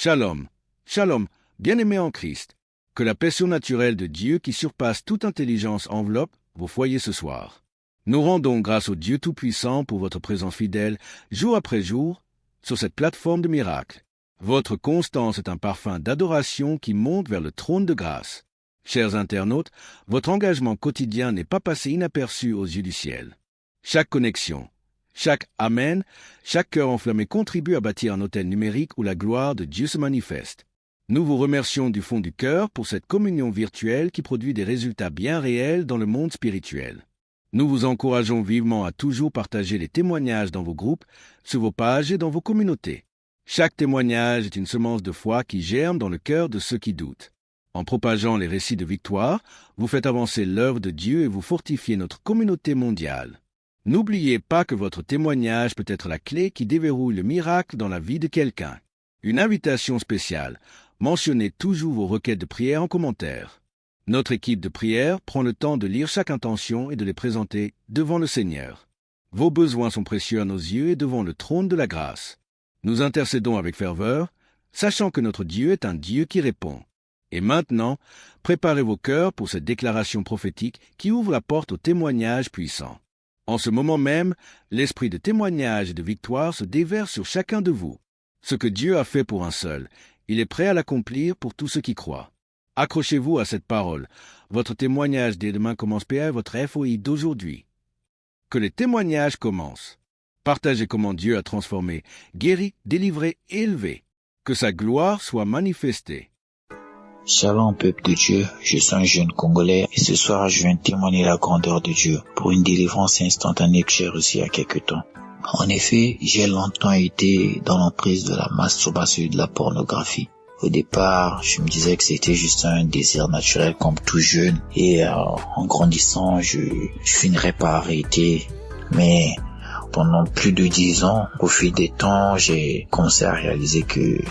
Shalom, shalom, bien-aimés en Christ. Que la paix surnaturelle de Dieu qui surpasse toute intelligence enveloppe vos foyers ce soir. Nous rendons grâce au Dieu Tout-Puissant pour votre présence fidèle, jour après jour, sur cette plateforme de miracles. Votre constance est un parfum d'adoration qui monte vers le trône de grâce. Chers internautes, votre engagement quotidien n'est pas passé inaperçu aux yeux du ciel. Chaque connexion, chaque Amen, chaque cœur enflammé contribue à bâtir un autel numérique où la gloire de Dieu se manifeste. Nous vous remercions du fond du cœur pour cette communion virtuelle qui produit des résultats bien réels dans le monde spirituel. Nous vous encourageons vivement à toujours partager les témoignages dans vos groupes, sur vos pages et dans vos communautés. Chaque témoignage est une semence de foi qui germe dans le cœur de ceux qui doutent. En propageant les récits de victoire, vous faites avancer l'œuvre de Dieu et vous fortifiez notre communauté mondiale. N'oubliez pas que votre témoignage peut être la clé qui déverrouille le miracle dans la vie de quelqu'un. Une invitation spéciale. Mentionnez toujours vos requêtes de prière en commentaire. Notre équipe de prière prend le temps de lire chaque intention et de les présenter devant le Seigneur. Vos besoins sont précieux à nos yeux et devant le trône de la grâce. Nous intercédons avec ferveur, sachant que notre Dieu est un Dieu qui répond. Et maintenant, préparez vos cœurs pour cette déclaration prophétique qui ouvre la porte au témoignage puissant. En ce moment même, l'esprit de témoignage et de victoire se déverse sur chacun de vous. Ce que Dieu a fait pour un seul, il est prêt à l'accomplir pour tous ceux qui croient. Accrochez-vous à cette parole. Votre témoignage dès demain commence PA votre FOI d'aujourd'hui. Que les témoignages commencent. Partagez comment Dieu a transformé, guéri, délivré et élevé. Que sa gloire soit manifestée. Shalom peuple de Dieu, je suis un jeune Congolais et ce soir je viens témoigner la grandeur de Dieu pour une délivrance instantanée que j'ai reçue il y a quelque temps. En effet, j'ai longtemps été dans l'emprise de la masturbation et de la pornographie. Au départ, je me disais que c'était juste un désir naturel comme tout jeune et en grandissant, je finirais par arrêter. Mais pendant plus de 10 ans, au fil des temps, j'ai commencé à réaliser que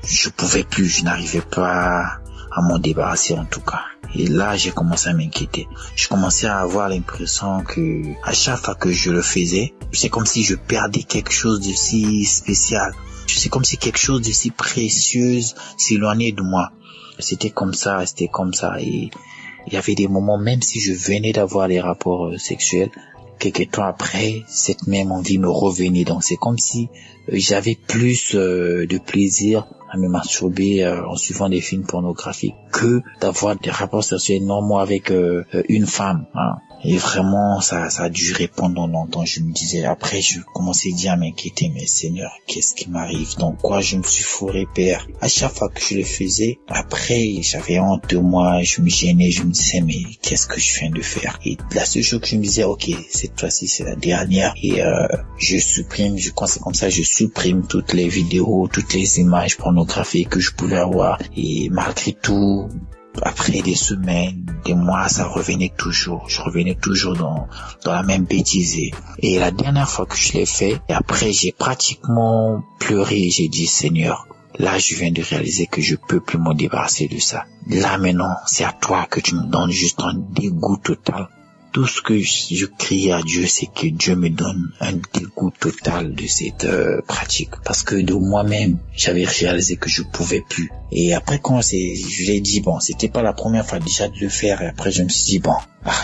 je pouvais plus, je n'arrivais pas à m'en débarrasser en tout cas. Et là, j'ai commencé à m'inquiéter. Je commençais à avoir l'impression que à chaque fois que je le faisais, c'est comme si je perdais quelque chose de si spécial. C'est comme si quelque chose de si précieux s'éloignait de moi. C'était comme ça. Et il y avait des moments, même si je venais d'avoir des rapports sexuels, quelques temps après, cette même envie me revenait. Donc c'est comme si j'avais plus de plaisir à me masturber en suivant des films pornographiques que d'avoir des rapports sexuels normaux avec une femme. Hein. Et vraiment, ça a duré pendant longtemps. Je me disais, après, je commençais déjà à m'inquiéter, mais Seigneur, qu'est-ce qui m'arrive? Dans quoi je me suis fourré, Père? À chaque fois que je le faisais, après, j'avais honte de moi, je me gênais, je me disais, mais qu'est-ce que je viens de faire? Et la seule chose que je me disais, ok, cette fois-ci, c'est la dernière. Et je supprime toutes les vidéos, toutes les images pornographiques que je pouvais avoir. Et malgré tout, après des semaines, des mois, ça revenait toujours. Je revenais toujours dans la même bêtise. Et la dernière fois que je l'ai fait, et après j'ai pratiquement pleuré. J'ai dit, Seigneur, là je viens de réaliser que je peux plus me débarrasser de ça. Là maintenant, c'est à toi que tu me donnes juste un dégoût total. Tout ce que je crie à Dieu, c'est que Dieu me donne un dégoût total de cette pratique. Parce que de moi-même, j'avais réalisé que je pouvais plus. Et après, je l'ai dit, bon, c'était pas la première fois déjà de le faire. Et après, je me suis dit, bon,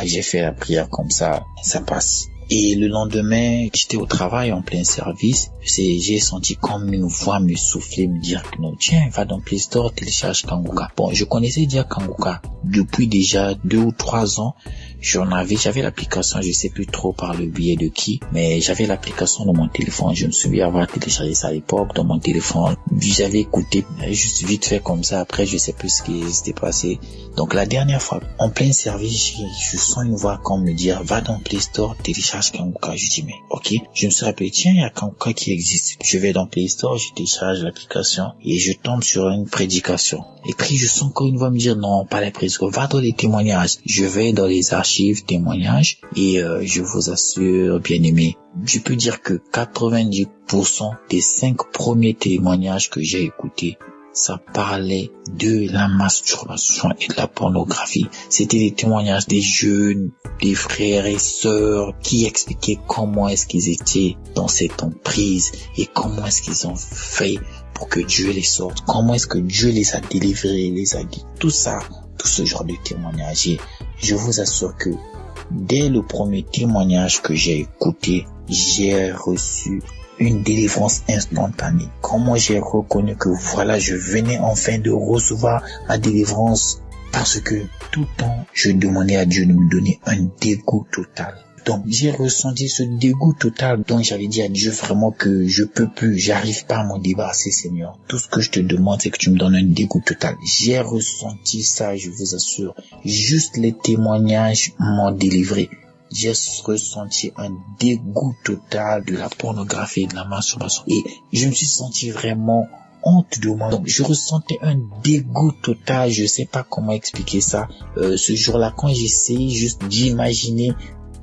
j'ai fait la prière comme ça passe. Et le lendemain, j'étais au travail en plein service. J'ai senti comme une voix me souffler, me dire que non, tiens, va dans Play Store, télécharge Kanguka. Bon, je connaissais déjà Kanguka depuis déjà 2 ou 3 ans. J'avais l'application, je sais plus trop par le biais de qui, mais j'avais l'application dans mon téléphone. Je me souviens avoir téléchargé ça à l'époque dans mon téléphone. J'avais écouté juste vite fait comme ça. Après, je sais plus ce qui s'était passé. Donc la dernière fois, en plein service, je sens une voix comme me dire, va dans Play Store, télécharge Kanguka. Je dis, mais ok. Je me suis rappelé, tiens, il y a Kanguka qui existe. Je vais dans Play Store, je télécharge l'application et je tombe sur une prédication. Et puis je sens encore une voix me dire, non, pas la prédication, va dans les témoignages. Je vais dans les archives témoignages et je vous assure, bien aimé, je peux dire que 90% des 5 premiers témoignages que j'ai écoutés, ça parlait de la masturbation et de la pornographie. C'était des témoignages des jeunes, des frères et sœurs qui expliquaient comment est-ce qu'ils étaient dans cette emprise et comment est-ce qu'ils ont fait pour que Dieu les sorte, comment est-ce que Dieu les a délivrés, les a guidés. Tout ça, tout ce genre de témoignages. Et je vous assure que dès le premier témoignage que j'ai écouté, j'ai reçu une délivrance instantanée. Comment j'ai reconnu que voilà, je venais enfin de recevoir ma délivrance, parce que tout le temps, je demandais à Dieu de me donner un dégoût total. Donc, j'ai ressenti ce dégoût total. Donc, j'avais dit à Dieu vraiment que je peux plus, j'arrive pas à m'en débarrasser, Seigneur. Tout ce que je te demande, c'est que tu me donnes un dégoût total. J'ai ressenti ça, je vous assure. Juste les témoignages m'ont délivré. J'ai ressenti un dégoût total de la pornographie et de la masturbation. Et je me suis senti vraiment honte de moi. Donc, je ressentais un dégoût total. Je sais pas comment expliquer ça. Ce jour-là, quand j'essayais juste d'imaginer,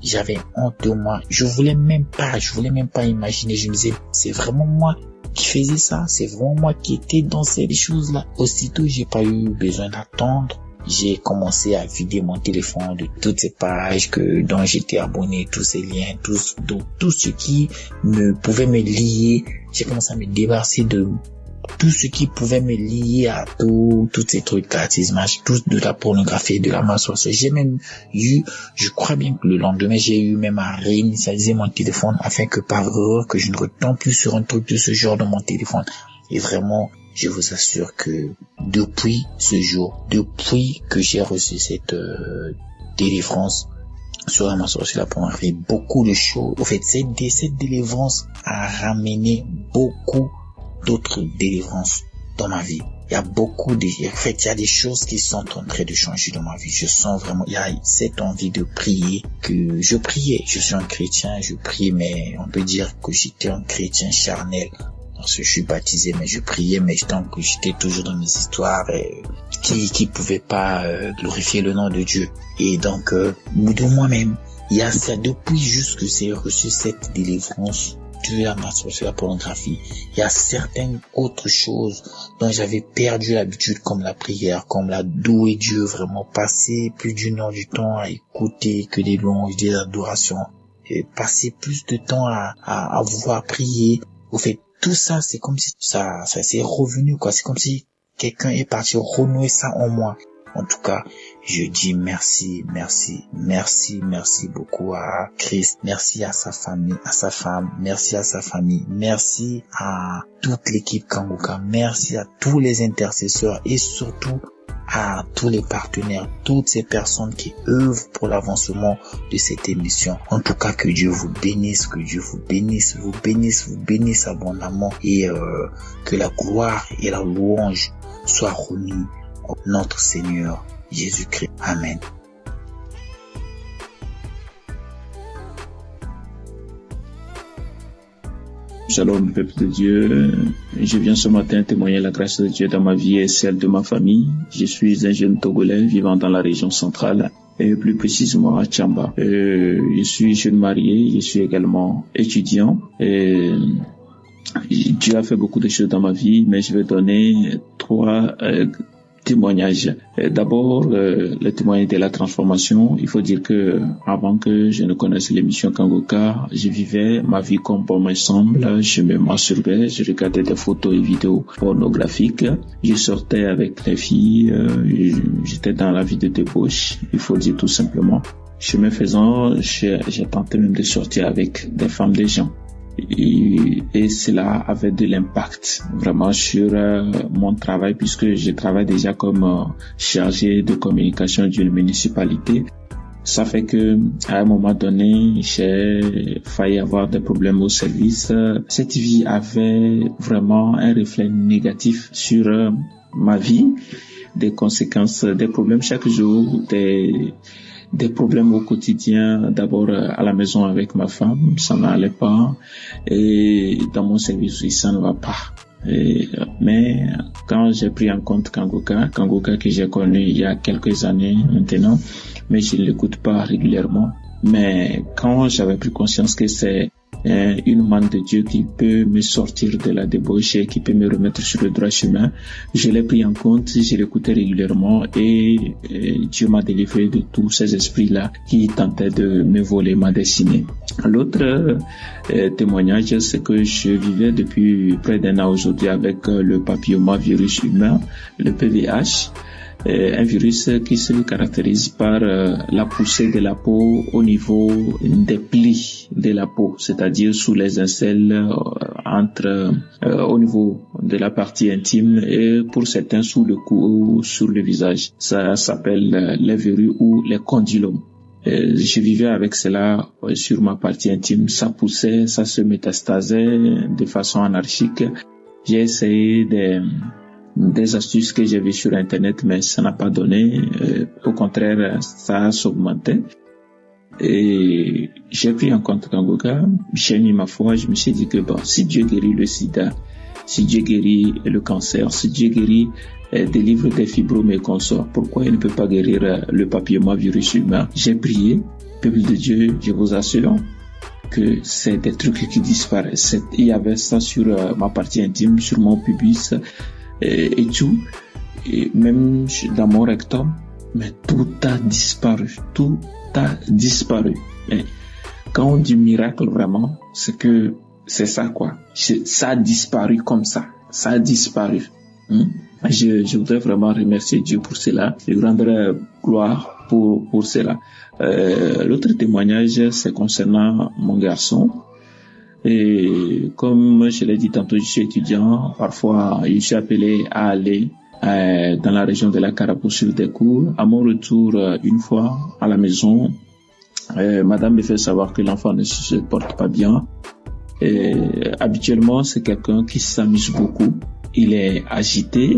j'avais honte de moi. Je voulais même pas imaginer. Je me disais, c'est vraiment moi qui faisais ça. C'est vraiment moi qui étais dans ces choses-là. Aussitôt, j'ai pas eu besoin d'attendre. J'ai commencé à vider mon téléphone de toutes ces pages dont j'étais abonné, tous ces liens, tout ce qui pouvait me lier. J'ai commencé à me débarrasser de tout ce qui pouvait me lier à tous ces trucs, ces images, tout de la pornographie, de la masturbation. J'ai même eu, je crois bien que le lendemain, j'ai eu même à réinitialiser mon téléphone afin que par erreur, que je ne retombe plus sur un truc de ce genre dans mon téléphone. Et vraiment, je vous assure que depuis ce jour, depuis que j'ai reçu cette délivrance sur la masturbation, sur la pornographie, beaucoup de choses. En fait, cette délivrance a ramené beaucoup d'autres délivrances dans ma vie. Il y a il y a des choses qui sont en train de changer dans ma vie. Je sens vraiment, il y a cette envie de prier que je priais. Je suis un chrétien, je prie, mais on peut dire que j'étais un chrétien charnel. Parce que je suis baptisé, mais je priais, mais j'étais toujours dans mes histoires qui pouvaient pas glorifier le nom de Dieu. Et donc, de moi-même, il y a ça, depuis juste que j'ai reçu cette délivrance de la masturbation, la pornographie, il y a certaines autres choses dont j'avais perdu l'habitude, comme la prière, comme la louer Dieu, vraiment passer plus d'une heure du temps à écouter que des louanges, des adorations, et passer plus de temps à voir prier. Au fait, tout ça, c'est comme si ça s'est revenu, quoi. C'est comme si quelqu'un est parti renouer ça en moi. En tout cas, je dis merci beaucoup à Christ. Merci à sa famille, à sa femme. Merci à sa famille. Merci à toute l'équipe Kangoka. Merci à tous les intercesseurs et surtout à tous les partenaires, toutes ces personnes qui œuvrent pour l'avancement de cette émission. En tout cas, que Dieu vous bénisse, que Dieu vous bénisse, vous bénisse abondamment et que la gloire et la louange soient remises à notre Seigneur Jésus-Christ. Amen. Shalom, peuple de Dieu. Je viens ce matin témoigner la grâce de Dieu dans ma vie et celle de ma famille. Je suis un jeune Togolais vivant dans la région centrale et plus précisément à Tchamba. Je suis jeune marié, je suis également étudiant et Dieu a fait beaucoup de choses dans ma vie, mais je vais donner 3 témoignages. D'abord, le témoignage de la transformation. Il faut dire que avant que je ne connaisse l'émission Kangoka, je vivais ma vie comme bon me semble. Je me masturbais, je regardais des photos et vidéos pornographiques. Je sortais avec les filles, j'étais dans la vie de débauche, il faut dire tout simplement. Chemin faisant, j'ai tenté même de sortir avec des femmes des gens. Et cela avait de l'impact vraiment sur mon travail, puisque je travaille déjà comme chargé de communication d'une municipalité. Ça fait que à un moment donné, j'ai failli avoir des problèmes au service. Cette vie avait vraiment un reflet négatif sur ma vie, des conséquences, des problèmes chaque jour, des problèmes au quotidien, d'abord à la maison avec ma femme, ça n'allait pas, et dans mon service aussi, ça ne va pas. Mais quand j'ai pris en compte Kangoka que j'ai connu il y a quelques années maintenant, mais je ne l'écoute pas régulièrement, mais quand j'avais pris conscience que c'est une main de Dieu qui peut me sortir de la débauche et qui peut me remettre sur le droit chemin. Je l'ai pris en compte, je l'écoutais régulièrement et Dieu m'a délivré de tous ces esprits-là qui tentaient de me voler ma destinée. L'autre témoignage, c'est que je vivais depuis près d'un an aujourd'hui avec le papillomavirus humain, le PVH. Un virus qui se caractérise par la poussée de la peau au niveau des plis de la peau, c'est-à-dire sous les aisselles, au niveau de la partie intime et pour certains sous le cou ou sur le visage. Ça s'appelle les verrues ou les condylomes. Je vivais avec cela sur ma partie intime, ça poussait, ça se métastasait de façon anarchique. J'ai essayé des astuces que j'ai vues sur Internet, mais ça n'a pas donné. Au contraire, ça s'augmentait. Et j'ai pris en compte Kangoka, j'ai mis ma foi, je me suis dit que si Dieu guérit le sida, si Dieu guérit le cancer, si Dieu guérit délivre des fibromes et consorts, pourquoi il ne peut pas guérir le papillomavirus humain? J'ai prié, peuple de Dieu, je vous assure que c'est des trucs qui disparaissent. Il y avait ça sur ma partie intime, sur mon pubis, et tout, et même dans mon rectum, mais tout a disparu, tout a disparu. Mais quand on dit miracle vraiment, c'est que c'est ça quoi, ça a disparu comme ça a disparu. Je voudrais vraiment remercier Dieu pour cela, je rendrai gloire pour cela. L'autre témoignage, c'est concernant mon garçon. Et comme je l'ai dit tantôt, je suis étudiant. Parfois, je suis appelé à aller dans la région de la Cara pour suivre des cours. À mon retour, une fois à la maison, madame me fait savoir que l'enfant ne se porte pas bien. Et, habituellement, c'est quelqu'un qui s'amuse beaucoup. Il est agité,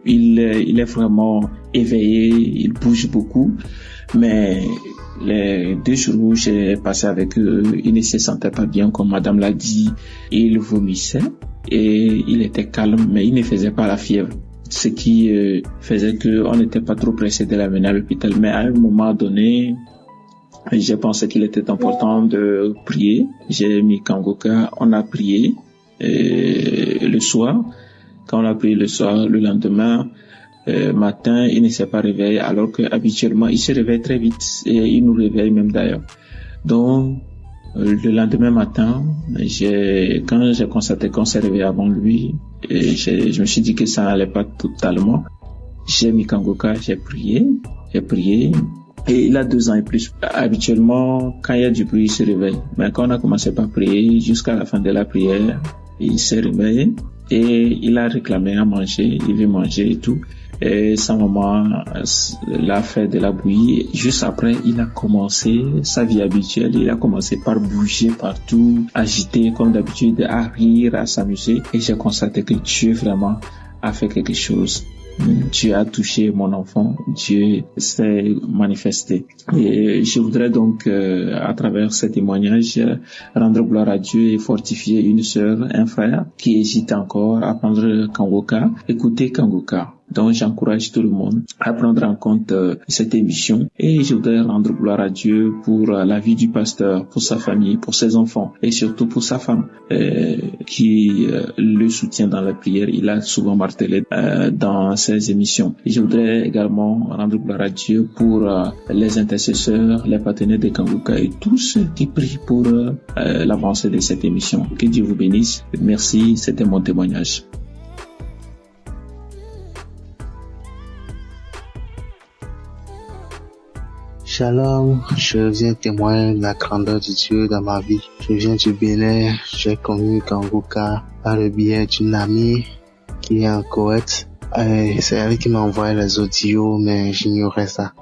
il est vraiment éveillé, il bouge beaucoup. Mais les 2 jours où j'ai passé avec eux, il ne se sentait pas bien, comme madame l'a dit. Il vomissait et il était calme, mais il ne faisait pas la fièvre. Ce qui faisait qu'on n'était pas trop pressé de l'amener à l'hôpital. Mais à un moment donné, j'ai pensé qu'il était important de prier. J'ai mis Kangoka, on a prié le soir. Quand on a prié le soir, le lendemain, matin, il ne s'est pas réveillé, alors que habituellement il se réveille très vite et il nous réveille même d'ailleurs. Donc le lendemain matin, quand j'ai constaté qu'on s'est réveillé avant lui, je me suis dit que ça n'allait pas totalement. J'ai mis Kangoka, j'ai prié, et il a 2 ans et plus. Habituellement, quand il y a du bruit, il se réveille. Mais quand on a commencé par prier, jusqu'à la fin de la prière, il s'est réveillé et il a réclamé à manger, il veut manger et tout. Et sa maman l'a fait de la bouillie. Juste après, il a commencé sa vie habituelle. Il a commencé par bouger partout, agiter comme d'habitude, à rire, à s'amuser. Et j'ai constaté que Dieu vraiment a fait quelque chose. Dieu a touché mon enfant, Dieu s'est manifesté. Et je voudrais donc, à travers ce témoignage, rendre gloire à Dieu et fortifier une sœur, un frère qui hésite encore à prendre Kangoka. Écoutez Kangoka. Donc j'encourage tout le monde à prendre en compte cette émission et je voudrais rendre gloire à Dieu pour la vie du pasteur, pour sa famille, pour ses enfants et surtout pour sa femme qui le soutient dans la prière. Il a souvent martelé dans ses émissions. Et je voudrais également rendre gloire à Dieu pour les intercesseurs, les partenaires de Kangoka et tous ceux qui prient pour l'avancée de cette émission. Que Dieu vous bénisse. Merci, c'était mon témoignage. Shalom, je viens témoigner de la grandeur de Dieu dans ma vie. Je viens du Bénin, j'ai connu Kangoka par le biais d'une amie qui est en Koweït. C'est elle qui m'a envoyé les audios, mais j'ignorais ça.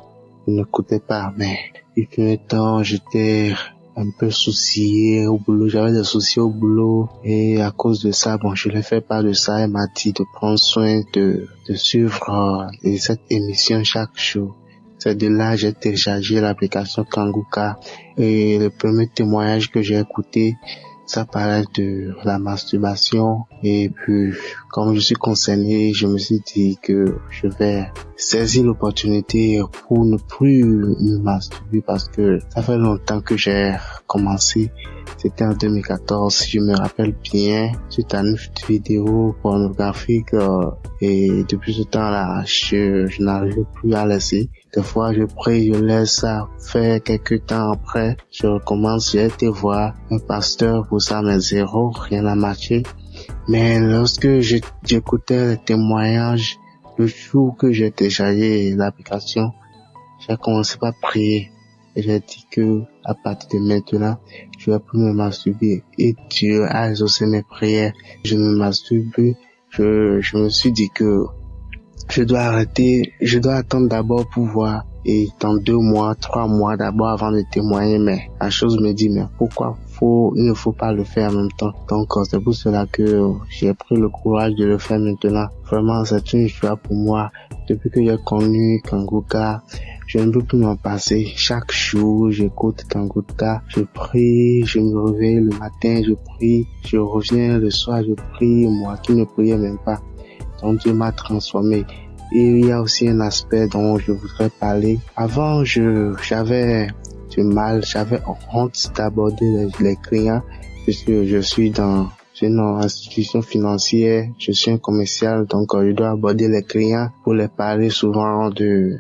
Je n'écoutais pas, mais il fut un temps, j'étais un peu soucié au boulot, j'avais des soucis au boulot et à cause de ça, je l'ai fait part de ça. Elle m'a dit de prendre soin de suivre cette émission chaque jour. C'est de là j'ai téléchargé l'application Kangoka et le premier témoignage que j'ai écouté, ça parlait de la masturbation et puis comme je suis concerné, je me suis dit que je vais saisir l'opportunité pour ne plus me masturber parce que ça fait longtemps que j'ai commencé. C'était en 2014, si je me rappelle bien, suite à une vidéo pornographique et depuis ce temps-là, je n'arrive plus à laisser. Des fois, je prie, je laisse ça faire quelques temps après, je recommence, j'ai été voir un pasteur pour ça, mais zéro, rien n'a marché. Mais lorsque j'écoutais les témoignages, le jour que j'ai téléchargé l'application, j'ai commencé par prier. Et j'ai dit que, à partir de maintenant, je vais plus me masturber. Et Dieu a exaucé mes prières. Je ne me masturbe plus. Je me suis dit que je dois arrêter, je dois attendre d'abord pour voir. Et dans 2 mois, 3 mois d'abord avant de témoigner, mais la chose me dit, mais pourquoi il ne faut pas le faire en même temps. Donc, c'est pour cela que j'ai pris le courage de le faire maintenant. Vraiment, c'est une joie pour moi. Depuis que j'ai connu Kanguka, je ne peux plus m'en passer. Chaque jour, j'écoute Kanguka, je prie, je me réveille le matin, je prie, je reviens le soir, je prie, moi qui ne priais même pas. Donc, Dieu m'a transformé. Et il y a aussi un aspect dont je voudrais parler. Avant, j'avais du mal, j'avais honte d'aborder les clients puisque je suis dans une institution financière, je suis un commercial, donc je dois aborder les clients pour les parler souvent du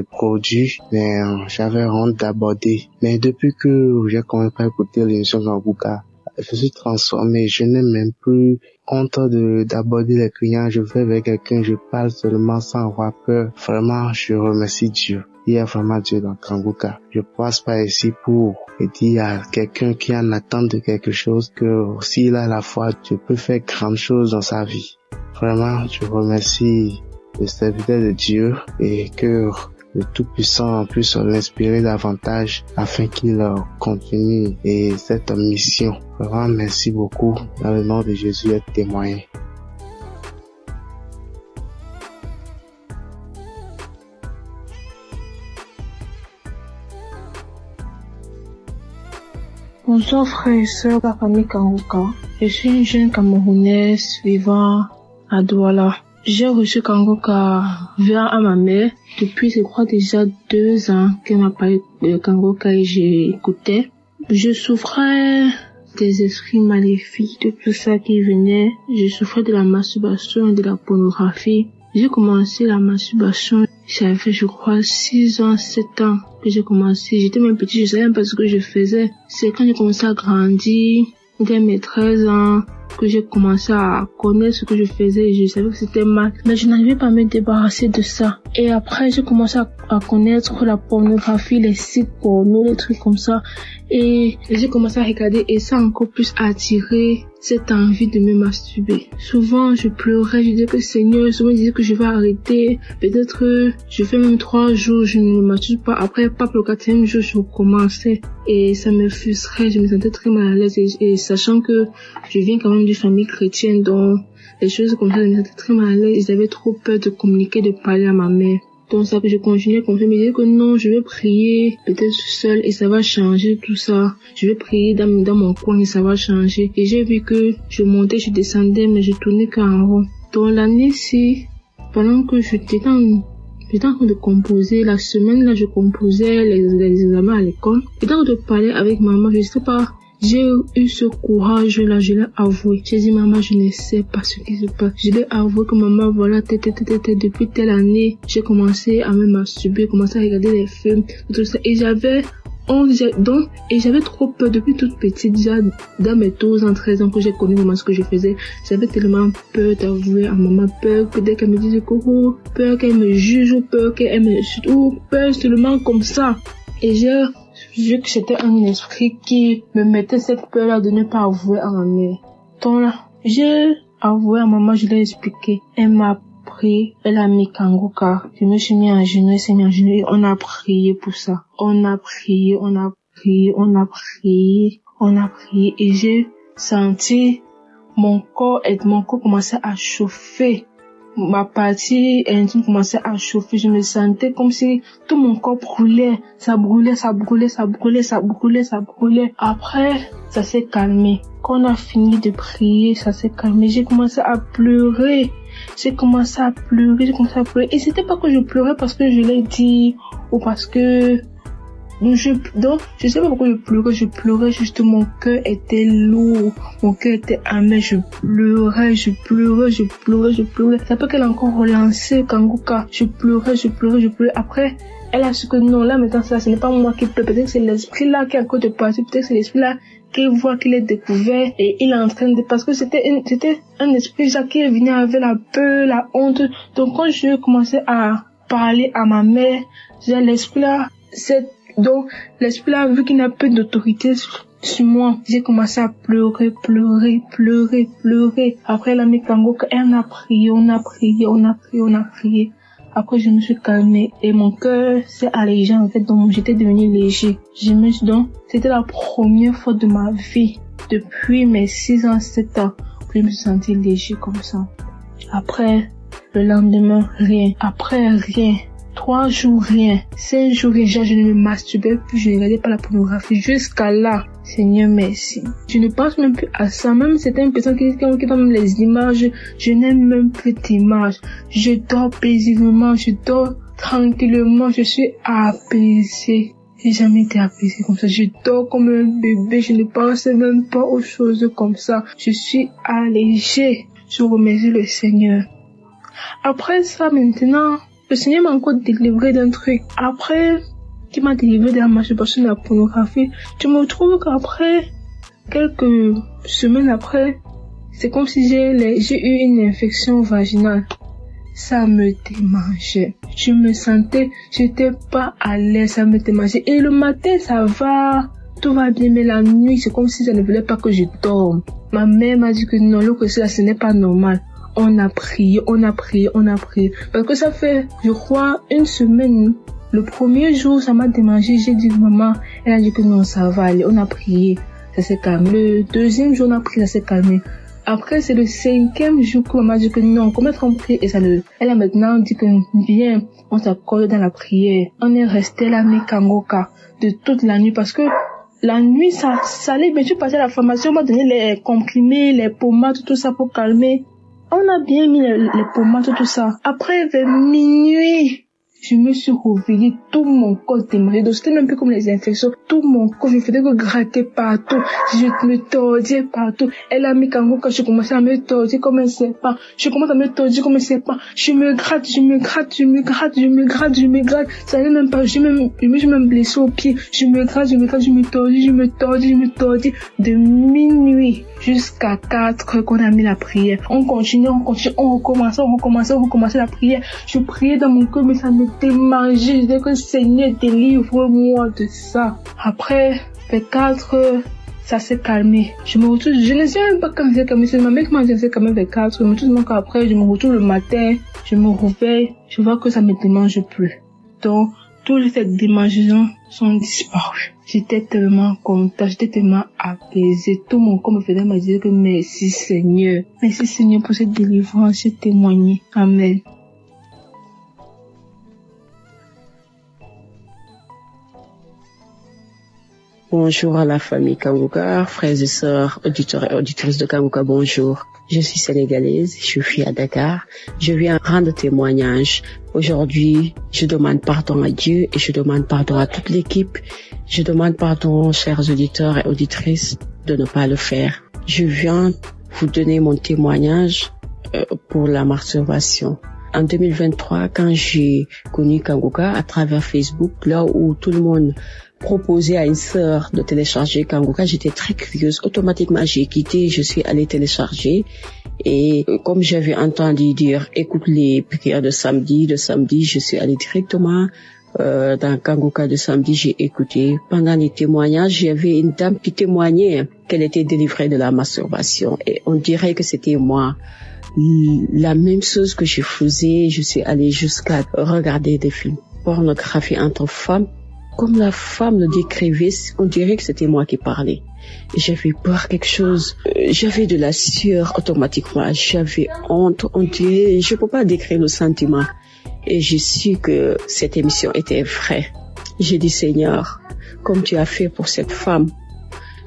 produit, mais j'avais honte d'aborder. Mais depuis que j'ai commencé à écouter l'émission Kanguka, je suis transformé, je n'ai même plus honte d'aborder les clients, je vais vers quelqu'un, je parle seulement sans avoir peur. Vraiment, je remercie Dieu. Il y a vraiment Dieu dans Kanguka. Je passe par ici pour dire à quelqu'un qui en attend de quelque chose que s'il a la foi, Dieu peut faire grande chose dans sa vie. Vraiment, je remercie le serviteur de Dieu et que le Tout-Puissant puisse l'inspirer davantage afin qu'il continue et cette mission. Vraiment, merci beaucoup. Dans le nom de Jésus, être témoigné. Bonjour frères et sœurs de la famille Kanguka. Je suis une jeune Camerounaise vivant à Douala. J'ai reçu Kanguka via à ma mère depuis, je crois, déjà 2 ans qu'elle m'a parlé de Kanguka et j'ai écouté. Je souffrais des esprits maléfiques, de tout ça qui venait. Je souffrais de la masturbation et de la pornographie. J'ai commencé la masturbation, j'avais, je crois, 6 ans, 7 ans que j'ai commencé. J'étais même petite, je savais même pas ce que je faisais. C'est quand j'ai commencé à grandir, dès mes 13 ans, que j'ai commencé à connaître ce que je faisais et je savais que c'était mal. Mais je n'arrivais pas à me débarrasser de ça. Et après, j'ai commencé à connaître la pornographie, les sites porno, les trucs comme ça. Et j'ai commencé à regarder et ça a encore plus attiré cette envie de me masturber. Souvent, je pleurais, je disais que Seigneur, souvent je disais que je vais arrêter. Peut-être, je fais même 3 jours, je ne me masturbe pas. Après, pas pour le 4e jour, je recommençais. Et ça me frustrait, je me sentais très mal à l'aise. Et sachant que je viens quand même d'une famille chrétienne, donc les choses comme ça, je me sentais très mal à l'aise. J'avais trop peur de communiquer, de parler à ma mère. Donc ça que je continuais comme ça, me disais que non, je vais prier peut-être seule et ça va changer tout ça. Je vais prier dans mon coin et ça va changer. Et j'ai vu que je montais, je descendais, mais je tournais qu'en rond. Donc l'année-ci, pendant que j'étais en train de composer, la semaine là, je composais les examens à l'école. Et dans de parler avec maman, je sais pas, j'ai eu ce courage-là, je l'ai avoué. J'ai dit, maman, je ne sais pas ce qui se passe. Je l'ai avoué que maman, voilà, depuis telle année, j'ai commencé à me masturber, commencé à regarder les films, tout ça. Et j'avais trop peur depuis toute petite, déjà dans mes 12 ans, 13 ans que j'ai connu vraiment ce que je faisais. J'avais tellement peur d'avouer à maman, peur que dès qu'elle me disait que, peur qu'elle me juge, peur qu'elle me, peur seulement comme ça. Et j'ai vu que c'était un esprit qui me mettait cette peur-là de ne pas avouer à ma mère. Donc là, j'ai avoué à maman, je l'ai expliqué. Elle m'a pris, elle a mis Kanguka. Je me suis mis en genoux, elle s'est mis en genoux et on a prié pour ça. On a prié et j'ai senti mon corps commençait à chauffer. ma partie intime commençait à chauffer. Je me sentais comme si tout mon corps brûlait. Ça brûlait. Après, ça s'est calmé. Quand on a fini de prier, ça s'est calmé. J'ai commencé à pleurer. Et c'était pas que je pleurais parce que je l'ai dit ou parce que je sais pas pourquoi je pleurais juste, mon cœur était lourd, mon cœur était amer, je pleurais. C'est pas qu'elle a encore relancé Kanguka, je pleurais. Après, elle a su que non, là maintenant ça, ce n'est pas moi qui pleure, peut-être que c'est l'esprit là qui est encore de partir, peut-être que c'est l'esprit là qui voit qu'il est découvert et il est en train de, parce que c'était un esprit là qui est venu avec la peur, la honte. Donc quand je commençais à parler à ma mère, l'esprit là, donc, l'esprit là, vu qu'il n'a plus d'autorité sur moi, j'ai commencé à pleurer. Après, elle a mis Kanguka, et on a prié. Après, je me suis calmée et mon cœur s'est allégé, en fait, donc j'étais devenue léger. C'était la première fois de ma vie, depuis mes 6 ans, 7 ans, que je me suis sentie léger comme ça. Après, le lendemain, rien. Après, rien. 3 jours, rien. 5 jours, déjà, je ne me masturbais plus, je ne regardais pas la pornographie. Jusqu'à là, Seigneur, merci. Je ne pense même plus à ça. Même certaines personnes qui ont les images, je n'aime même plus d'images. Je dors paisiblement, je dors tranquillement, je suis apaisée. J'ai jamais été apaisée comme ça. Je dors comme un bébé, je ne pense même pas aux choses comme ça. Je suis allégée. Je remercie le Seigneur. Après ça, maintenant, le Seigneur m'a encore délivré d'un truc. Après, qui m'a délivré de la masturbation de la pornographie, je me trouve qu'après, quelques semaines après, c'est comme si j'ai eu une infection vaginale. Ça me démangeait. Je me sentais, j'étais pas à l'aise, ça me démangeait. Et le matin, ça va, tout va bien, mais la nuit, c'est comme si ça ne voulait pas que je dorme. Ma mère m'a dit que non, ce n'est pas normal. On a prié. Parce que ça fait, je crois, 1 semaine. Le premier jour, ça m'a démangé. J'ai dit, maman, elle a dit que non, ça va aller. On a prié. Ça s'est calmé. Le deuxième jour, on a prié, ça s'est calmé. Après, c'est le 5e jour que maman a dit que non, comment on prie et ça ne, elle a maintenant dit que viens, on s'accorde dans la prière. On est resté là, mais Kanguka, de toute la nuit parce que la nuit, ça allait bien. Je passais à la pharmacie, on m'a donné les comprimés, les pommades, tout ça pour calmer. On a bien mis les pommades, tout ça. Après, vers minuit, je me suis réveillée, tout mon corps démangeait. Donc, c'était même peu comme les infections. Tout mon corps, je faisais que gratter partout. Je me tordais partout. Elle a mis Kanguka, je commençais à me tordre comme un serpent. Je me gratte. Ça n'allait même pas. Je me suis même blessée au pied. Je me tordis. De minuit jusqu'à 4 heures qu'on a mis la prière. On continue, on recommençait la prière. Je priais dans mon cœur, mais ça me démangeait. Je disais que Seigneur, délivre-moi de ça. Après, vers 4 heures, ça s'est calmé. Je me retrouve, je ne sais même pas quand c'est calmé. C'est ma mère qui m'a dit que c'est calmé vers 4 heures. Mais tout le monde après, je me retrouve le matin, je me réveille, je vois que ça me démange plus. Donc, toutes ces démangeaisons sont disparues. J'étais tellement contente, j'étais tellement apaisée. Tout mon corps me faisait me dire que merci Seigneur. Merci Seigneur pour cette délivrance, j'ai témoigné. Amen. Bonjour à la famille Kanguka, frères et sœurs, auditeurs et auditrices de Kanguka, bonjour. Je suis sénégalaise, je vis à Dakar. Je viens rendre témoignage. Aujourd'hui, je demande pardon à Dieu et je demande pardon à toute l'équipe. Je demande pardon, chers auditeurs et auditrices, de ne pas le faire. Je viens vous donner mon témoignage pour la masturbation. En 2023, quand j'ai connu Kanguka à travers Facebook, là où tout le monde proposait à une sœur de télécharger Kanguka, j'étais très curieuse. Automatiquement, j'ai quitté, je suis allée télécharger. Et comme j'avais entendu dire, écoute les prières de samedi, je suis allée directement dans Kanguka de samedi, j'ai écouté. Pendant les témoignages, il y avait une dame qui témoignait qu'elle était délivrée de la masturbation. Et on dirait que c'était moi. La même chose que je faisais, je suis allée jusqu'à regarder des films pornographiques entre femmes. Comme la femme le décrivait, on dirait que c'était moi qui parlais. J'avais peur quelque chose. J'avais de la sueur automatiquement. J'avais honte. On dirait, je peux pas décrire le sentiment. Et j'ai su que cette émission était vraie. J'ai dit, Seigneur, comme tu as fait pour cette femme,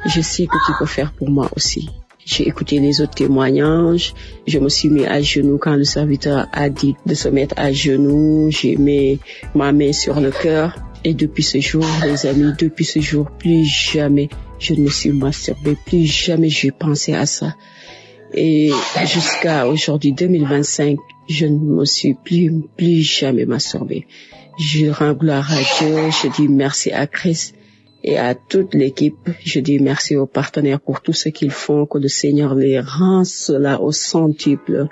je sais que tu peux faire pour moi aussi. J'ai écouté les autres témoignages. Je me suis mis à genoux quand le serviteur a dit de se mettre à genoux. J'ai mis ma main sur le cœur. Et depuis ce jour, les amis, depuis ce jour, plus jamais je ne me suis masturbée. Plus jamais j'ai pensé à ça. Et jusqu'à aujourd'hui, 2025, je ne me suis plus jamais masturbée. Je rends gloire à Dieu. Je dis merci à Christ. Et à toute l'équipe, je dis merci aux partenaires pour tout ce qu'ils font, que le Seigneur les rend cela au centuple.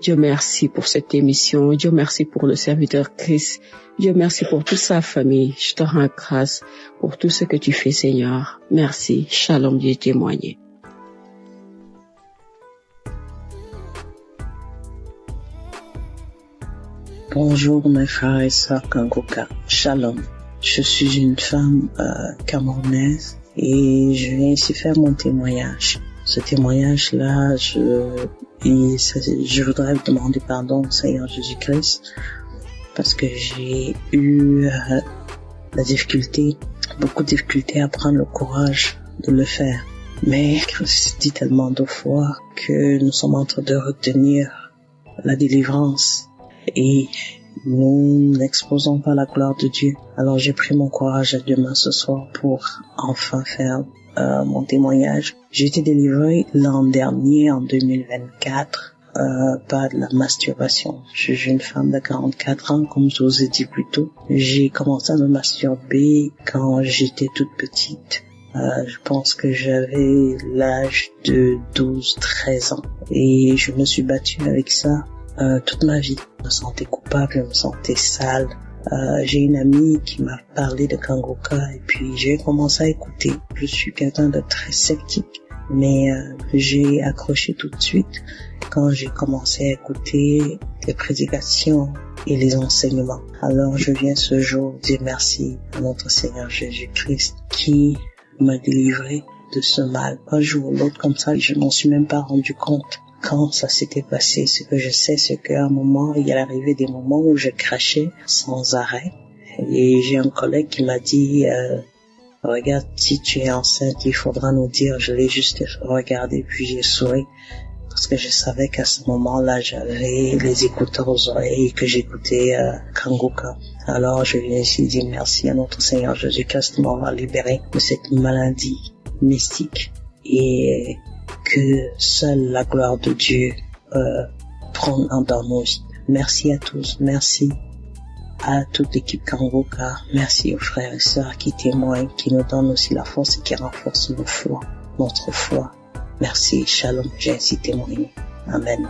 Dieu merci pour cette émission. Dieu merci pour le serviteur Christ. Dieu merci pour toute sa famille. Je te rends grâce pour tout ce que tu fais, Seigneur. Merci. Shalom, Dieu témoigné. Bonjour mes frères et sœurs Kangoka. Shalom. Je suis une femme camerounaise et je viens ici faire mon témoignage. Ce témoignage-là, je voudrais demander pardon au Seigneur Jésus-Christ parce que j'ai eu beaucoup de difficultés à prendre le courage de le faire. Mais Christ dit tellement de fois que nous sommes en train de retenir la délivrance et nous n'exposons pas la gloire de Dieu. Alors j'ai pris mon courage à deux mains ce soir pour enfin faire mon témoignage. J'ai été délivré l'an dernier, en 2024, par de la masturbation. Je suis une femme de 44 ans, comme je vous ai dit plus tôt. J'ai commencé à me masturber quand j'étais toute petite. Je pense que j'avais l'âge de 12-13 ans. Et je me suis battue avec ça toute ma vie. Je me sentais coupable, je me sentais sale. J'ai une amie qui m'a parlé de Kangoka et puis j'ai commencé à écouter. Je suis quelqu'un de très sceptique, mais j'ai accroché tout de suite quand j'ai commencé à écouter les prédications et les enseignements. Alors je viens ce jour dire merci à notre Seigneur Jésus-Christ qui m'a délivré de ce mal. Un jour ou l'autre comme ça, je m'en suis même pas rendu compte quand ça s'était passé. Ce que je sais, c'est qu'à un moment, il y a arrivé des moments où je crachais sans arrêt. Et j'ai un collègue qui m'a dit, regarde, si tu es enceinte, il faudra nous dire. Je l'ai juste regardé, puis j'ai souri. Parce que je savais qu'à ce moment-là, j'avais les écouteurs aux oreilles et que j'écoutais Kangoka. Alors, je viens ici dire merci à notre Seigneur Jésus-Christ de m'avoir libéré de cette maladie mystique. Et que seule la gloire de Dieu prenne dans nos vies. Merci à tous, merci à toute l'équipe Kangoka, merci aux frères et sœurs qui témoignent, qui nous donnent aussi la force et qui renforcent notre foi. Merci, shalom, j'ai ainsi témoigné. Amen.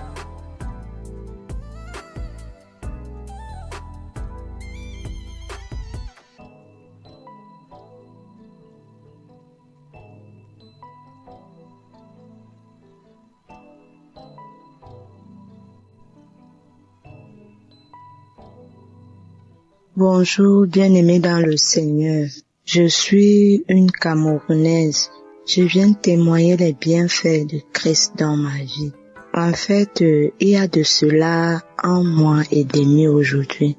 Bonjour, bien-aimés dans le Seigneur. Je suis une Camerounaise. Je viens témoigner les bienfaits de Christ dans ma vie. En fait, il y a de cela 1 mois et demi aujourd'hui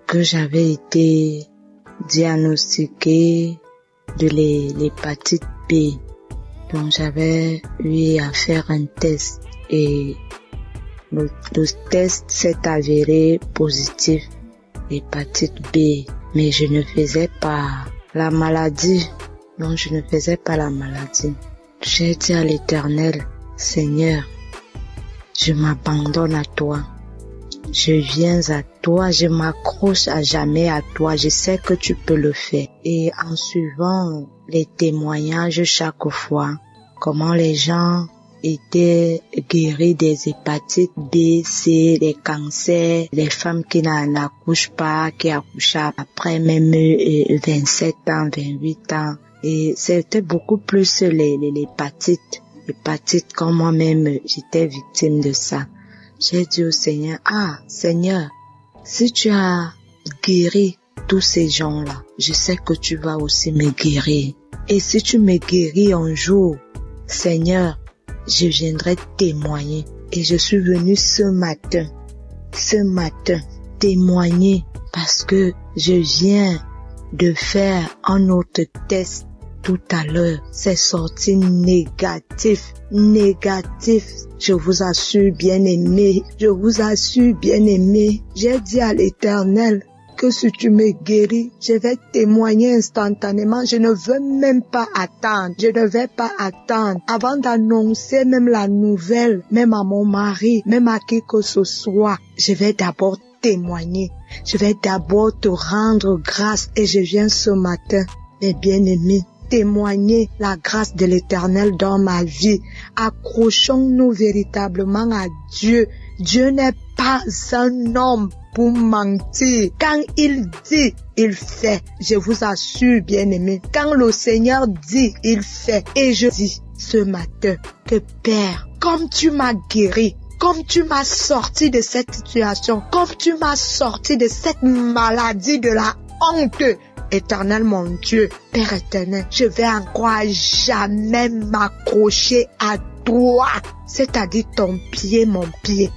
que j'avais été diagnostiquée de l'hépatite B. Donc j'avais eu à faire un test et le test s'est avéré positif. Hépatite B, mais je ne faisais pas la maladie. Non, je ne faisais pas la maladie. J'ai dit à l'Éternel, Seigneur, je m'abandonne à toi. Je viens à toi, je m'accroche à jamais à toi. Je sais que tu peux le faire. Et en suivant les témoignages chaque fois, comment les gens étaient guéris des hépatites B, C, des cancers, les femmes qui n'accouchent pas, qui accouchent après même 27 ans, 28 ans. Et c'était beaucoup plus l'hépatite quand moi-même j'étais victime de ça. J'ai dit au Seigneur, Seigneur, si tu as guéri tous ces gens-là, je sais que tu vas aussi me guérir. Et si tu me guéris un jour, Seigneur, je viendrai témoigner. Et je suis venue ce matin, témoigner parce que je viens de faire un autre test tout à l'heure. C'est sorti négatif. Je vous assure, bien-aimé, j'ai dit à l'Éternel que si tu me guéris, je vais témoigner instantanément. Je ne veux même pas attendre. Avant d'annoncer même la nouvelle, même à mon mari, même à qui que ce soit, je vais d'abord témoigner. Je vais d'abord te rendre grâce et je viens ce matin, mes bien-aimés, témoigner la grâce de l'Éternel dans ma vie. Accrochons-nous véritablement à Dieu. Dieu n'est pas un homme pour mentir. Quand il dit, il fait. Je vous assure, bien-aimés, quand le Seigneur dit, il fait. Et je dis ce matin que Père, comme tu m'as guéri, comme tu m'as sorti de cette situation, comme tu m'as sorti de cette maladie de la honte, Éternel mon Dieu, Père éternel, je vais encore jamais m'accrocher à toi, c'est-à-dire ton pied, mon pied.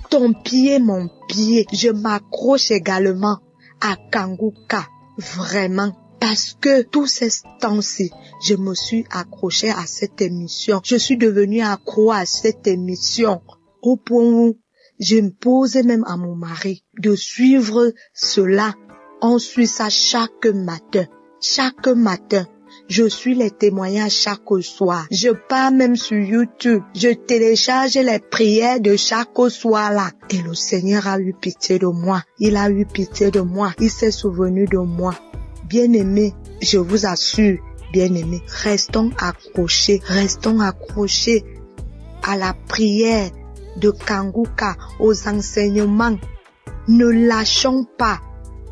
Je m'accroche également à Kanguka, vraiment. Parce que tous ces temps-ci, je me suis accroché à cette émission. Je suis devenu accro à cette émission. Au point où je me posais même à mon mari de suivre cela. On suit ça chaque matin. Je suis les témoignages chaque soir. Je pars même sur YouTube. Je télécharge les prières de chaque soir là. Et le Seigneur a eu pitié de moi. Il s'est souvenu de moi. Bien-aimés, je vous assure, bien-aimés, restons accrochés à la prière de Kanguka, aux enseignements. Ne lâchons pas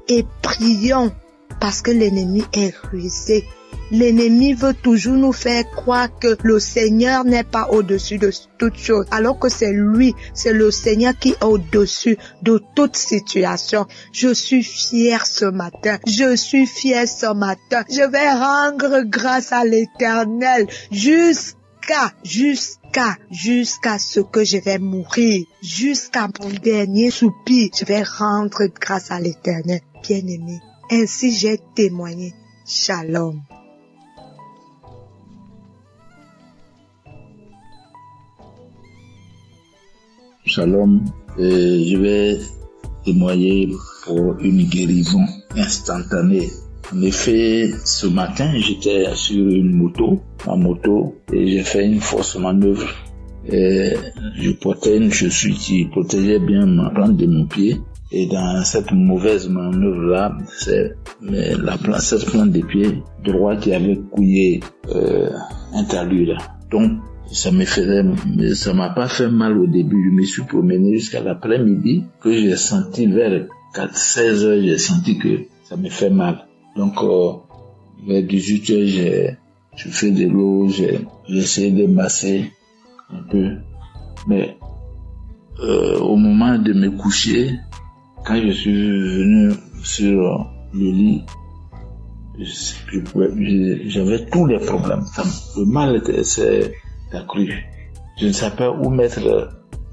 et prions parce que l'ennemi est rusé. L'ennemi veut toujours nous faire croire que le Seigneur n'est pas au-dessus de toute chose, alors que c'est lui, c'est le Seigneur qui est au-dessus de toute situation. Je suis fière ce matin. Je vais rendre grâce à l'Éternel jusqu'à ce que je vais mourir, jusqu'à mon dernier soupir. Je vais rendre grâce à l'Éternel. Bien-aimé, ainsi j'ai témoigné. Shalom. Shalom, je vais témoigner pour une guérison instantanée. En effet, ce matin, j'étais sur ma moto, et j'ai fait une fausse manœuvre. Et je portais une chaussure qui protégeait bien ma plante de mon pied. Et dans cette mauvaise manœuvre-là, c'est cette plante de pied droit qui avait couillé un talus là. Donc, ça m'a pas fait mal au début. Je me suis promené jusqu'à l'après-midi que j'ai senti vers 16 heures, j'ai senti que ça me fait mal. Donc, vers 18 heures, je fais de l'eau, j'ai essayé de masser un peu. Mais, au moment de me coucher, quand je suis venu sur le lit, j'avais tous les problèmes. Le mal s'est accru. Je ne savais pas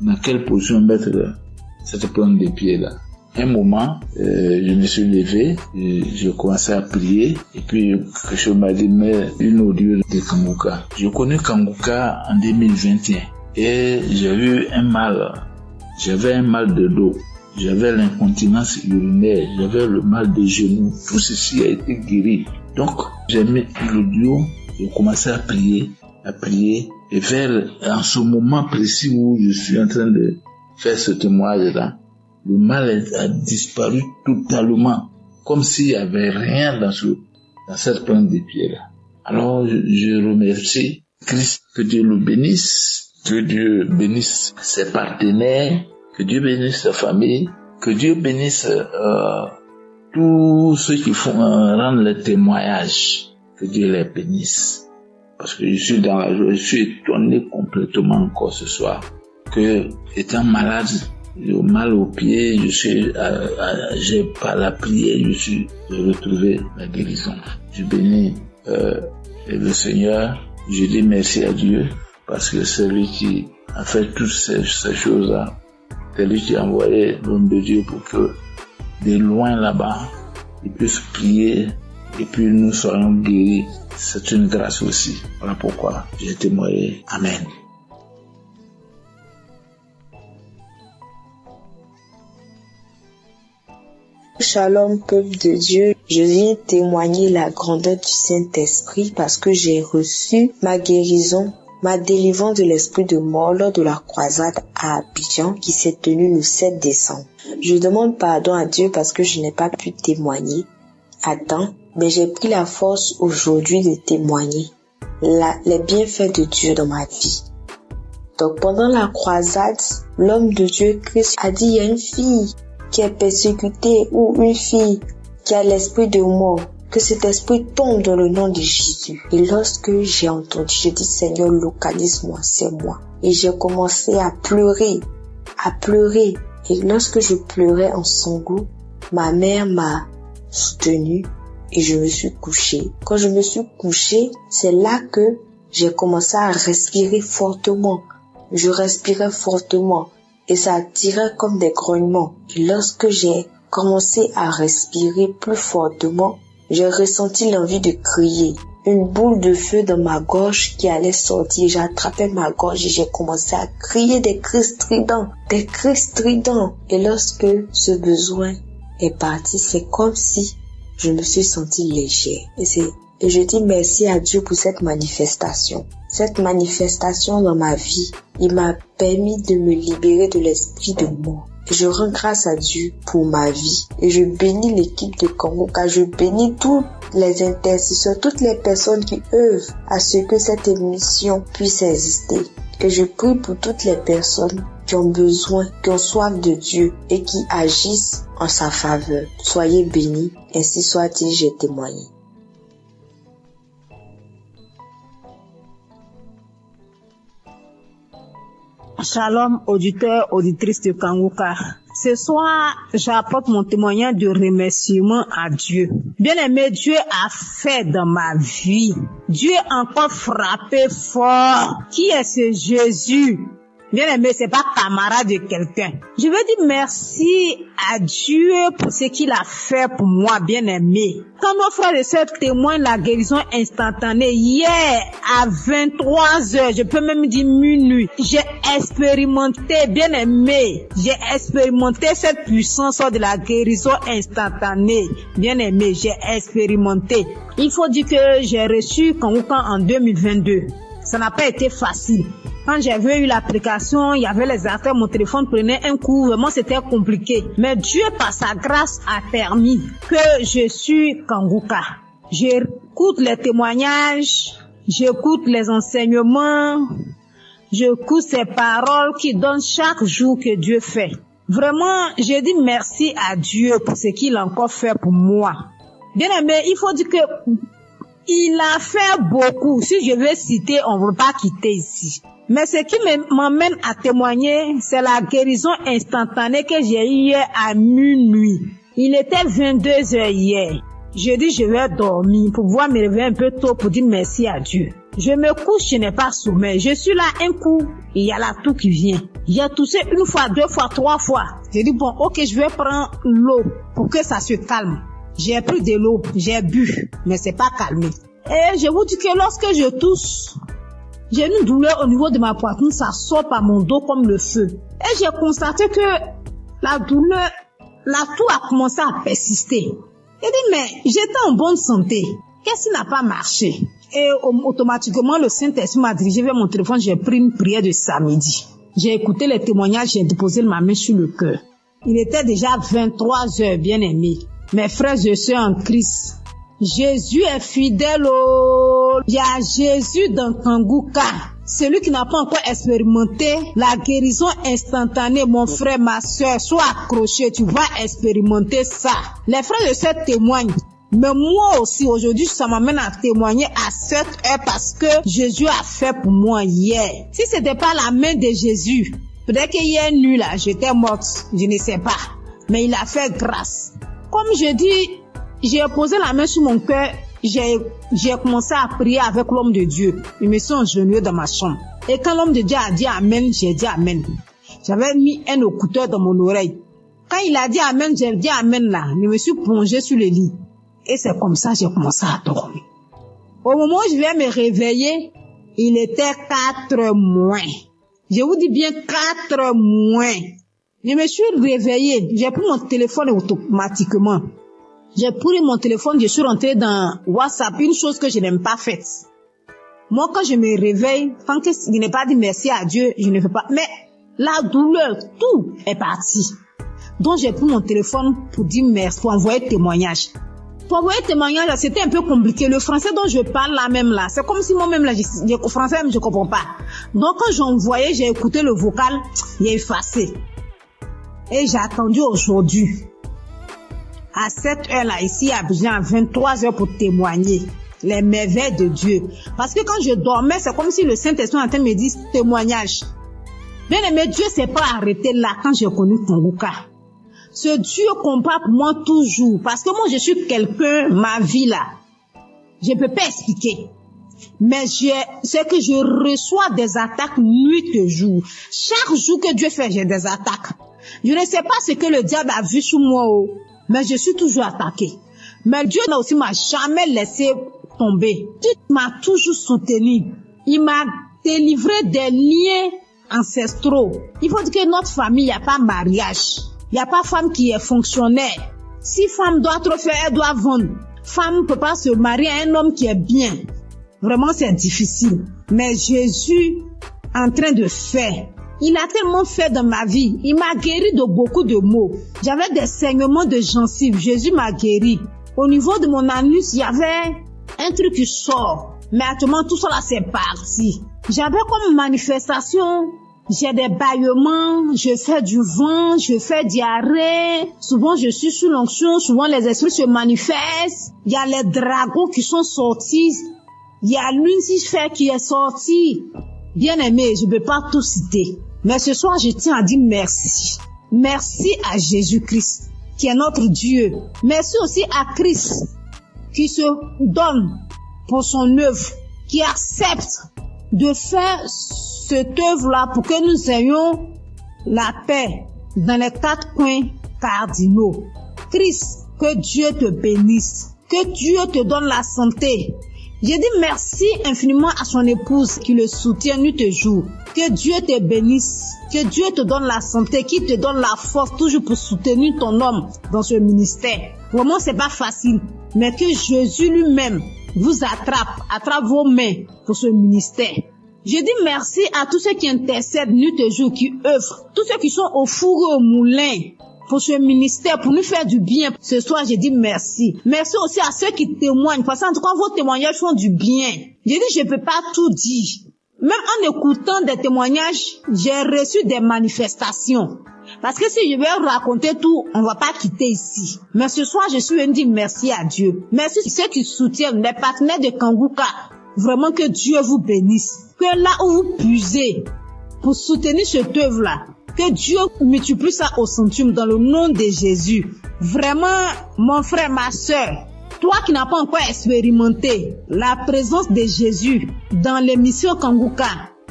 dans quelle position mettre cette plante de pied là. Un moment, je me suis levé, je commençais à prier, et puis quelque chose m'a dit, mais une audio de Kanguka. Je connais Kanguka en 2021, et j'avais un mal de dos. J'avais l'incontinence urinaire, j'avais le mal des genoux, tout ceci a été guéri. Donc, j'ai mis l'audio, j'ai commencé à prier, et en ce moment précis où je suis en train de faire ce témoignage-là, le mal a disparu totalement, comme s'il n'y avait rien dans cette plante de pied-là. Alors, je remercie Christ, que Dieu le bénisse, que Dieu bénisse ses partenaires, que Dieu bénisse sa famille, que Dieu bénisse tous ceux qui rendent le témoignage, que Dieu les bénisse. Parce que je suis dans la joie, je suis étonné complètement encore ce soir, que étant malade, mal au pied, j'ai par la prière, j'ai retrouvé la guérison. Je bénis le Seigneur, je dis merci à Dieu, parce que c'est lui qui a fait toutes ces choses-là. C'est lui qui a envoyé l'homme de Dieu pour que, de loin là-bas, il puisse prier et puis nous soyons guéris. C'est une grâce aussi. Voilà pourquoi j'ai témoigné. Amen. Shalom, peuple de Dieu. Je viens témoigner la grandeur du Saint-Esprit parce que j'ai reçu ma guérison, ma délivrance de l'esprit de mort lors de la croisade à Abidjan qui s'est tenue le 7 décembre. Je demande pardon à Dieu parce que je n'ai pas pu témoigner à temps, mais j'ai pris la force aujourd'hui de témoigner les bienfaits de Dieu dans ma vie. Donc pendant la croisade, l'homme de Dieu Christ a dit il y a une fille qui est persécutée ou une fille qui a l'esprit de mort, que cet esprit tombe dans le nom de Jésus. Et lorsque j'ai entendu, j'ai dit Seigneur, localise-moi, c'est moi. Et j'ai commencé à pleurer. Et lorsque je pleurais en sanglots, ma mère m'a soutenue et je me suis couchée. Quand je me suis couchée, c'est là que j'ai commencé à respirer fortement. Je respirais fortement et ça tirait comme des grognements. Et lorsque j'ai commencé à respirer plus fortement, j'ai ressenti l'envie de crier. Une boule de feu dans ma gorge qui allait sortir. J'ai attrapé ma gorge et j'ai commencé à crier des cris stridents. Et lorsque ce besoin est parti, c'est comme si je me suis sentie légère. Et je dis merci à Dieu pour cette manifestation. Cette manifestation dans ma vie, il m'a permis de me libérer de l'esprit de mort. Et je rends grâce à Dieu pour ma vie. Et je bénis l'équipe de Kangoka. Je bénis tous les intercesseurs, toutes les personnes qui œuvrent à ce que cette émission puisse exister. Et je prie pour toutes les personnes qui ont besoin, qui ont soif de Dieu et qui agissent en sa faveur. Soyez bénis, ainsi soit-il, j'ai témoigné. Shalom, auditeurs, auditrices de Kangoka. Ce soir, j'apporte mon témoignage de remerciement à Dieu. Bien-aimé, Dieu a fait dans ma vie. Dieu a encore frappé fort. Qui est ce Jésus? Bien-aimé, c'est pas camarade de quelqu'un. Je veux dire merci à Dieu pour ce qu'il a fait pour moi, bien-aimé. Quand nos frères et sœurs témoignent la guérison instantanée, hier à 23h, je peux même dire minuit, j'ai expérimenté, bien-aimé, cette puissance de la guérison instantanée. Bien-aimé, j'ai expérimenté. Il faut dire que j'ai reçu Kangoka en 2022. Ça n'a pas été facile. Quand j'avais eu l'application, il y avait les affaires, mon téléphone prenait un coup, vraiment c'était compliqué. Mais Dieu, par sa grâce, a permis que je suis Kangoka. J'écoute les témoignages, j'écoute les enseignements, j'écoute ces paroles qui donnent chaque jour que Dieu fait. Vraiment, je dis merci à Dieu pour ce qu'il a encore fait pour moi. Bien aimé, il faut dire que il a fait beaucoup. Si je veux citer, on ne veut pas quitter ici. Mais ce qui m'amène à témoigner, c'est la guérison instantanée que j'ai eue hier à minuit. Il était 22h hier. Je dis je vais dormir pour pouvoir me réveiller un peu tôt pour dire merci à Dieu. Je me couche, je n'ai pas sommeil. Je suis là un coup, il y a la toux qui vient. Il a toussé une fois, deux fois, trois fois. J'ai dit bon, ok, je vais prendre l'eau pour que ça se calme. J'ai pris de l'eau, j'ai bu, mais c'est pas calmé. Et je vous dis que lorsque je tousse, j'ai une douleur au niveau de ma poitrine, ça sort par mon dos comme le feu. Et j'ai constaté que la douleur, la toux a commencé à persister. J'ai dit, mais j'étais en bonne santé. Qu'est-ce qui n'a pas marché? Et automatiquement, le Saint-Esprit m'a dirigé vers mon téléphone. J'ai pris une prière de samedi. J'ai écouté les témoignages, j'ai déposé ma main sur le cœur. Il était déjà 23h, bien aimé. Mes frères et sœurs en Christ, Jésus est fidèle. Il y a Jésus dans Kangoka. Celui qui n'a pas encore expérimenté la guérison instantanée, mon frère, ma soeur, sois accroché, tu vas expérimenter ça. Les frères et sœurs témoignent. Mais moi aussi, aujourd'hui, ça m'amène à témoigner à cette heure parce que Jésus a fait pour moi hier. Si c'était pas la main de Jésus, Peut-être qu'hier nuit là, j'étais morte, je ne sais pas. Mais il a fait grâce. Comme je dis, j'ai posé la main sur mon cœur, j'ai commencé à prier avec l'homme de Dieu. Je me suis agenouillée dans ma chambre. Et quand l'homme de Dieu a dit Amen, j'ai dit Amen. J'avais mis un écouteur dans mon oreille. Quand il a dit Amen, j'ai dit Amen là. Je me suis plongée sur le lit. Et c'est comme ça que j'ai commencé à dormir. Au moment où je viens me réveiller, il était 4 moins. Je vous dis bien 4 moins. Je me suis réveillée. J'ai pris mon téléphone automatiquement. J'ai pris mon téléphone, je suis rentrée dans WhatsApp, une chose que je n'aime pas faite. Moi, quand je me réveille, tant que je n'ai pas dit merci à Dieu, je ne fais pas. Mais la douleur, tout est parti. Donc, j'ai pris mon téléphone pour dire merci, pour envoyer témoignage. Pour envoyer témoignage, c'était un peu compliqué. Le français dont je parle là même là, c'est comme si moi-même là, le français même je comprends pas. Donc, quand j'envoyais, j'ai écouté le vocal, il est effacé. Et j'ai attendu aujourd'hui, à cette heure-là, ici à Abidjan, à 23h pour témoigner les merveilles de Dieu. Parce que quand je dormais, c'est comme si le Saint-Esprit en train de me dire témoignage. Bien aimé, Dieu s'est pas arrêté là quand j'ai connu Kanguka. Ce Dieu combat pour moi toujours. Parce que moi, je suis quelqu'un, ma vie là, je ne peux pas expliquer. Mais c'est que je reçois des attaques nuit et jour. Chaque jour que Dieu fait, j'ai des attaques. Je ne sais pas ce que le diable a vu sur moi, mais je suis toujours attaquée. Mais Dieu aussi m'a jamais laissé tomber. Dieu m'a toujours soutenu. Il m'a délivré des liens ancestraux. Il faut dire que notre famille, il n'y a pas mariage. Il n'y a pas femme qui est fonctionnaire. Si femme doit trop faire, elle doit vendre. Femme ne peut pas se marier à un homme qui est bien. Vraiment, c'est difficile. Mais Jésus, en train de faire, il a tellement fait dans ma vie. Il m'a guéri de beaucoup de maux. J'avais des saignements de gencives. Jésus m'a guéri. Au niveau de mon anus, il y avait un truc qui sort. Mais actuellement, tout ça là, c'est parti. J'avais comme manifestation, j'ai des bâillements, je fais du vent, je fais diarrhée. Souvent, je suis sous l'onction. Souvent, les esprits se manifestent. Il y a les dragons qui sont sortis. Il y a Lucifer qui est sorti. Bien aimé, je ne peux pas tout citer. Mais ce soir, je tiens à dire merci. Merci à Jésus-Christ, qui est notre Dieu. Merci aussi à Christ, qui se donne pour son œuvre, qui accepte de faire cette œuvre-là pour que nous ayons la paix dans les 4 coins cardinaux. Christ, que Dieu te bénisse, que Dieu te donne la santé. J'ai dit merci infiniment à son épouse qui le soutient nuit et jour. Que Dieu te bénisse, que Dieu te donne la santé, qui te donne la force toujours pour soutenir ton homme dans ce ministère. Vraiment, c'est pas facile, mais que Jésus lui-même vous attrape vos mains pour ce ministère. Je dis merci à tous ceux qui intercèdent nuit et jour, qui œuvrent, tous ceux qui sont au four et au moulin pour ce ministère, pour nous faire du bien. Ce soir, je dis merci. Merci aussi à ceux qui témoignent, parce qu'en tout cas, vos témoignages font du bien. Je dis, je ne peux pas tout dire. Même en écoutant des témoignages, j'ai reçu des manifestations. Parce que si je vais raconter tout, on ne va pas quitter ici. Mais ce soir, je suis venu dire merci à Dieu. Merci à ceux qui soutiennent, les partenaires de Kanguka. Vraiment que Dieu vous bénisse. Que là où vous puisez pour soutenir cette œuvre-là, que Dieu multiplie ça au centuple dans le nom de Jésus. Vraiment, mon frère, ma soeur, toi qui n'as pas encore expérimenté la présence de Jésus dans l'émission Kanguka,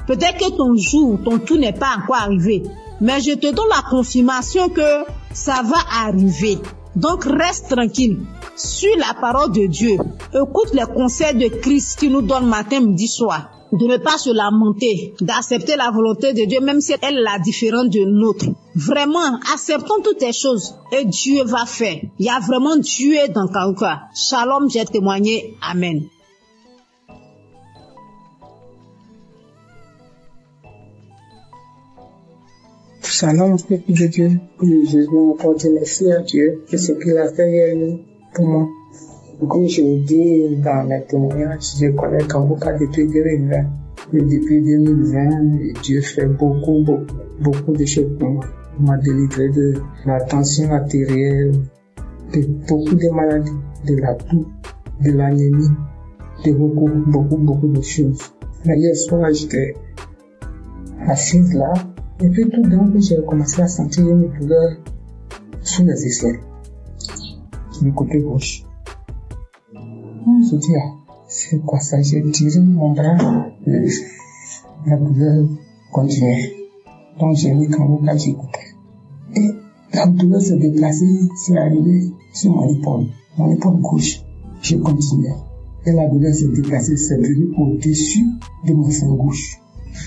peut-être que ton jour, ton tour n'est pas encore arrivé. Mais je te donne la confirmation que ça va arriver. Donc reste tranquille. Suis la parole de Dieu. Écoute les conseils de Christ qui nous donne matin, midi, soir. De ne pas se lamenter, d'accepter la volonté de Dieu, même si elle est la différente de nôtre. Vraiment, acceptons toutes les choses et Dieu va faire. Il y a vraiment Dieu dans Kanguka. Shalom, j'ai témoigné. Amen. Shalom, peuple de Dieu. Je veux encore dire merci à Dieu de ce qu'il a fait pour moi. Comme je le dis dans mes témoignages, je connais Kanguka depuis 2020. Et depuis 2020, Dieu fait beaucoup de choses pour moi. Il m'a délivré de la tension artérielle, de beaucoup de maladies, de la toux, de l'anémie, de beaucoup de choses. Mais hier soir, j'étais assise là, Et puis tout d'un coup, j'ai commencé à sentir une douleur sous les aisselles, du côté gauche. Je dis, c'est quoi ça? J'ai tiré mon bras, la douleur continuait. Donc j'ai mis Kangoka, j'écoutais. Et la douleur se déplaçait, c'est arrivé sur mon épaule gauche. J'ai continué. Et la douleur se déplaçait, c'est venu au-dessus de mon sein gauche.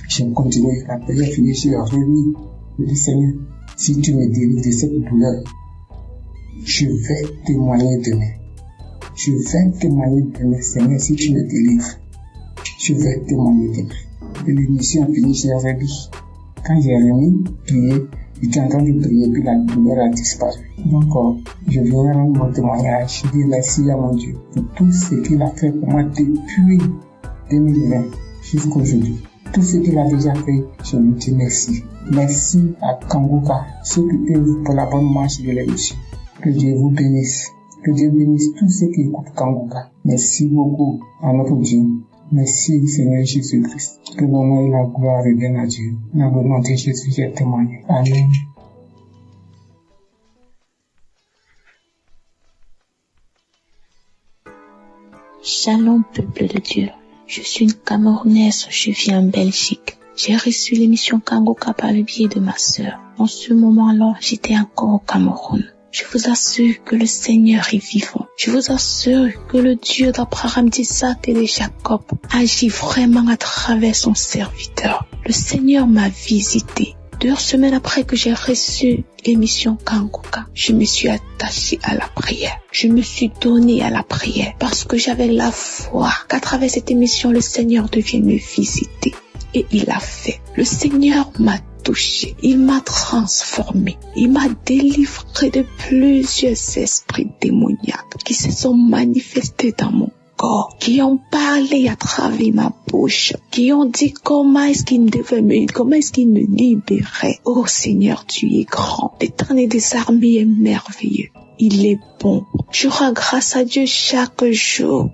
J'ai continué. Après j'ai fini, j'ai remis. Je dis, Seigneur, si tu me délivres de cette douleur, je vais témoigner demain. Je vais témoigner demain, Seigneur, si tu me délivres. Je vais témoigner demain. Et l'émission a fini, j'ai remis. Quand j'ai remis, prié, j'étais en train de prier, puis la douleur a disparu. Donc, je viens rendre mon témoignage. Je dis merci à mon Dieu pour tout ce qu'il a fait pour moi depuis 2020 jusqu'à aujourd'hui. Tout ce qu'il a déjà fait, je lui dis merci. Merci à Kangoka, ceux qui œuvrent pour la bonne marche de l'émission. Que Dieu vous bénisse. Que Dieu bénisse tous ceux qui écoutent Kangoka. Merci beaucoup à notre Dieu. Merci Seigneur Jésus-Christ. Que l'honneur et la gloire reviennent à Dieu. Dans le nom de Jésus, j'ai témoigné. Amen. Shalom peuple de Dieu. Je suis une Camerounaise, je vis en Belgique. J'ai reçu l'émission Kangoka par le biais de ma sœur. En ce moment-là, j'étais encore au Cameroun. Je vous assure que le Seigneur est vivant. Je vous assure que le Dieu d'Abraham, d'Isaac et de Jacob agit vraiment à travers son serviteur. Le Seigneur m'a visité. 2 semaines après que j'ai reçu l'émission Kangoka, je me suis attachée à la prière. Je me suis donnée à la prière parce que j'avais la foi qu'à travers cette émission, le Seigneur devienne me visiter. Et il l'a fait. Le Seigneur m'a touché, il m'a transformé, il m'a délivré de plusieurs esprits démoniaques qui se sont manifestés dans mon corps, qui ont parlé à travers ma bouche, qui ont dit comment est-ce qu'il me libérait. Oh Seigneur, tu es grand, l'Éternel des armées est merveilleux, il est bon. Je rends grâce à Dieu chaque jour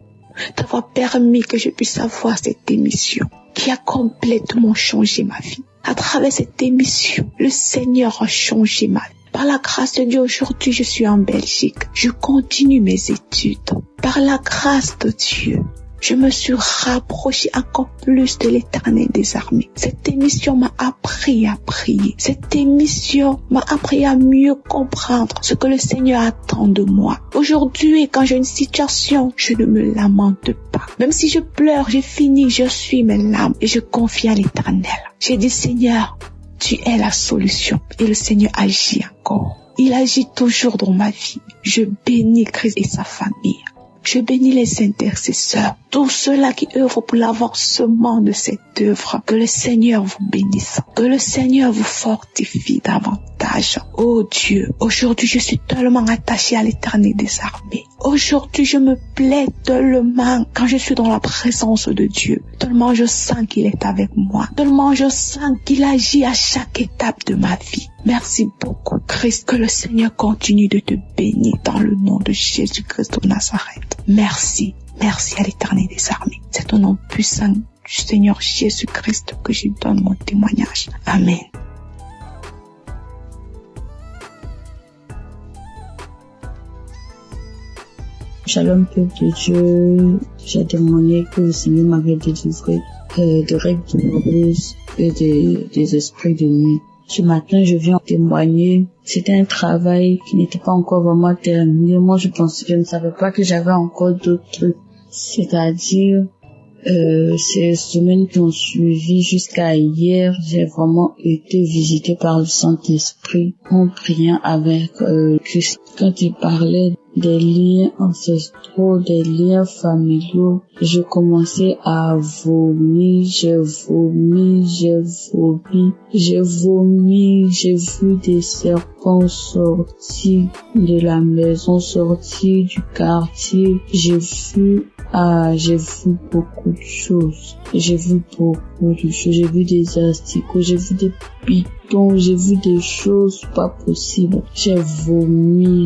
d'avoir permis que je puisse avoir cette émission qui a complètement changé ma vie. À travers cette émission, le Seigneur a changé ma vie. Par la grâce de Dieu, aujourd'hui, je suis en Belgique. Je continue mes études. Par la grâce de Dieu, je me suis rapprochée encore plus de l'Éternel des armées. Cette émission m'a appris à prier. Cette émission m'a appris à mieux comprendre ce que le Seigneur attend de moi. Aujourd'hui, quand j'ai une situation, je ne me lamente pas. Même si je pleure, j'ai fini, je suis mes larmes et je confie à l'Éternel. J'ai dit, Seigneur, tu es la solution. Et le Seigneur agit encore. Il agit toujours dans ma vie. Je bénis Christ et sa famille. Je bénis les intercesseurs, tous ceux-là qui œuvrent pour l'avancement de cette œuvre. Que le Seigneur vous bénisse, que le Seigneur vous fortifie davantage. Oh Dieu, aujourd'hui je suis tellement attachée à l'Éternel des armées. Aujourd'hui je me plais tellement quand je suis dans la présence de Dieu. Tellement je sens qu'il est avec moi. Tellement je sens qu'il agit à chaque étape de ma vie. Merci beaucoup Christ, que le Seigneur continue de te bénir dans le nom de Jésus-Christ de Nazareth. Merci, merci à l'Éternel des armées. C'est au nom puissant du Seigneur Jésus-Christ que je donne mon témoignage. Amen. Shalom peuple de Dieu, j'ai témoigné que le Seigneur m'avait délivré de règles douloureuses et des esprits de nuit. Ce matin, je viens témoigner. C'était un travail qui n'était pas encore vraiment terminé. Moi, je ne savais pas que j'avais encore d'autres trucs. C'est-à-dire, ces semaines qui ont suivi jusqu'à hier, j'ai vraiment été visitée par le Saint-Esprit en priant avec Christ. Quand il parlait des liens ancestraux, des liens familiaux, je commençais à vomir, j'ai vu des serpents sortir de la maison, sortir du quartier, j'ai vu beaucoup de choses. J'ai vu des asticots, j'ai vu des pitons, j'ai vu des choses pas possibles. J'ai vomi.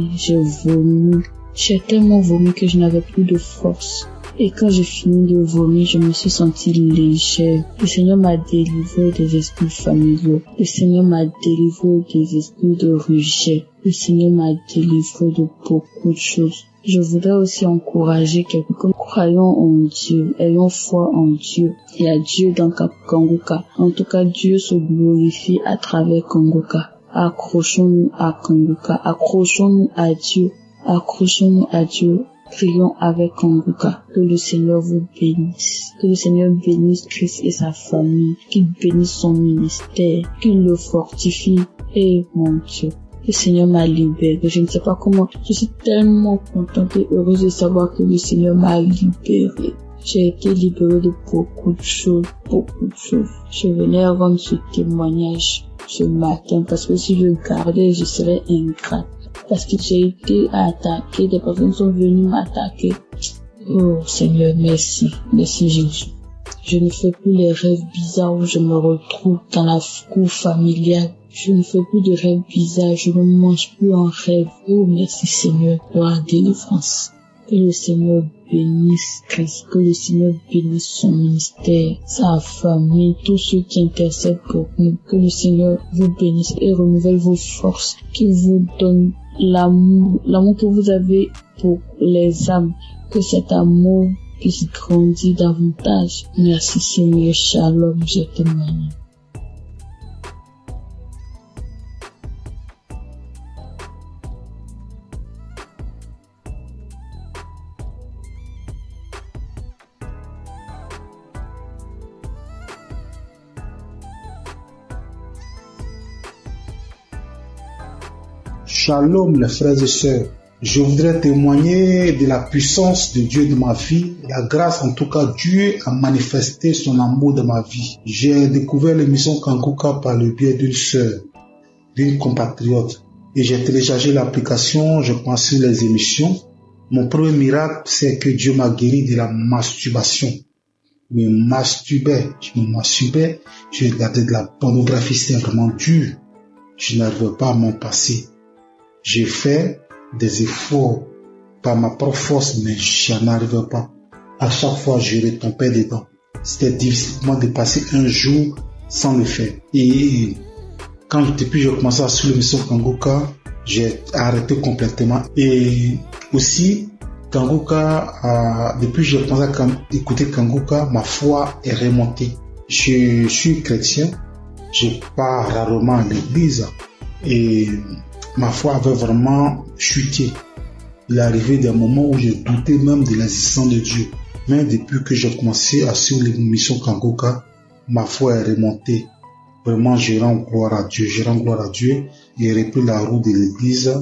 J'ai tellement vomi que je n'avais plus de force. Et quand j'ai fini de vomir, je me suis sentie légère. Le Seigneur m'a délivré des esprits familiaux. Le Seigneur m'a délivré des esprits de rejet. Le Seigneur m'a délivré de beaucoup de choses. Je voudrais aussi encourager quelqu'un. Croyons en Dieu, ayons foi en Dieu. Il y a Dieu dans Kanguka. En tout cas, Dieu se glorifie à travers Kanguka. Accrochons-nous à Kanguka. Accrochons-nous à Dieu. Accrochons-nous à Dieu. Prions avec Kanguka. Que le Seigneur vous bénisse. Que le Seigneur bénisse Christ et sa famille. Qu'il bénisse son ministère. Qu'il le fortifie. Et mon Dieu, le Seigneur m'a libéré. Je ne sais pas comment. Je suis tellement contente et heureuse de savoir que le Seigneur m'a libéré. J'ai été libérée de beaucoup de choses, beaucoup de choses. Je venais rendre ce témoignage ce matin parce que si je gardais, je serais ingrate. Parce que j'ai été attaquée, des personnes sont venues m'attaquer. Oh Seigneur, merci. Merci Jésus. Je ne fais plus les rêves bizarres où je me retrouve dans la cour familiale. Je ne fais plus de rêves bizarres, je ne mange plus en rêve. Oh merci Seigneur pour la délivrance. Que le Seigneur bénisse Christ, que le Seigneur bénisse son ministère, sa famille, tous ceux qui intercèdent pour nous. Que le Seigneur vous bénisse et renouvelle vos forces, qu'il vous donne l'amour que vous avez pour les âmes, que cet amour puisse grandir davantage. Merci Seigneur, shalom, je témoigne. Shalom les frères et sœurs, je voudrais témoigner de la puissance de Dieu dans ma vie, la grâce en tout cas, Dieu a manifesté son amour dans ma vie. J'ai découvert l'émission Kanguka par le biais d'une sœur, d'une compatriote, et j'ai téléchargé l'application, je pense sur les émissions. Mon premier miracle, c'est que Dieu m'a guéri de la masturbation. Je me masturbais, je regardais de la pornographie, c'était vraiment dur. Je n'arrivais pas à m'en passer. J'ai fait des efforts par ma propre force, mais je n'en arrivais pas. À chaque fois, je retombais dedans. C'était difficile pour moi de passer un jour sans le faire. Et depuis j'ai commencé à suivre l'émission Kanguka, j'ai arrêté complètement. Et aussi, Kanguka, depuis que j'ai commencé à écouter Kanguka, ma foi est remontée. Je suis chrétien, je pars rarement à l'église et ma foi avait vraiment chuté. Il est arrivé des moments où je doutais même de l'existence de Dieu. Mais depuis que j'ai commencé à suivre l'émission Kanguka, ma foi est remontée. Vraiment, je rends gloire à Dieu. J'ai repris la route de l'église.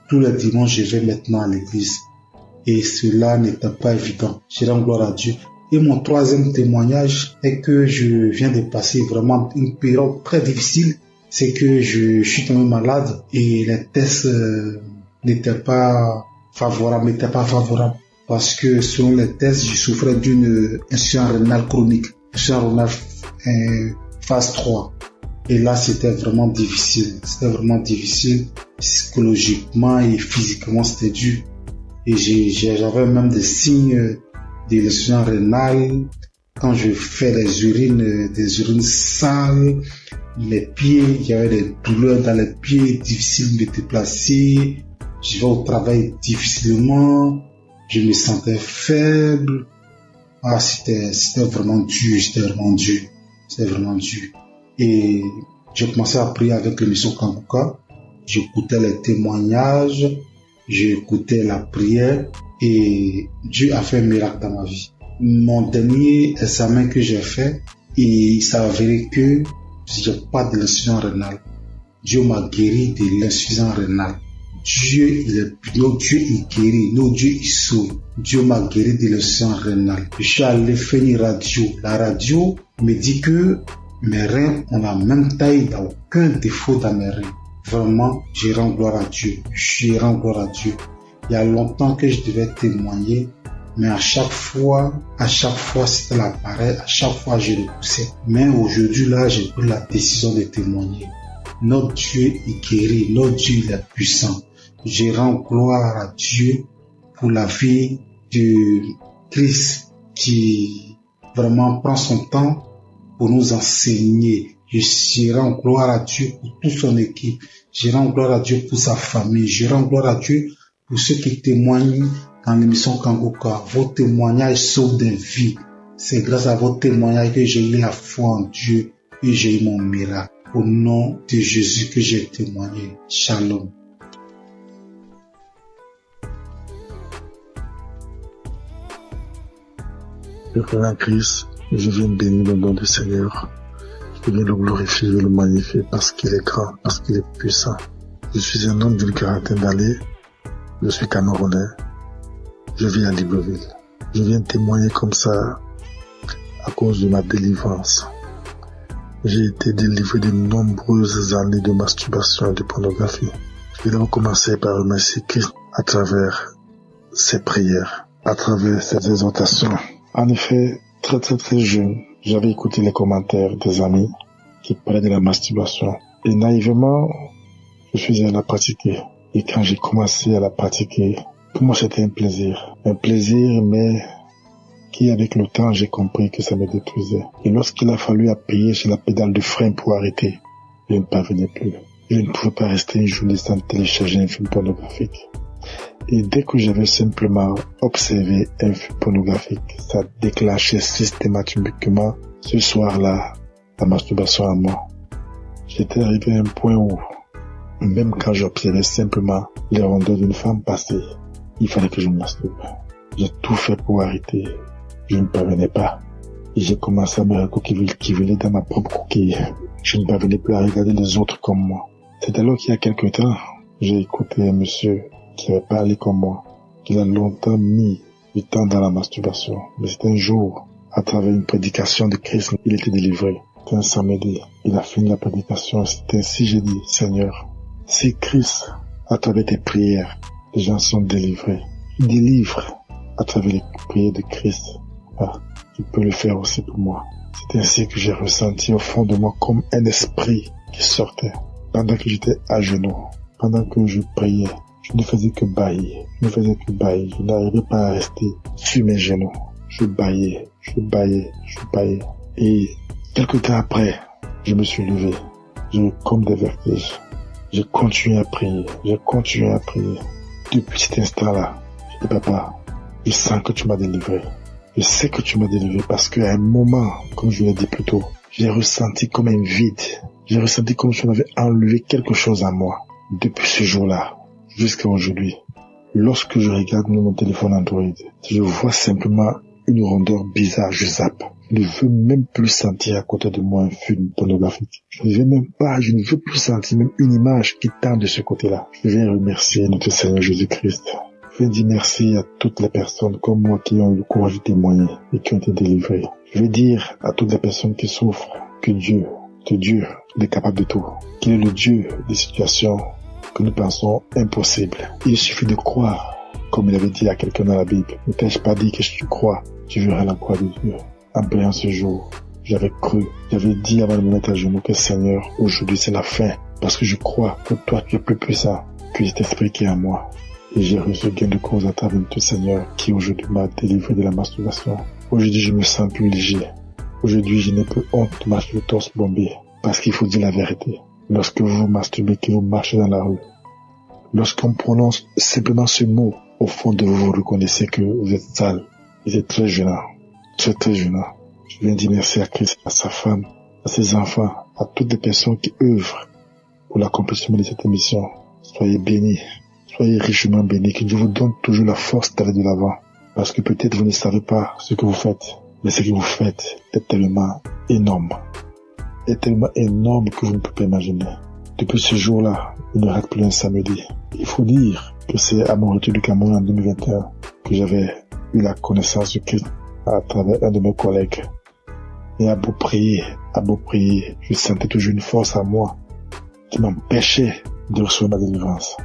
Tous les dimanches, je vais maintenant à l'église. Et cela n'était pas évident. Je rends gloire à Dieu. Et mon troisième témoignage est que je viens de passer vraiment une période très difficile. C'est que je suis tombé malade et les tests n'étaient pas favorables. Parce que selon les tests, je souffrais d'une insuffisance rénale chronique. Insuffisance rénale phase 3. Et là, c'était vraiment difficile. Psychologiquement et physiquement, c'était dur. Et j'avais même des signes de l'insuffisance rénale. Quand je fais des urines sales, les pieds, il y avait des douleurs dans les pieds, difficile de me déplacer. Je vais au travail difficilement. Je me sentais faible. C'était vraiment dur. Et j'ai commencé à prier avec l'émission Kanguka. J'écoutais les témoignages, j'écoutais la prière et Dieu a fait un miracle dans ma vie. Mon dernier examen que j'ai fait, il s'est avéré que j'ai pas de l'insuffisance rénale. Dieu m'a guéri de l'insuffisance rénale. Dieu, notre Dieu, il guérit, notre Dieu, il sauve. Dieu m'a guéri de l'insuffisance rénale. Je suis allé faire une radio. La radio me dit que mes reins ont la même taille, il n'y a aucun défaut dans mes reins. Vraiment, je rends gloire à Dieu. Il y a longtemps que je devais témoigner, mais à chaque fois, c'était la pareille, à chaque fois, je le poussais. Mais aujourd'hui, là, j'ai pris la décision de témoigner. Notre Dieu est guéri, notre Dieu il est puissant. Je rends gloire à Dieu pour la vie de Christ qui vraiment prend son temps pour nous enseigner. Je rends gloire à Dieu pour toute son équipe. Je rends gloire à Dieu pour sa famille. Je rends gloire à Dieu pour ceux qui témoignent dans l'émission Kangoka. Vos témoignages sauvent des vies. C'est grâce à vos témoignages que j'ai eu la foi en Dieu et j'ai eu mon miracle. Au nom de Jésus que j'ai témoigné. Shalom. Le frère en Christ, je viens bénir le nom du Seigneur. Je viens le glorifier, le magnifier parce qu'il est grand, parce qu'il est puissant. Je suis un homme d'une quarantaine d'années. Je suis Camerounais. Je vis à Libreville. Je viens témoigner comme ça à cause de ma délivrance. J'ai été délivré de nombreuses années de masturbation et de pornographie. Je vais commencer par remercier Christ à travers ses prières, à travers ses exhortations. En effet, très jeune, j'avais écouté les commentaires des amis qui parlaient de la masturbation. Et naïvement, je suis allé la pratiquer. Et quand j'ai commencé à la pratiquer, pour moi c'était un plaisir. Un plaisir, mais qui avec le temps, j'ai compris que ça me détruisait. Et lorsqu'il a fallu appuyer sur la pédale de frein pour arrêter, je ne parvenais plus. Je ne pouvais pas rester une journée sans télécharger un film pornographique. Et dès que j'avais simplement observé un film pornographique, ça déclenchait systématiquement ce soir-là la masturbation à moi. J'étais arrivé à un point où, même quand j'observais simplement les rondeurs d'une femme passer, il fallait que je me masturbe. J'ai tout fait pour arrêter. Je ne parvenais pas. Et j'ai commencé à me recouquiller dans ma propre coquille. Je ne parvenais plus à regarder les autres comme moi. C'est alors qu'il y a quelque temps, j'ai écouté un monsieur qui avait parlé comme moi, qu'il a longtemps mis du temps dans la masturbation. Mais c'est un jour, à travers une prédication de Christ, il était délivré. C'était un samedi. Il a fini la prédication. C'est ainsi j'ai dit, Seigneur, si Christ, à travers tes prières, les gens sont délivrés, délivre à travers les prières de Christ. Tu peux le faire aussi pour moi. C'est ainsi que j'ai ressenti au fond de moi comme un esprit qui sortait. Pendant que j'étais à genoux, pendant que je priais, je ne faisais que bâiller. Je n'arrivais pas à rester sur mes genoux. Je bâillais. Et quelque temps après, je me suis levé. J'ai eu comme des vertiges. J'ai continué à prier. Depuis cet instant-là, je dis, papa, je sens que tu m'as délivré. Je sais que tu m'as délivré parce qu'à un moment, comme je l'ai dit plus tôt, j'ai ressenti comme un vide. J'ai ressenti comme si on avait enlevé quelque chose à moi. Depuis ce jour-là, jusqu'à aujourd'hui, lorsque je regarde mon téléphone Android, je vois simplement une rondeur bizarre, je zappe. Je ne veux même plus sentir à côté de moi un film pornographique. Je ne veux plus sentir même une image qui tend de ce côté-là. Je viens remercier notre Seigneur Jésus-Christ. Je vais dire merci à toutes les personnes comme moi qui ont eu le courage de témoigner et qui ont été délivrées. Je vais dire à toutes les personnes qui souffrent que Dieu, il est capable de tout. Qu'il est le Dieu des situations que nous pensons impossibles. Il suffit de croire, comme il avait dit à quelqu'un dans la Bible. Ne t'ai-je pas dit que si tu crois, tu verras la croix de Dieu. En priant ce jour, j'avais cru, j'avais dit avant de me mettre à genoux que Seigneur, aujourd'hui c'est la fin. Parce que je crois que toi tu es plus puissant que cet esprit qui est en moi. Et j'ai reçu gain de cause à travers tout Seigneur qui aujourd'hui m'a délivré de la masturbation. Aujourd'hui, je me sens plus léger. Aujourd'hui, je n'ai plus honte de marcher le torse bombé. Parce qu'il faut dire la vérité. Lorsque vous vous masturbez, que vous marchez dans la rue, lorsqu'on prononce simplement ce mot, au fond de vous, vous reconnaissez que vous êtes sale. Vous êtes très gênant. Très gênant. Je viens dire merci à Christ, à sa femme, à ses enfants, à toutes les personnes qui œuvrent pour l'accomplissement de cette émission. Soyez bénis. Soyez richement bénis, que Dieu vous donne toujours la force d'aller de l'avant. Parce que peut-être vous ne savez pas ce que vous faites, mais ce que vous faites est tellement énorme. Est tellement énorme que vous ne pouvez pas imaginer. Depuis ce jour-là, il ne rate plus un samedi. Il faut dire que c'est à mon retour du Cameroun en 2021 que j'avais eu la connaissance de Christ à travers un de mes collègues. Et à beau prier, je sentais toujours une force à moi qui m'empêchait de recevoir ma délivrance.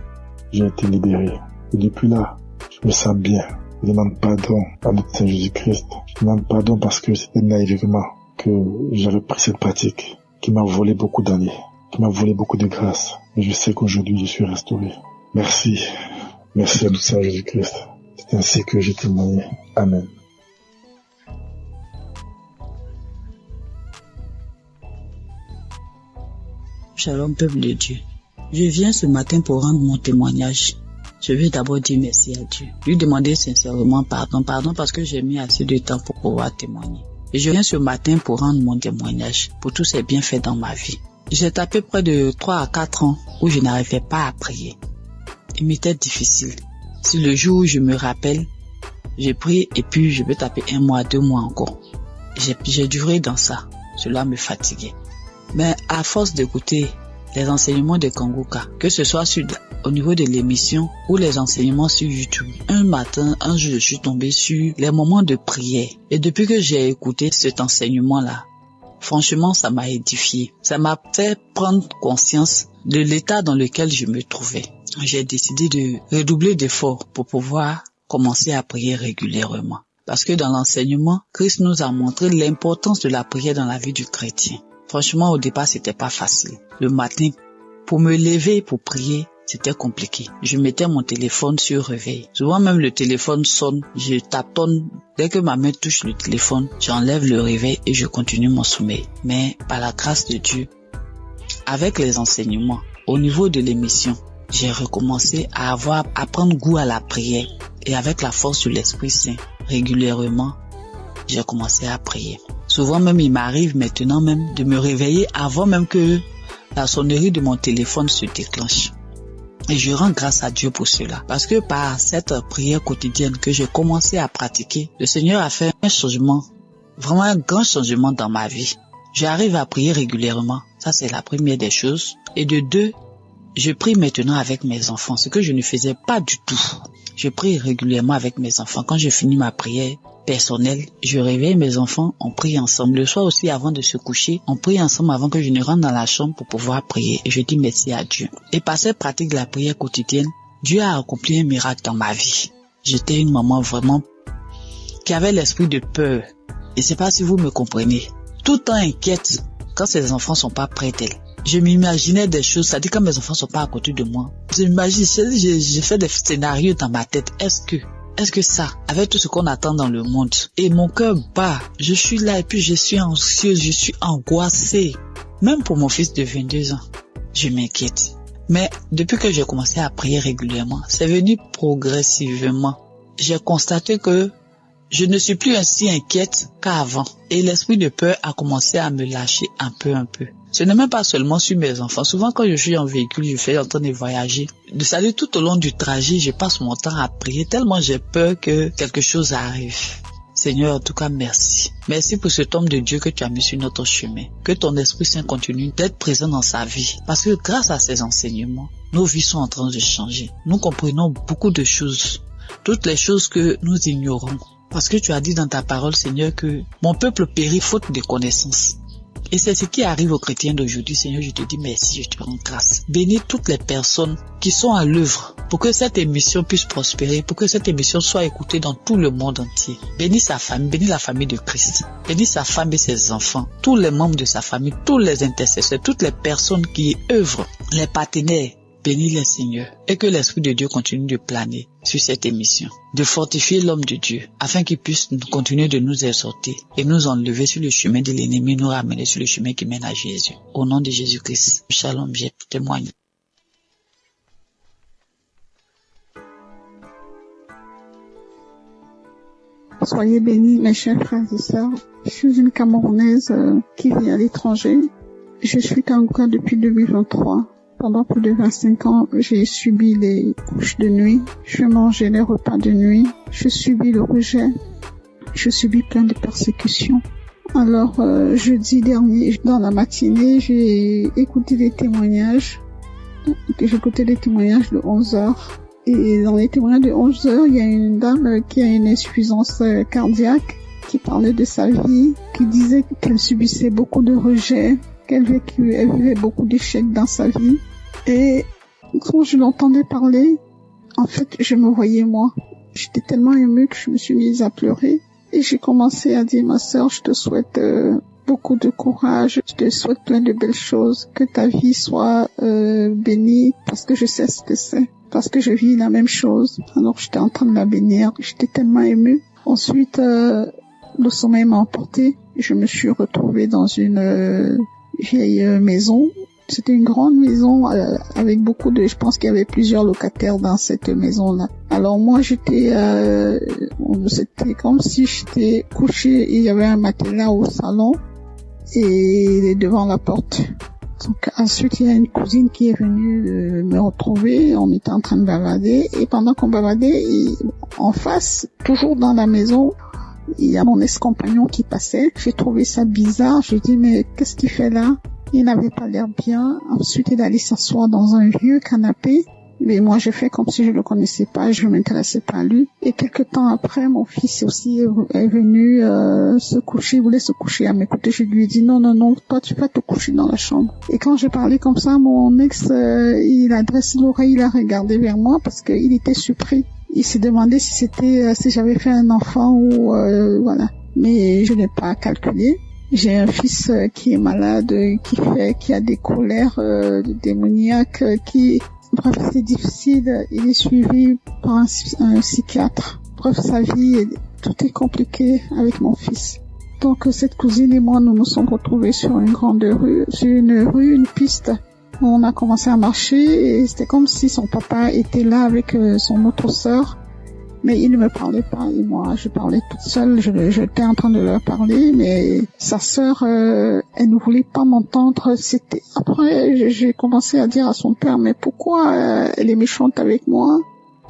J'ai été libéré. Et depuis là, je me sens bien. Je demande pardon à notre Seigneur Jésus-Christ. Je demande pardon parce que c'était naïvement que j'avais pris cette pratique qui m'a volé beaucoup d'années, qui m'a volé beaucoup de grâce. Et je sais qu'aujourd'hui, je suis restauré. Merci. Merci à notre Seigneur Jésus-Christ. C'est ainsi que j'ai témoigné. Amen. Shalom, peuple de Dieu. Je viens ce matin pour rendre mon témoignage. Je veux d'abord dire merci à Dieu. Lui demander sincèrement pardon parce que j'ai mis assez de temps pour pouvoir témoigner. Et je viens ce matin pour rendre mon témoignage pour tous ces bienfaits dans ma vie. J'ai tapé près de 3 à 4 ans où je n'arrivais pas à prier. Il m'était difficile. Si le jour où je me rappelle, j'ai prié et puis je peux taper 1 mois, 2 mois encore. J'ai duré dans ça. Cela me fatiguait. Mais à force d'écouter les enseignements de Kanguka, que ce soit au niveau de l'émission ou les enseignements sur YouTube, un jour, je suis tombée sur les moments de prière. Et depuis que j'ai écouté cet enseignement-là, franchement, ça m'a édifié. Ça m'a fait prendre conscience de l'état dans lequel je me trouvais. J'ai décidé de redoubler d'efforts pour pouvoir commencer à prier régulièrement. Parce que dans l'enseignement, Christ nous a montré l'importance de la prière dans la vie du chrétien. Franchement, au départ, c'était pas facile. Le matin, pour me lever pour prier, c'était compliqué. Je mettais mon téléphone sur réveil. Souvent même le téléphone sonne, je tâtonne. Dès que ma main touche le téléphone, j'enlève le réveil et je continue mon sommeil. Mais par la grâce de Dieu, avec les enseignements, au niveau de l'émission, j'ai recommencé à prendre goût à la prière. Et avec la force de l'Esprit Saint, régulièrement, j'ai commencé à prier. Souvent même, il m'arrive maintenant même de me réveiller avant même que la sonnerie de mon téléphone se déclenche. Et je rends grâce à Dieu pour cela. Parce que par cette prière quotidienne que j'ai commencé à pratiquer, le Seigneur a fait un changement, vraiment un grand changement dans ma vie. J'arrive à prier régulièrement. Ça, c'est la première des choses. Et de 2, je prie maintenant avec mes enfants, ce que je ne faisais pas du tout. Je prie régulièrement avec mes enfants. Quand je finis ma prière personnelle, je réveille mes enfants, on prie ensemble. Le soir aussi, avant de se coucher, on prie ensemble avant que je ne rentre dans la chambre pour pouvoir prier. Et je dis merci à Dieu. Et par cette pratique de la prière quotidienne, Dieu a accompli un miracle dans ma vie. J'étais une maman vraiment qui avait l'esprit de peur. Et c'est pas si vous me comprenez. Tout le temps inquiète quand ses enfants sont pas près d'elle. Je m'imaginais des choses, c'est-à-dire quand mes enfants sont pas à côté de moi. J'ai fait des scénarios dans ma tête. Est-ce que ça, avec tout ce qu'on attend dans le monde, et mon cœur bat, je suis là et puis je suis anxieuse, je suis angoissée. Même pour mon fils de 22 ans, je m'inquiète. Mais depuis que j'ai commencé à prier régulièrement, c'est venu progressivement. J'ai constaté que je ne suis plus ainsi inquiète qu'avant. Et l'esprit de peur a commencé à me lâcher un peu. Ce n'est même pas seulement sur mes enfants. Souvent, quand je suis en véhicule, je fais en train de voyager. C'est-à-dire, tout au long du trajet, je passe mon temps à prier tellement j'ai peur que quelque chose arrive. Seigneur, en tout cas, merci. Merci pour cet homme de Dieu que tu as mis sur notre chemin. Que ton Esprit Saint continue d'être présent dans sa vie. Parce que grâce à ces enseignements, nos vies sont en train de changer. Nous comprenons beaucoup de choses. Toutes les choses que nous ignorons. Parce que tu as dit dans ta parole, Seigneur, que mon peuple périt faute de connaissance. Et c'est ce qui arrive aux chrétiens d'aujourd'hui. Seigneur, je te dis merci, je te rends grâce. Bénis toutes les personnes qui sont à l'œuvre pour que cette émission puisse prospérer, pour que cette émission soit écoutée dans tout le monde entier. Bénis sa famille, bénis la famille de Christ. Bénis sa femme et ses enfants, tous les membres de sa famille, tous les intercesseurs, toutes les personnes qui œuvrent, les partenaires. Bénis les Seigneur et que l'Esprit de Dieu continue de planer sur cette émission, de fortifier l'homme de Dieu afin qu'il puisse continuer de nous exhorter et nous enlever sur le chemin de l'ennemi, nous ramener sur le chemin qui mène à Jésus. Au nom de Jésus-Christ, Shalom, j'ai témoigné. Soyez bénis, mes chers frères et sœurs. Je suis une Camerounaise qui vit à l'étranger. Je suis Kanguka depuis 2023. Pendant plus de 25 ans, j'ai subi les couches de nuit, je mangeais les repas de nuit, je subis le rejet, je subis plein de persécutions. Alors, jeudi dernier, dans la matinée, j'ai écouté des témoignages. J'ai écouté des témoignages de 11h. Et dans les témoignages de 11h, il y a une dame qui a une insuffisance cardiaque, qui parlait de sa vie, qui disait qu'elle subissait beaucoup de rejet, qu'elle vivait beaucoup d'échecs dans sa vie. Et quand je l'entendais parler, en fait, je me voyais moi. J'étais tellement émue que je me suis mise à pleurer. Et j'ai commencé à dire, ma sœur, je te souhaite beaucoup de courage, je te souhaite plein de belles choses, que ta vie soit bénie, parce que je sais ce que c'est, parce que je vis la même chose. Alors j'étais en train de la bénir, j'étais tellement émue. Ensuite, le sommeil m'a emporté. Je me suis retrouvée dans une vieille maison C'était une grande maison avec beaucoup de... Je pense qu'il y avait plusieurs locataires dans cette maison-là. Alors moi, c'était comme si j'étais couchée et il y avait un matelas au salon et devant la porte. Donc ensuite, il y a une cousine qui est venue me retrouver. On était en train de bavarder et pendant qu'on bavardait, en face, toujours dans la maison, il y a mon ex-compagnon qui passait. J'ai trouvé ça bizarre. J'ai dit, mais qu'est-ce qu'il fait là? Il n'avait pas l'air bien. Ensuite, il allait s'asseoir dans un vieux canapé. Mais moi, j'ai fait comme si je le connaissais pas, je m'intéressais pas à lui. Et quelque temps après, mon fils aussi est venu se coucher, il voulait se coucher à mes côtés. Je lui ai dit, non, toi, tu vas te coucher dans la chambre. Et quand j'ai parlé comme ça, mon ex, il a dressé l'oreille, il a regardé vers moi parce qu'il était surpris. Il s'est demandé si j'avais fait un enfant ou voilà. Mais je n'ai pas calculé. J'ai un fils qui est malade, qui a des colères démoniaques, bref, c'est difficile. Il est suivi par un psychiatre. Bref, sa vie, tout est compliqué avec mon fils. Donc, cette cousine et moi, nous nous sommes retrouvés sur une grande rue, une piste. On a commencé à marcher et c'était comme si son papa était là avec son autre sœur. Mais il ne me parlait pas et moi, je parlais toute seule. J'étais en train de leur parler, mais sa sœur, elle ne voulait pas m'entendre. Après, j'ai commencé à dire à son père, mais pourquoi elle est méchante avec moi?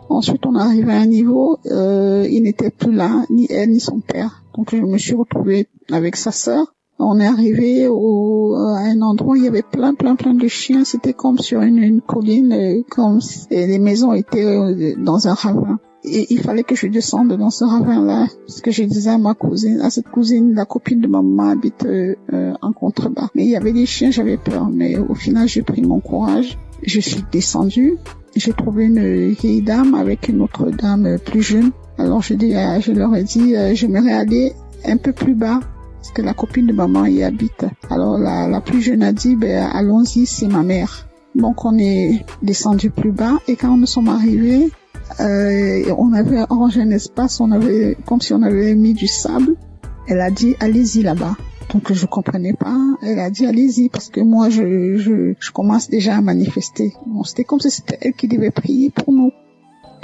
Ensuite, on est arrivé à un niveau, il n'était plus là, ni elle, ni son père. Donc, je me suis retrouvée avec sa sœur. On est arrivé à un endroit où il y avait plein de chiens. C'était comme sur une colline, et les maisons étaient dans un ravin. Et il fallait que je descende dans ce ravin-là, parce que je disais à cette cousine, la copine de ma maman habite en contrebas. Mais il y avait des chiens, j'avais peur. Mais au final, j'ai pris mon courage. Je suis descendue. J'ai trouvé une vieille dame avec une autre dame plus jeune. Alors je leur ai dit, j'aimerais aller un peu plus bas, parce que la copine de maman y habite. Alors la plus jeune a dit, allons-y, c'est ma mère. Donc on est descendu plus bas et quand nous sommes arrivés, on avait arrangé un espace, comme si on avait mis du sable. Elle a dit, allez-y là-bas. Donc je comprenais pas. Elle a dit, allez-y, parce que moi je commence déjà à manifester. Bon, c'était comme si c'était elle qui devait prier pour nous.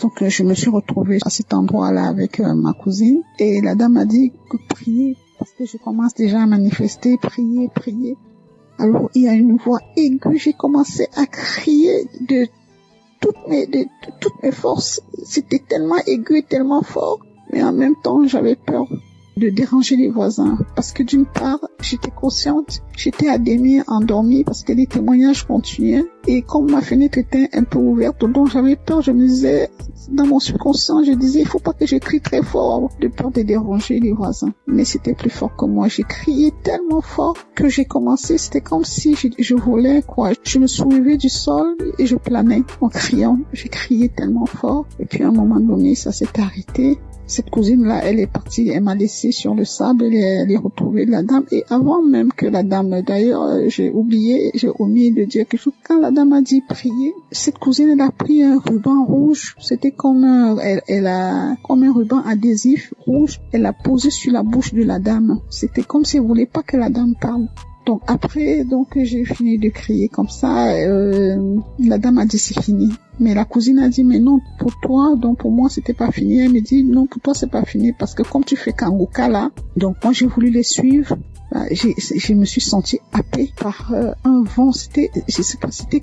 Donc je me suis retrouvée à cet endroit-là avec ma cousine et la dame a dit que priez, parce que je commence déjà à manifester, prier. Alors il y a une voix aiguë, j'ai commencé à crier de toutes mes forces. C'était tellement aigu et tellement fort, mais en même temps j'avais peur de déranger les voisins, parce que d'une part j'étais consciente, j'étais à demi endormie parce que les témoignages continuaient et comme ma fenêtre était un peu ouverte, donc j'avais peur. Je me disais, dans mon subconscient, je disais, il faut pas que je crie très fort de peur de déranger les voisins. Mais c'était plus fort que moi. J'ai crié tellement fort que j'ai commencé, c'était comme si je volais, quoi. Je me soulevais du sol et je planais en criant. J'ai crié tellement fort et puis à un moment donné, ça s'est arrêté. Cette cousine-là, elle est partie, elle m'a laissé sur le sable, elle est retrouvée la dame. Et avant même que la dame, d'ailleurs, j'ai omis de dire quelque chose. Quand la dame a dit prier, cette cousine, elle a pris un ruban rouge. C'était comme comme un ruban adhésif rouge. Elle l'a posé sur la bouche de la dame. C'était comme si elle voulait pas que la dame parle. Donc après, j'ai fini de crier comme ça. La dame a dit c'est fini. Mais la cousine a dit mais non, pour toi, donc pour moi c'était pas fini. Elle me dit non, pour toi c'est pas fini parce que comme tu fais Kanguka là, donc moi j'ai voulu les suivre. Je me suis sentie happée par un vent. C'était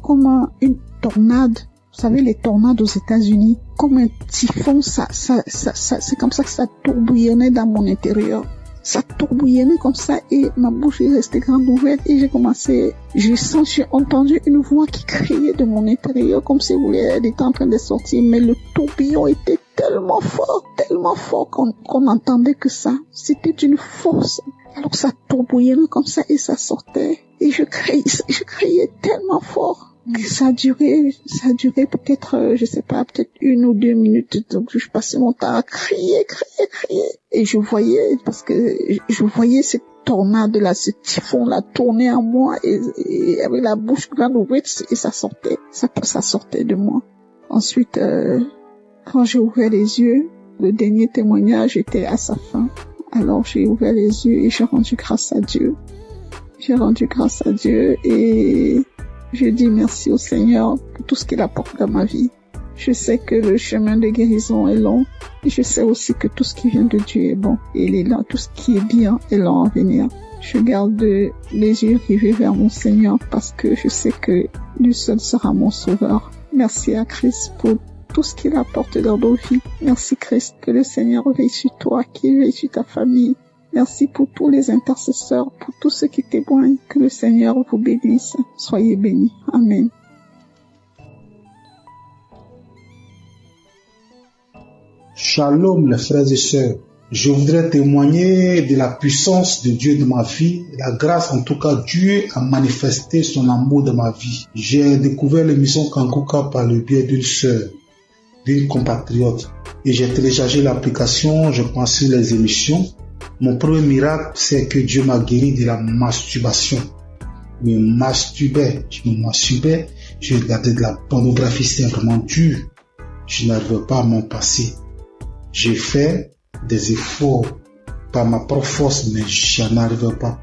comme une tornade. Vous savez, les tornades aux États-Unis, comme un typhon, c'est comme ça que ça tourbillonnait dans mon intérieur. Ça tourbillonnait comme ça et ma bouche est restée grande ouverte et j'ai entendu une voix qui criait de mon intérieur comme si elle était en train de sortir, mais le tourbillon était tellement fort qu'on entendait que ça. C'était d'une force. Alors ça tourbillonnait comme ça et ça sortait et je criais tellement fort. Ça a duré peut-être, je sais pas, peut-être 1 ou 2 minutes. Donc, je passais mon temps à crier. Et je voyais cette tornade-là, ce typhon-là tourner en moi et avec la bouche grande ouverte et ça sortait de moi. Ensuite, quand j'ai ouvert les yeux, le dernier témoignage était à sa fin. Alors, j'ai ouvert les yeux et j'ai rendu grâce à Dieu. Et Je dis merci au Seigneur pour tout ce qu'il apporte dans ma vie. Je sais que le chemin de guérison est long. Et je sais aussi que tout ce qui vient de Dieu est bon. Et il est là, tout ce qui est bien est long à venir. Je garde les yeux rivés vers mon Seigneur parce que je sais que lui seul sera mon sauveur. Merci à Christ pour tout ce qu'il apporte dans nos vies. Merci Christ, que le Seigneur veille sur toi, qu'il veille sur ta famille. Merci pour tous les intercesseurs, pour tous ceux qui témoignent. Que le Seigneur vous bénisse. Soyez bénis. Amen. Shalom les frères et sœurs. Je voudrais témoigner de la puissance de Dieu dans ma vie, la grâce en tout cas Dieu a manifesté son amour dans ma vie. J'ai découvert l'émission Kanguka par le biais d'une sœur, d'une compatriote, et j'ai téléchargé l'application, je pense sur les émissions. Mon premier miracle, c'est que Dieu m'a guéri de la masturbation. Je me masturbais, je regardais de la pornographie, c'était vraiment dur. Je n'arrivais pas à m'en passer. J'ai fait des efforts par ma propre force, mais je n'arrivais pas.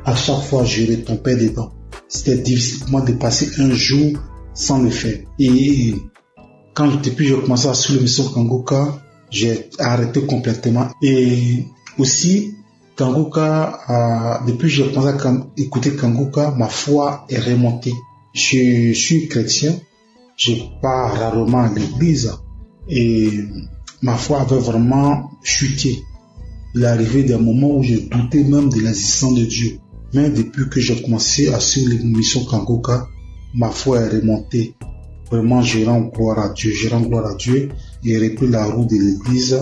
À chaque fois, je retombais dedans. C'était difficile pour moi de passer un jour sans le faire. Et depuis que j'ai commencé à suivre l'émission Kanguka, j'ai arrêté complètement. Et aussi, Kanguka, depuis que j'ai commencé à écouter Kanguka, ma foi est remontée. Je suis chrétien, je pars rarement à l'église et ma foi avait vraiment chuté. Il est arrivé des moments où je doutais même de l'existence de Dieu. Mais depuis que j'ai commencé à suivre l'émission Kanguka, ma foi est remontée. Vraiment, je rends gloire à Dieu. Et j'ai repris la route de l'église.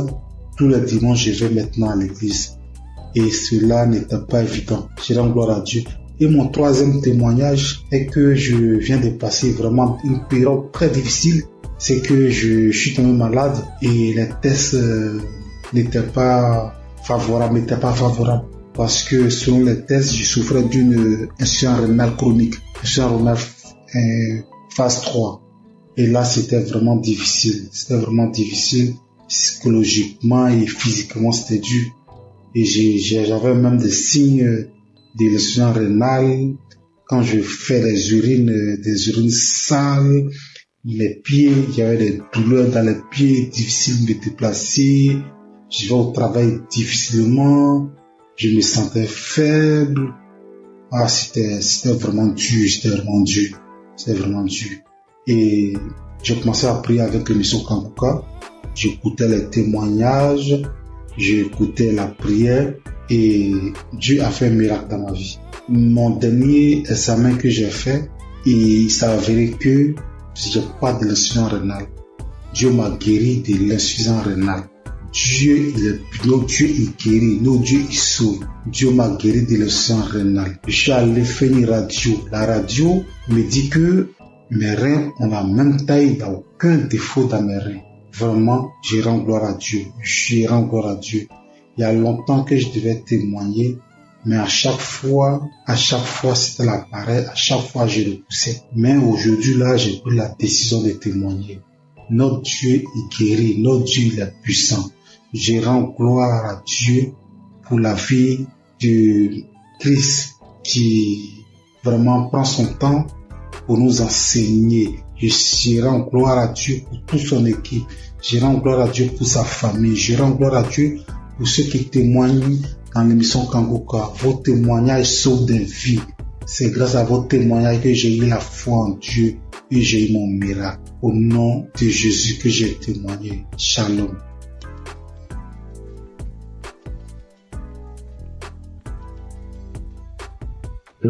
Tous les dimanches, je vais maintenant à l'église. Et cela n'était pas évident. Je rends gloire à Dieu. Et mon troisième témoignage est que je viens de passer vraiment une période très difficile. C'est que je suis tombé malade et les tests n'étaient pas favorables. Parce que selon les tests, je souffrais d'une insuffisance rénale chronique. Insuffisance rénale phase 3. Et là, c'était vraiment difficile. Psychologiquement et physiquement, c'était dur. Et j'avais même des signes de l'insuffisance rénale. Quand je fais des urines sales, les pieds, il y avait des douleurs dans les pieds, difficile de me déplacer. Je vais au travail difficilement. Je me sentais faible. C'était vraiment dur. Et j'ai commencé à prier avec l'émission Kanguka. J'écoutais les témoignages, j'écoutais la prière et Dieu a fait un miracle dans ma vie. Mon dernier examen que j'ai fait, il s'est avéré que j'ai pas de l'insuffisance rénale. Dieu m'a guéri de l'insuffisance rénale. Notre Dieu il guérit, notre Dieu il sauve. Dieu m'a guéri de l'insuffisance rénale. Je suis allé faire une radio. La radio me dit que mes reins ont la même taille, il n'y a aucun défaut dans mes reins. Vraiment, je rends gloire à Dieu. Il y a longtemps que je devais témoigner, mais à chaque fois, c'était la pareille, à chaque fois, je repoussais. Mais aujourd'hui, là, j'ai pris la décision de témoigner. Notre Dieu, il guérit, notre Dieu, il est puissant. Je rends gloire à Dieu pour la vie de Christ qui vraiment prend son temps pour nous enseigner. Je rends gloire à Dieu pour toute son équipe. Je rends gloire à Dieu pour sa famille. Je rends gloire à Dieu pour ceux qui témoignent dans l'émission Kanguka. Vos témoignages sauvent des vies. C'est grâce à vos témoignages que j'ai eu la foi en Dieu et j'ai eu mon miracle. Au nom de Jésus que j'ai témoigné. Shalom.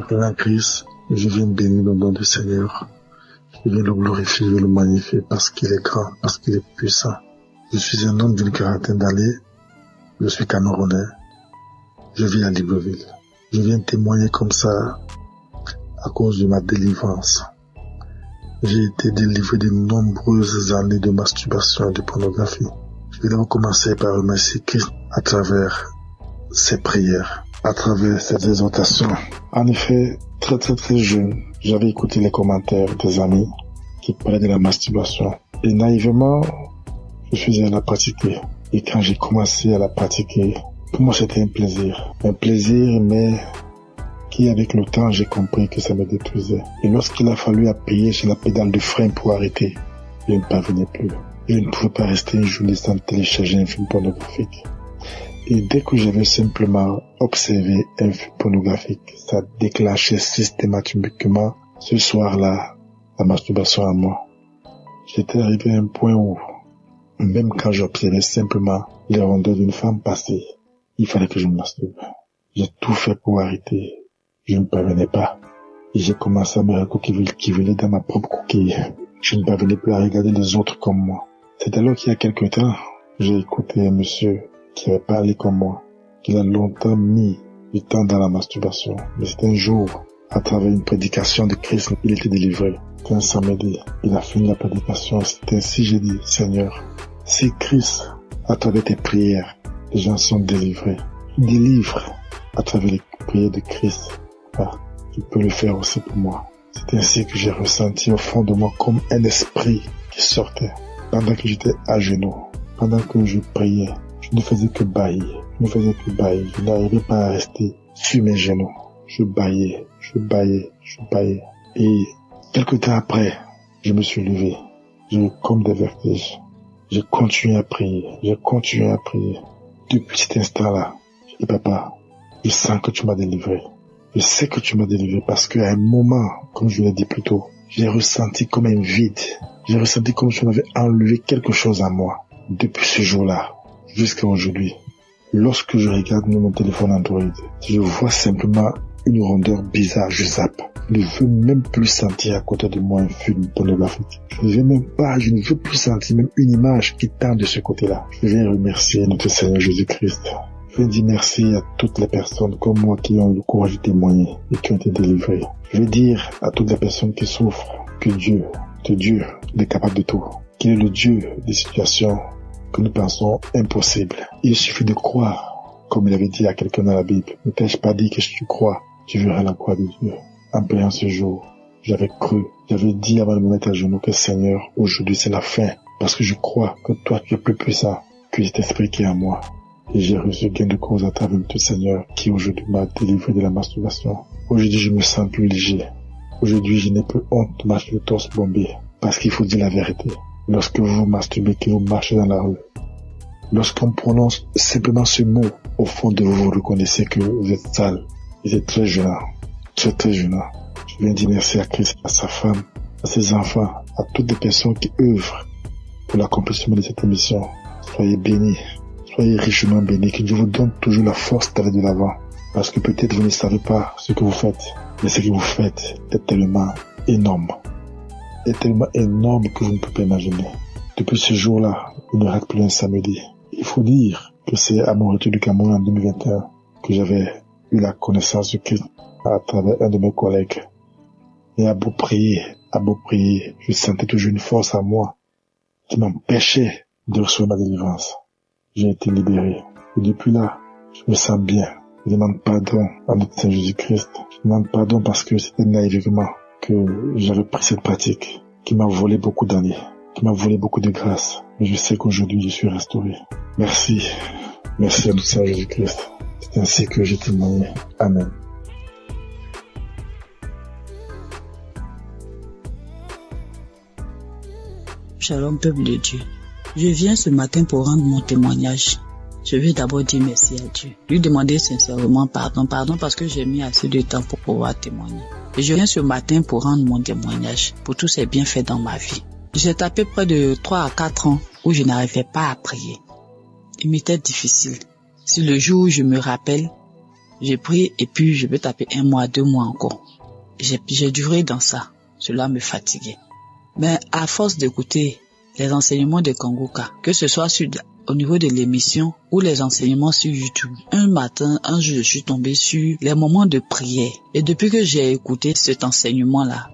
Père Christ, je viens bénir le nom du Seigneur. Je viens le glorifier, je le magnifier parce qu'il est grand, parce qu'il est puissant. Je suis un homme d'une quarantaine d'années. Je suis Camerounais. Je vis à Libreville. Je viens témoigner comme ça à cause de ma délivrance. J'ai été délivré de nombreuses années de masturbation et de pornographie. Je vais donc commencer par remercier Christ à travers ses prières, à travers ses exhortations. En effet, très jeune, j'avais écouté les commentaires des amis qui parlaient de la masturbation. Et naïvement, je faisais à la pratiquer. Et quand j'ai commencé à la pratiquer, pour moi c'était un plaisir, mais qui avec le temps j'ai compris que ça me détruisait. Et lorsqu'il a fallu appuyer sur la pédale de frein pour arrêter, je ne parvenais plus. Je ne pouvais pas rester une journée sans télécharger un film pornographique. Et dès que j'avais simplement observé un film pornographique, ça déclenchait systématiquement ce soir-là la masturbation à moi. J'étais arrivé à un point où, même quand j'observais simplement les rondeurs d'une femme passer, il fallait que je me masturbe. J'ai tout fait pour arrêter. Je ne parvenais pas. Et j'ai commencé à me recouquiller dans ma propre coquille. Je ne parvenais plus à regarder les autres comme moi. C'est alors qu'il y a quelque temps, j'ai écouté un monsieur qui avait parlé comme moi, qu'il a longtemps mis du temps dans la masturbation. Mais c'était un jour, à travers une prédication de Christ, il était délivré. C'était un samedi. Il a fini la prédication. C'était ainsi, j'ai dit, Seigneur, si Christ, à travers tes prières, les gens sont délivrés, délivre à travers les prières de Christ. Tu peux le faire aussi pour moi. C'est ainsi que j'ai ressenti au fond de moi comme un esprit qui sortait. Pendant que j'étais à genoux, pendant que je priais, je ne faisais que bâillir. Je n'arrivais pas à rester sur mes genoux. Je bâillais. Et quelque temps après, je me suis levé. J'ai eu comme des vertiges. J'ai continué à prier. Depuis cet instant-là, j'ai dit, papa, je sens que tu m'as délivré. Je sais que tu m'as délivré parce qu'à un moment, comme je l'ai dit plus tôt, j'ai ressenti comme un vide. J'ai ressenti comme si on avait enlevé quelque chose à moi. Depuis ce jour-là, jusqu'à aujourd'hui, lorsque je regarde mon téléphone Android, je vois simplement une rondeur bizarre, je zappe. Je ne veux même plus sentir à côté de moi un film pornographique. Je ne veux plus sentir même une image qui tend de ce côté-là. Je vais remercier notre Seigneur Jésus-Christ. Je vais dire merci à toutes les personnes comme moi qui ont eu le courage de témoigner et qui ont été délivrées. Je vais dire à toutes les personnes qui souffrent que Dieu, il est capable de tout. Qu'il est le Dieu des situations que nous pensons impossibles. Il suffit de croire, comme il avait dit à quelqu'un dans la Bible. Ne t'ai-je pas dit que si tu crois, tu verras la gloire de Dieu. En priant ce jour, j'avais cru, j'avais dit avant de me mettre à genoux que Seigneur, aujourd'hui c'est la fin, parce que je crois que toi tu es plus puissant que cet esprit qui est en moi. Et j'ai reçu gain de cause à travers le Seigneur qui aujourd'hui m'a délivré de la masturbation. Aujourd'hui je me sens plus léger. Aujourd'hui je n'ai plus honte de marcher le torse bombé, parce qu'il faut dire la vérité. Lorsque vous vous masturbez, que vous marchez dans la rue, lorsqu'on prononce simplement ce mot, au fond de vous, vous reconnaissez que vous êtes sale. Et c'est très gênant. Très gênant. Je viens dire merci à Christ, à sa femme, à ses enfants, à toutes les personnes qui œuvrent pour l'accomplissement de cette émission. Soyez bénis, soyez richement bénis, que Dieu vous donne toujours la force d'aller de l'avant. Parce que peut-être vous ne savez pas ce que vous faites, mais ce que vous faites est tellement énorme. Est tellement énorme que vous ne pouvez pas imaginer. Depuis ce jour-là, il ne rate plus un samedi. Il faut dire que c'est à mon retour du Cameroun en 2021 que j'avais eu la connaissance de Christ à travers un de mes collègues. Et à beau prier, je sentais toujours une force en moi qui m'empêchait de recevoir ma délivrance. J'ai été libéré. Et depuis là, je me sens bien. Je demande pardon à notre Seigneur Jésus-Christ. Je demande pardon parce que c'était naïvement que j'avais pris cette pratique qui m'a volé beaucoup d'années, qui m'a volé beaucoup de grâce. Mais je sais qu'aujourd'hui, je suis restauré. Merci. Merci à notre Seigneur Jésus-Christ. C'est ainsi que j'ai témoigné. Amen. Shalom, peuple de Dieu. Je viens ce matin pour rendre mon témoignage. Je veux d'abord dire merci à Dieu. Lui demander sincèrement pardon parce que j'ai mis assez de temps pour pouvoir témoigner. Et je viens ce matin pour rendre mon témoignage pour tous ces bienfaits dans ma vie. J'ai tapé près de 3 à 4 ans où je n'arrivais pas à prier. Il m'était difficile. Si le jour où je me rappelle, j'ai prié et puis je peux taper 1 mois, 2 mois encore. J'ai duré dans ça. Cela me fatiguait. Mais à force d'écouter les enseignements de Kanguka, que ce soit au niveau de l'émission ou les enseignements sur YouTube, un jour, je suis tombé sur les moments de prière. Et depuis que j'ai écouté cet enseignement-là,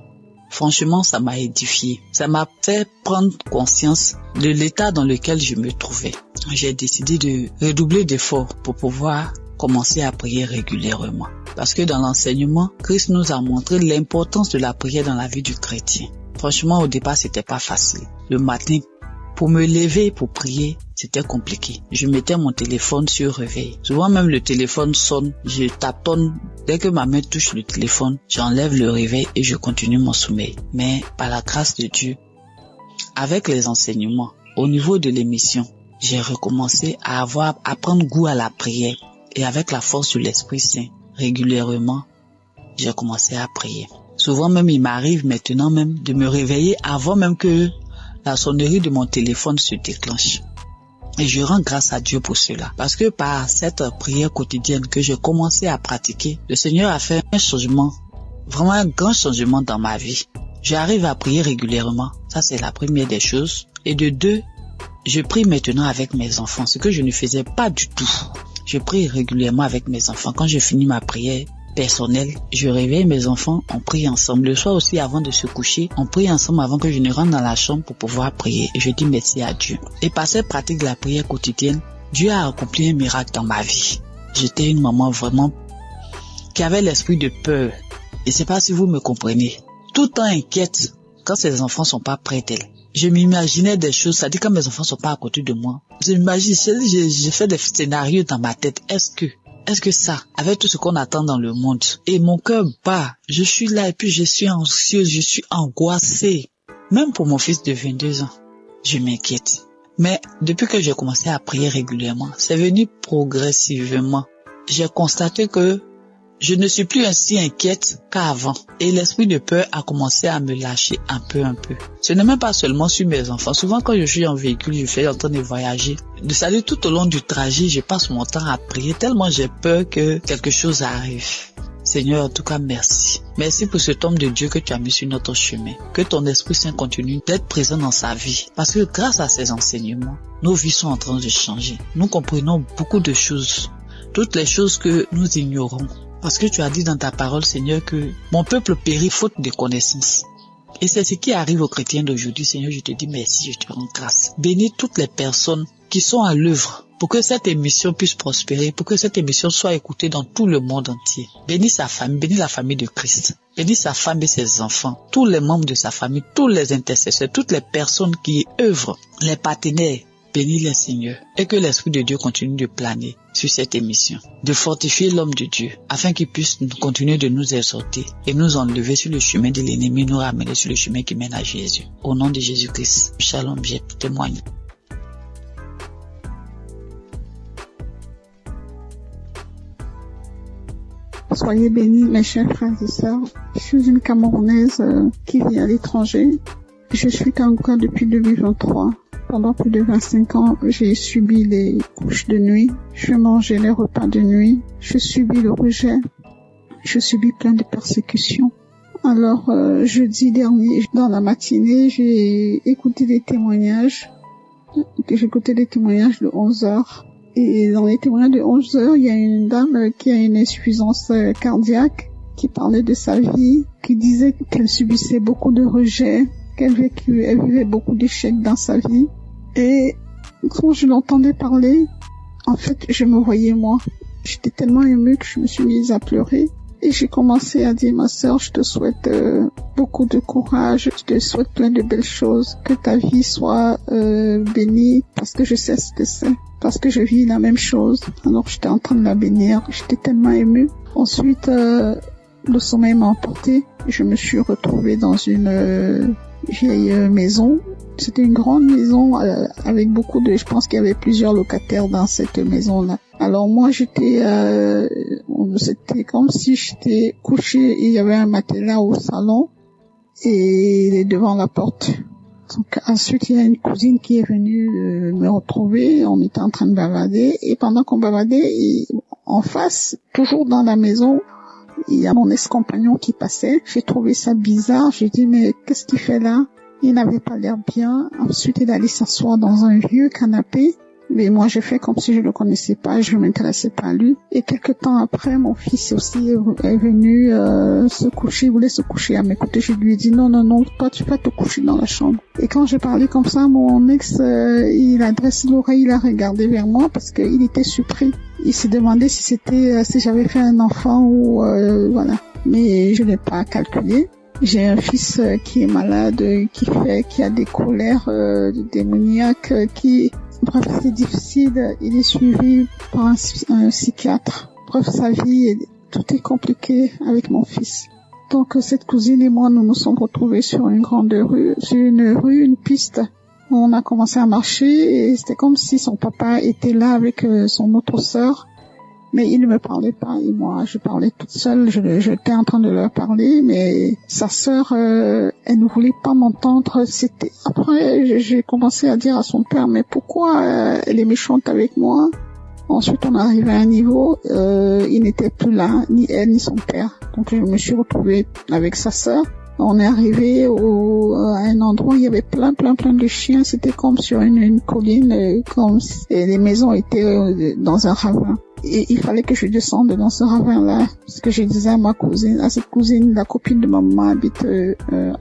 franchement, ça m'a édifié. Ça m'a fait prendre conscience de l'état dans lequel je me trouvais. J'ai décidé de redoubler d'efforts pour pouvoir commencer à prier régulièrement. Parce que dans l'enseignement, Christ nous a montré l'importance de la prière dans la vie du chrétien. Franchement, au départ, c'était pas facile. Le matin, pour me lever, pour prier, c'était compliqué. Je mettais mon téléphone sur réveil. Souvent même le téléphone sonne, je taponne. Dès que ma main touche le téléphone, j'enlève le réveil et je continue mon sommeil. Mais par la grâce de Dieu, avec les enseignements, au niveau de l'émission, j'ai recommencé à prendre goût à la prière. Et avec la force de l'Esprit Saint, régulièrement, j'ai commencé à prier. Souvent même, il m'arrive maintenant même de me réveiller avant même que la sonnerie de mon téléphone se déclenche. Et je rends grâce à Dieu pour cela. Parce que par cette prière quotidienne que j'ai commencé à pratiquer, le Seigneur a fait un changement, vraiment un grand changement dans ma vie. J'arrive à prier régulièrement. Ça, c'est la première des choses. Et de deux, je prie maintenant avec mes enfants, ce que je ne faisais pas du tout. Je prie régulièrement avec mes enfants. Quand je finis ma prière personnelle, je réveille mes enfants, on prie ensemble. Le soir aussi, avant de se coucher, on prie ensemble avant que je ne rentre dans la chambre pour pouvoir prier. Et je dis merci à Dieu. Et par cette pratique de la prière quotidienne, Dieu a accompli un miracle dans ma vie. J'étais une maman vraiment qui avait l'esprit de peur. Et c'est pas si vous me comprenez. Tout le temps inquiète quand ses enfants sont pas près d'elle. Je m'imaginais des choses, ça dit quand mes enfants sont pas à côté de moi. J'ai fait des scénarios dans ma tête. Est-ce que ça, avec tout ce qu'on attend dans le monde, et mon cœur bat, je suis là et puis je suis anxieuse, je suis angoissée. Même pour mon fils de 22 ans, je m'inquiète. Mais depuis que j'ai commencé à prier régulièrement, c'est venu progressivement. J'ai constaté que je ne suis plus ainsi inquiète qu'avant. Et l'esprit de peur a commencé à me lâcher un peu. Ce n'est même pas seulement sur mes enfants. Souvent quand je suis en véhicule, je suis en train de voyager. C'est-à-dire tout au long du trajet, je passe mon temps à prier tellement j'ai peur que quelque chose arrive. Seigneur, en tout cas, merci. Merci pour cet homme de Dieu que tu as mis sur notre chemin. Que ton Esprit Saint continue d'être présent dans sa vie. Parce que grâce à ces enseignements, nos vies sont en train de changer. Nous comprenons beaucoup de choses. Toutes les choses que nous ignorons. Parce que tu as dit dans ta parole, Seigneur, que mon peuple périt faute de connaissances. Et c'est ce qui arrive aux chrétiens d'aujourd'hui. Seigneur, je te dis merci, je te rends grâce. Bénis toutes les personnes qui sont à l'œuvre pour que cette émission puisse prospérer, pour que cette émission soit écoutée dans tout le monde entier. Bénis sa famille, bénis la famille de Christ. Bénis sa femme et ses enfants, tous les membres de sa famille, tous les intercesseurs, toutes les personnes qui œuvrent, les partenaires. Bénis-les, Seigneur, et que l'Esprit de Dieu continue de planer sur cette émission, de fortifier l'homme de Dieu, afin qu'il puisse continuer de nous exhorter et nous enlever sur le chemin de l'ennemi, nous ramener sur le chemin qui mène à Jésus. Au nom de Jésus-Christ, shalom, j'ai témoigné. Soyez bénis, mes chers frères et sœurs. Je suis une Camerounaise qui vit à l'étranger. Je suis Kanguka depuis 2023. Pendant plus de 25 ans, j'ai subi les couches de nuit, je mangeais les repas de nuit, je subis le rejet, je subis plein de persécutions. Alors, jeudi dernier, dans la matinée, j'ai écouté des témoignages. J'ai écouté des témoignages de 11 heures. Et dans les témoignages de 11 heures, il y a une dame qui a une insuffisance cardiaque, qui parlait de sa vie, qui disait qu'elle subissait beaucoup de rejets, qu'elle vivait beaucoup d'échecs dans sa vie. Et quand je l'entendais parler, en fait, je me voyais moi. J'étais tellement émue que je me suis mise à pleurer. Et j'ai commencé à dire, ma sœur, je te souhaite beaucoup de courage, je te souhaite plein de belles choses, que ta vie soit bénie, parce que je sais ce que c'est, parce que je vis la même chose. Alors j'étais en train de la bénir, j'étais tellement émue. Ensuite, le sommeil m'a emporté. Je me suis retrouvée dans une vieille maison. C'était une grande maison avec beaucoup de... Je pense qu'il y avait plusieurs locataires dans cette maison-là. Alors moi, c'était comme si j'étais couchée et il y avait un matelas au salon et devant la porte. Donc ensuite, il y a une cousine qui est venue me retrouver. On était en train de bavarder et pendant qu'on bavardait, en face, toujours dans la maison, il y a mon ex-compagnon qui passait. J'ai trouvé ça bizarre. J'ai dit, mais qu'est-ce qu'il fait là? Il n'avait pas l'air bien. Ensuite, il allait s'asseoir dans un vieux canapé. Mais moi, j'ai fait comme si je le connaissais pas, je m'intéressais pas à lui. Et quelque temps après, mon fils aussi est venu se coucher, il voulait se coucher à mes côtés. Je lui ai dit, non, toi, tu vas te coucher dans la chambre. Et quand j'ai parlé comme ça, mon ex, il a dressé l'oreille, il a regardé vers moi parce qu'il était surpris. Il s'est demandé si j'avais fait un enfant ou voilà. Mais je l'ai pas calculé. J'ai un fils qui est malade, qui a des colères démoniaques, Bref, c'était difficile. Il est suivi par un psychiatre. Bref, sa vie, tout est compliqué avec mon fils. Donc, cette cousine et moi, nous nous sommes retrouvés sur une grande rue, une piste. On a commencé à marcher et c'était comme si son papa était là avec son autre sœur. Mais il ne me parlait pas et moi, je parlais toute seule. J'étais en train de leur parler, mais sa sœur, elle ne voulait pas m'entendre. Après, j'ai commencé à dire à son père, mais pourquoi elle est méchante avec moi? Ensuite, on arrivait à un niveau, il n'était plus là, ni elle, ni son père. Donc, je me suis retrouvée avec sa sœur. On est arrivé à un endroit où il y avait plein de chiens. C'était comme sur une colline, et les maisons étaient dans un ravin. Et il fallait que je descende dans ce ravin-là, parce que je disais à cette cousine, la copine de maman habite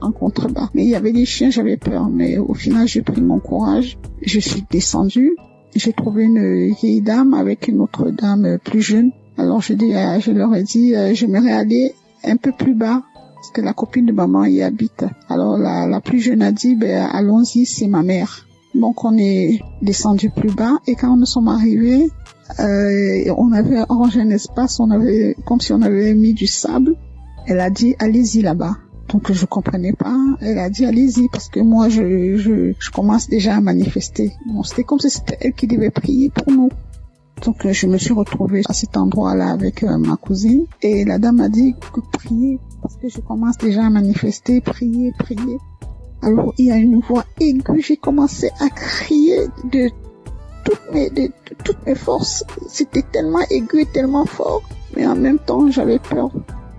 en contrebas. Mais il y avait des chiens, j'avais peur. Mais au final, j'ai pris mon courage. Je suis descendue. J'ai trouvé une vieille dame avec une autre dame plus jeune. Alors je leur ai dit, j'aimerais aller un peu plus bas, parce que la copine de maman y habite. Alors la plus jeune a dit, allons-y, c'est ma mère. Donc on est descendu plus bas et quand nous sommes arrivés, on avait arrangé un espace, comme si on avait mis du sable. Elle a dit, allez-y là-bas. Donc je comprenais pas. Elle a dit, allez-y, parce que moi je commence déjà à manifester. Bon, c'était comme si c'était elle qui devait prier pour nous. Donc je me suis retrouvée à cet endroit-là avec ma cousine et la dame a dit que prier, parce que je commence déjà à manifester, prier. Alors il y a une voix aiguë, j'ai commencé à crier de toutes mes forces. C'était tellement aigu et tellement fort, mais en même temps j'avais peur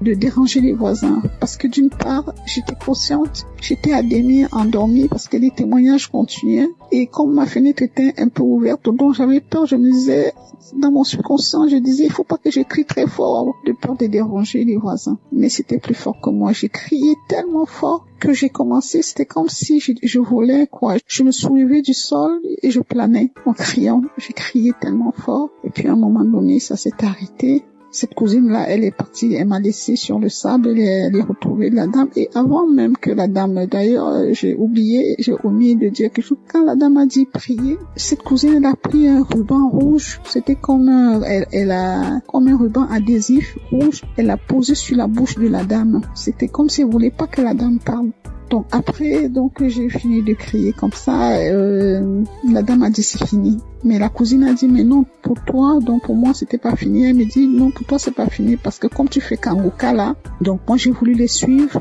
de déranger les voisins, parce que d'une part j'étais consciente, j'étais à demi endormie parce que les témoignages continuaient et comme ma fenêtre était un peu ouverte, donc j'avais peur. Je me disais, dans mon subconscient, je disais, il faut pas que je crie très fort de peur de déranger les voisins. Mais c'était plus fort que moi. J'ai crié tellement fort que j'ai commencé, c'était comme si je volais, quoi. Je me soulevais du sol et je planais en criant. J'ai crié tellement fort et puis à un moment donné, ça s'est arrêté. Cette cousine-là, elle est partie, elle m'a laissé sur le sable, elle est retrouvée la dame. Et avant même que la dame, d'ailleurs, j'ai omis de dire quelque chose. Quand la dame a dit prier, cette cousine, elle a pris un ruban rouge. C'était comme un ruban adhésif rouge. Elle l'a posé sur la bouche de la dame. C'était comme si elle voulait pas que la dame parle. Donc après, j'ai fini de crier comme ça. La dame a dit c'est fini. Mais la cousine a dit mais non pour toi, donc pour moi c'était pas fini. Elle me dit non pour toi c'est pas fini parce que comme tu fais Kanguka là, donc moi j'ai voulu les suivre.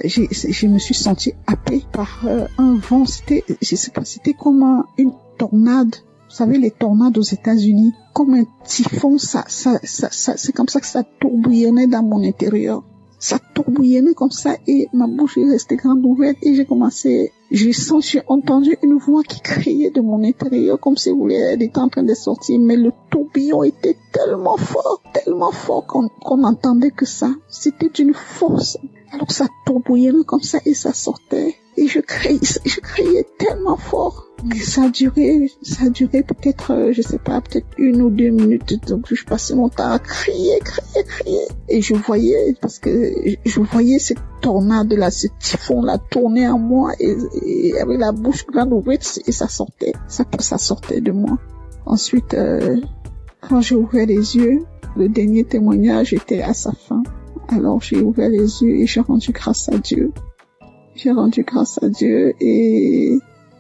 Je me suis sentie happée par un vent. Je sais pas, c'était comme une tornade. Vous savez les tornades aux États-Unis, comme un typhon. Ça c'est comme ça que ça tourbillonnait dans mon intérieur. Ça tourbillonnait comme ça et ma bouche est restée grande ouverte et j'ai entendu une voix qui criait de mon intérieur comme si elle était en train de sortir, mais le tourbillon était tellement fort qu'on entendait que ça. C'était d'une force. Alors ça tourbillonnait comme ça et ça sortait. Et je criais tellement fort que ça a duré peut-être, je sais pas, peut-être 1 ou 2 minutes. Donc je passais mon temps à crier. Et je voyais cette tornade-là, ce typhon-là tourner en moi et avec la bouche grande ouverte et ça sortait de moi. Ensuite, quand j'ai ouvert les yeux, le dernier témoignage était à sa fin. Alors j'ai ouvert les yeux et j'ai rendu grâce à Dieu. Et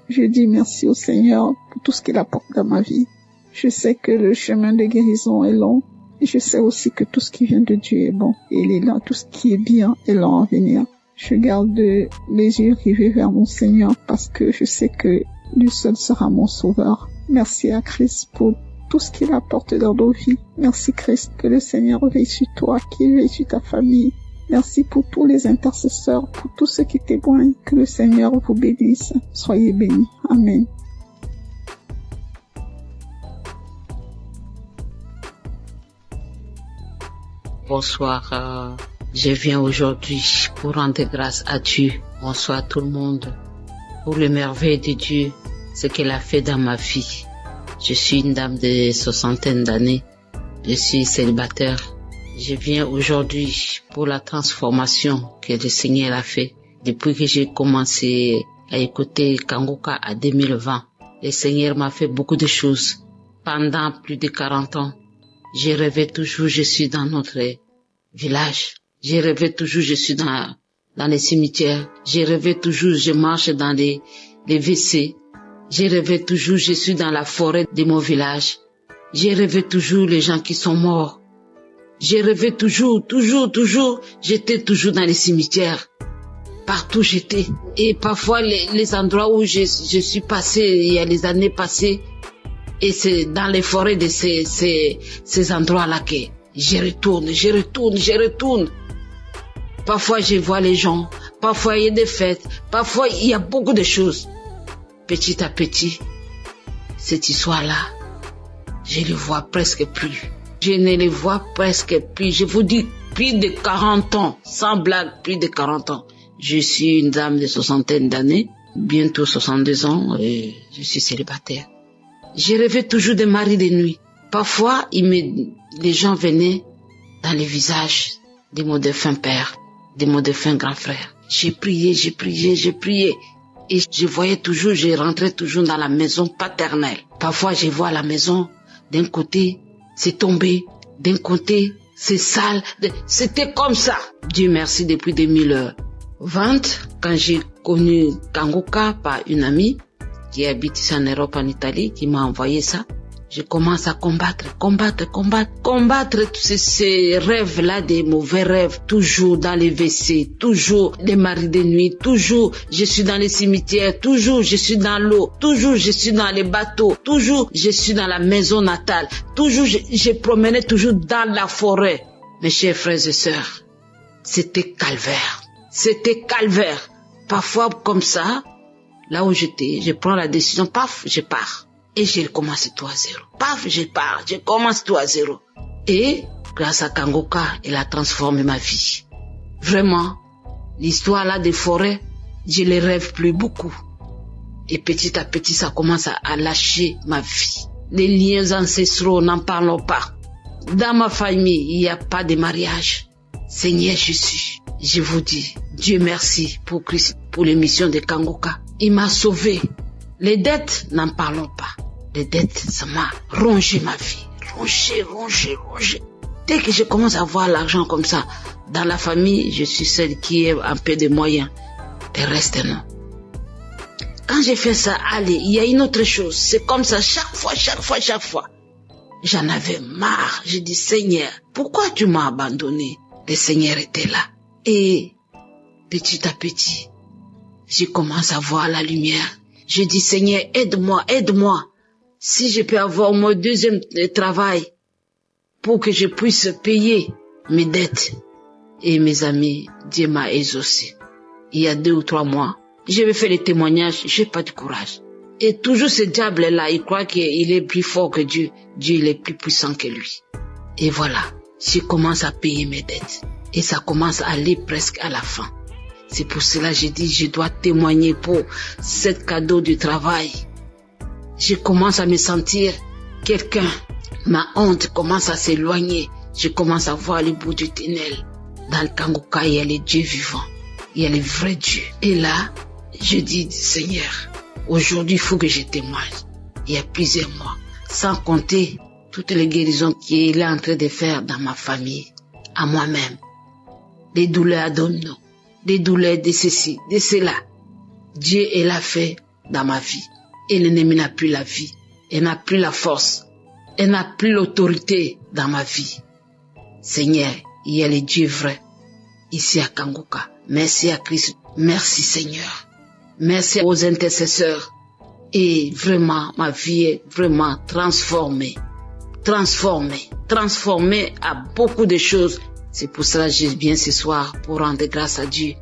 je dis merci au Seigneur pour tout ce qu'il apporte dans ma vie. Je sais que le chemin de guérison est long. Et je sais aussi que tout ce qui vient de Dieu est bon. Et il est là, tout ce qui est bien est long à venir. Je garde les yeux rivés vers mon Seigneur parce que je sais que lui seul sera mon sauveur. Merci à Christ pour tout ce qu'il apporte dans nos vies. Merci Christ, que le Seigneur veille sur toi, qu'il veille sur ta famille. Merci pour tous les intercesseurs, pour tous ceux qui témoignent. Que le Seigneur vous bénisse. Soyez bénis. Amen. Bonsoir. Je viens aujourd'hui pour rendre grâce à Dieu. Bonsoir tout le monde. Pour le merveille de Dieu, ce qu'il a fait dans ma vie. Je suis une dame de 60 d'années. Je suis célibataire. Je viens aujourd'hui pour la transformation que le Seigneur a fait depuis que j'ai commencé à écouter Kanguka en 2020. Le Seigneur m'a fait beaucoup de choses. Pendant plus de 40 ans, j'ai rêvé toujours, je suis dans notre village. J'ai rêvé toujours, je suis dans les cimetières. J'ai rêvé toujours, je marche dans les WC. J'ai rêvé toujours, je suis dans la forêt de mon village. J'ai rêvé toujours les gens qui sont morts. J'ai rêvé toujours, j'étais toujours dans les cimetières. Partout j'étais. Et parfois les endroits où je suis passée, il y a les années passées, et c'est dans les forêts de ces endroits-là que je retourne. Parfois je vois les gens, parfois il y a des fêtes, parfois il y a beaucoup de choses. Petit à petit, cette histoire-là, je ne vois presque plus. Je ne les vois presque plus. Je vous dis, plus de 40 ans, sans blague, plus de 40 ans. Je suis une dame de 60 d'années, bientôt 62 ans, et je suis célibataire. Je rêvais toujours de mari de nuit. Parfois, les gens venaient dans les visages de mon défunt père, de mon défunt grand frère. J'ai prié. Et je voyais toujours, je rentrais toujours dans la maison paternelle. Parfois, je vois la maison, d'un côté, c'est tombé, d'un côté, c'est sale. C'était comme ça. Dieu merci, depuis 2020, quand j'ai connu Kanguka par une amie qui habite ici en Europe, en Italie, qui m'a envoyé ça, je commence à combattre tous ces rêves-là, des mauvais rêves, toujours dans les WC, toujours les maris de nuit, toujours je suis dans les cimetières, toujours je suis dans l'eau, toujours je suis dans les bateaux, toujours je suis dans la maison natale, toujours je promenais toujours dans la forêt. Mes chers frères et sœurs, c'était calvaire. Parfois comme ça, là où j'étais, je prends la décision, paf, je pars. Et j'ai commencé tout à zéro. Paf, je pars, je commence tout à zéro. Et grâce à Kanguka, elle a transformé ma vie. Vraiment, l'histoire là des forêts, je les rêve plus beaucoup. Et petit à petit, ça commence à lâcher ma vie. Les liens ancestraux, n'en parlons pas. Dans ma famille, il n'y a pas de mariage. Seigneur Jésus, je vous dis, Dieu merci pour Christ, pour l'émission de Kanguka. Il m'a sauvé. Les dettes, n'en parlons pas. Les dettes, ça m'a rongé ma vie. Rongé. Dès que je commence à voir l'argent comme ça, dans la famille, je suis celle qui a un peu de moyens. Le reste, non. Quand j'ai fait ça, allez, il y a une autre chose. C'est comme ça, chaque fois. J'en avais marre. J'ai dit, Seigneur, pourquoi tu m'as abandonné? Le Seigneur était là. Et petit à petit, je commence à voir la lumière. Je dis, Seigneur, aide-moi. Si je peux avoir mon deuxième travail pour que je puisse payer mes dettes. Et mes amis, Dieu m'a exaucé. Il y a 2 ou 3 mois, je vais faire les témoignages, j'ai pas de courage. Et toujours ce diable-là, il croit qu'il est plus fort que Dieu. Dieu, il est plus puissant que lui. Et voilà, je commence à payer mes dettes. Et ça commence à aller presque à la fin. C'est pour cela que j'ai dit, je dois témoigner pour ce cadeau du travail. Je commence à me sentir quelqu'un. Ma honte commence à s'éloigner. Je commence à voir le bout du tunnel. Dans le Kanguka, il y a les dieux vivants. Il y a les vrais dieux. Et là, je dis, Seigneur, aujourd'hui, il faut que je témoigne. Il y a plusieurs mois. Sans compter toutes les guérisons qu'il est en train de faire dans ma famille, à moi-même. Des douleurs abdominaux, des douleurs de ceci, de cela. Dieu, il a fait dans ma vie. Et l'ennemi n'a plus la vie. Il n'a plus la force. Il n'a plus l'autorité dans ma vie. Seigneur, il y a les dieux vrais ici à Kanguka. Merci à Christ. Merci Seigneur. Merci aux intercesseurs. Et vraiment, ma vie est vraiment transformée à beaucoup de choses. C'est pour cela que je viens ce soir pour rendre grâce à Dieu.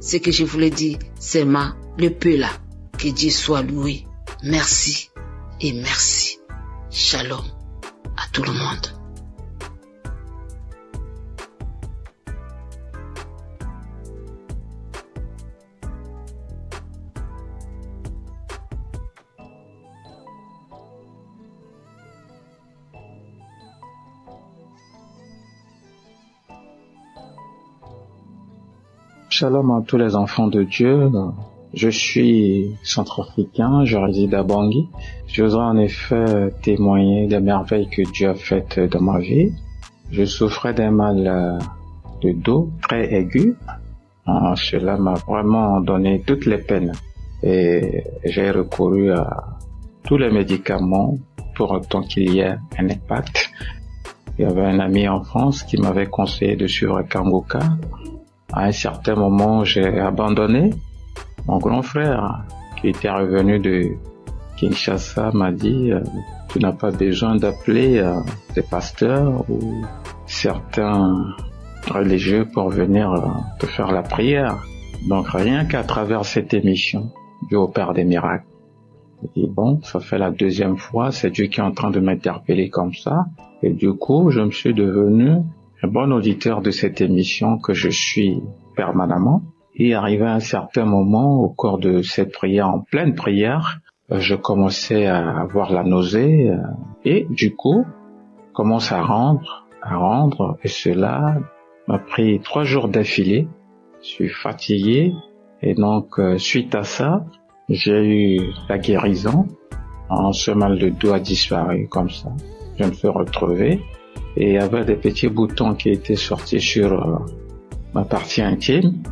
Ce que je voulais dire, c'est le peu là. Que Dieu soit loué. Merci et merci. Shalom à tout le monde. Shalom à tous les enfants de Dieu. Je suis centrafricain, je réside à Bangui. Je voudrais en effet témoigner des merveilles que Dieu a faites dans ma vie. Je souffrais d'un mal de dos très aigu. Cela m'a vraiment donné toutes les peines. Et j'ai recouru à tous les médicaments pour autant qu'il y ait un impact. Il y avait un ami en France qui m'avait conseillé de suivre Kangoka. À un certain moment, j'ai abandonné. Mon grand frère, qui était revenu de Kinshasa, m'a dit tu n'as pas besoin d'appeler des pasteurs ou certains religieux pour venir te faire la prière. Donc rien qu'à travers cette émission, Dieu opère des miracles. Et bon, ça fait la deuxième fois, c'est Dieu qui est en train de m'interpeller comme ça. Et du coup, je me suis devenu un bon auditeur de cette émission que je suis permanemment. Et arrivé à un certain moment, au cours de cette prière, en pleine prière, je commençais à avoir la nausée et du coup, commence à rendre. Et cela m'a pris 3 jours d'affilée. Je suis fatigué et donc, suite à ça, j'ai eu la guérison. Ce mal de dos a disparu comme ça. Je me suis retrouvé et il y avait des petits boutons qui étaient sortis sur ma partie intime.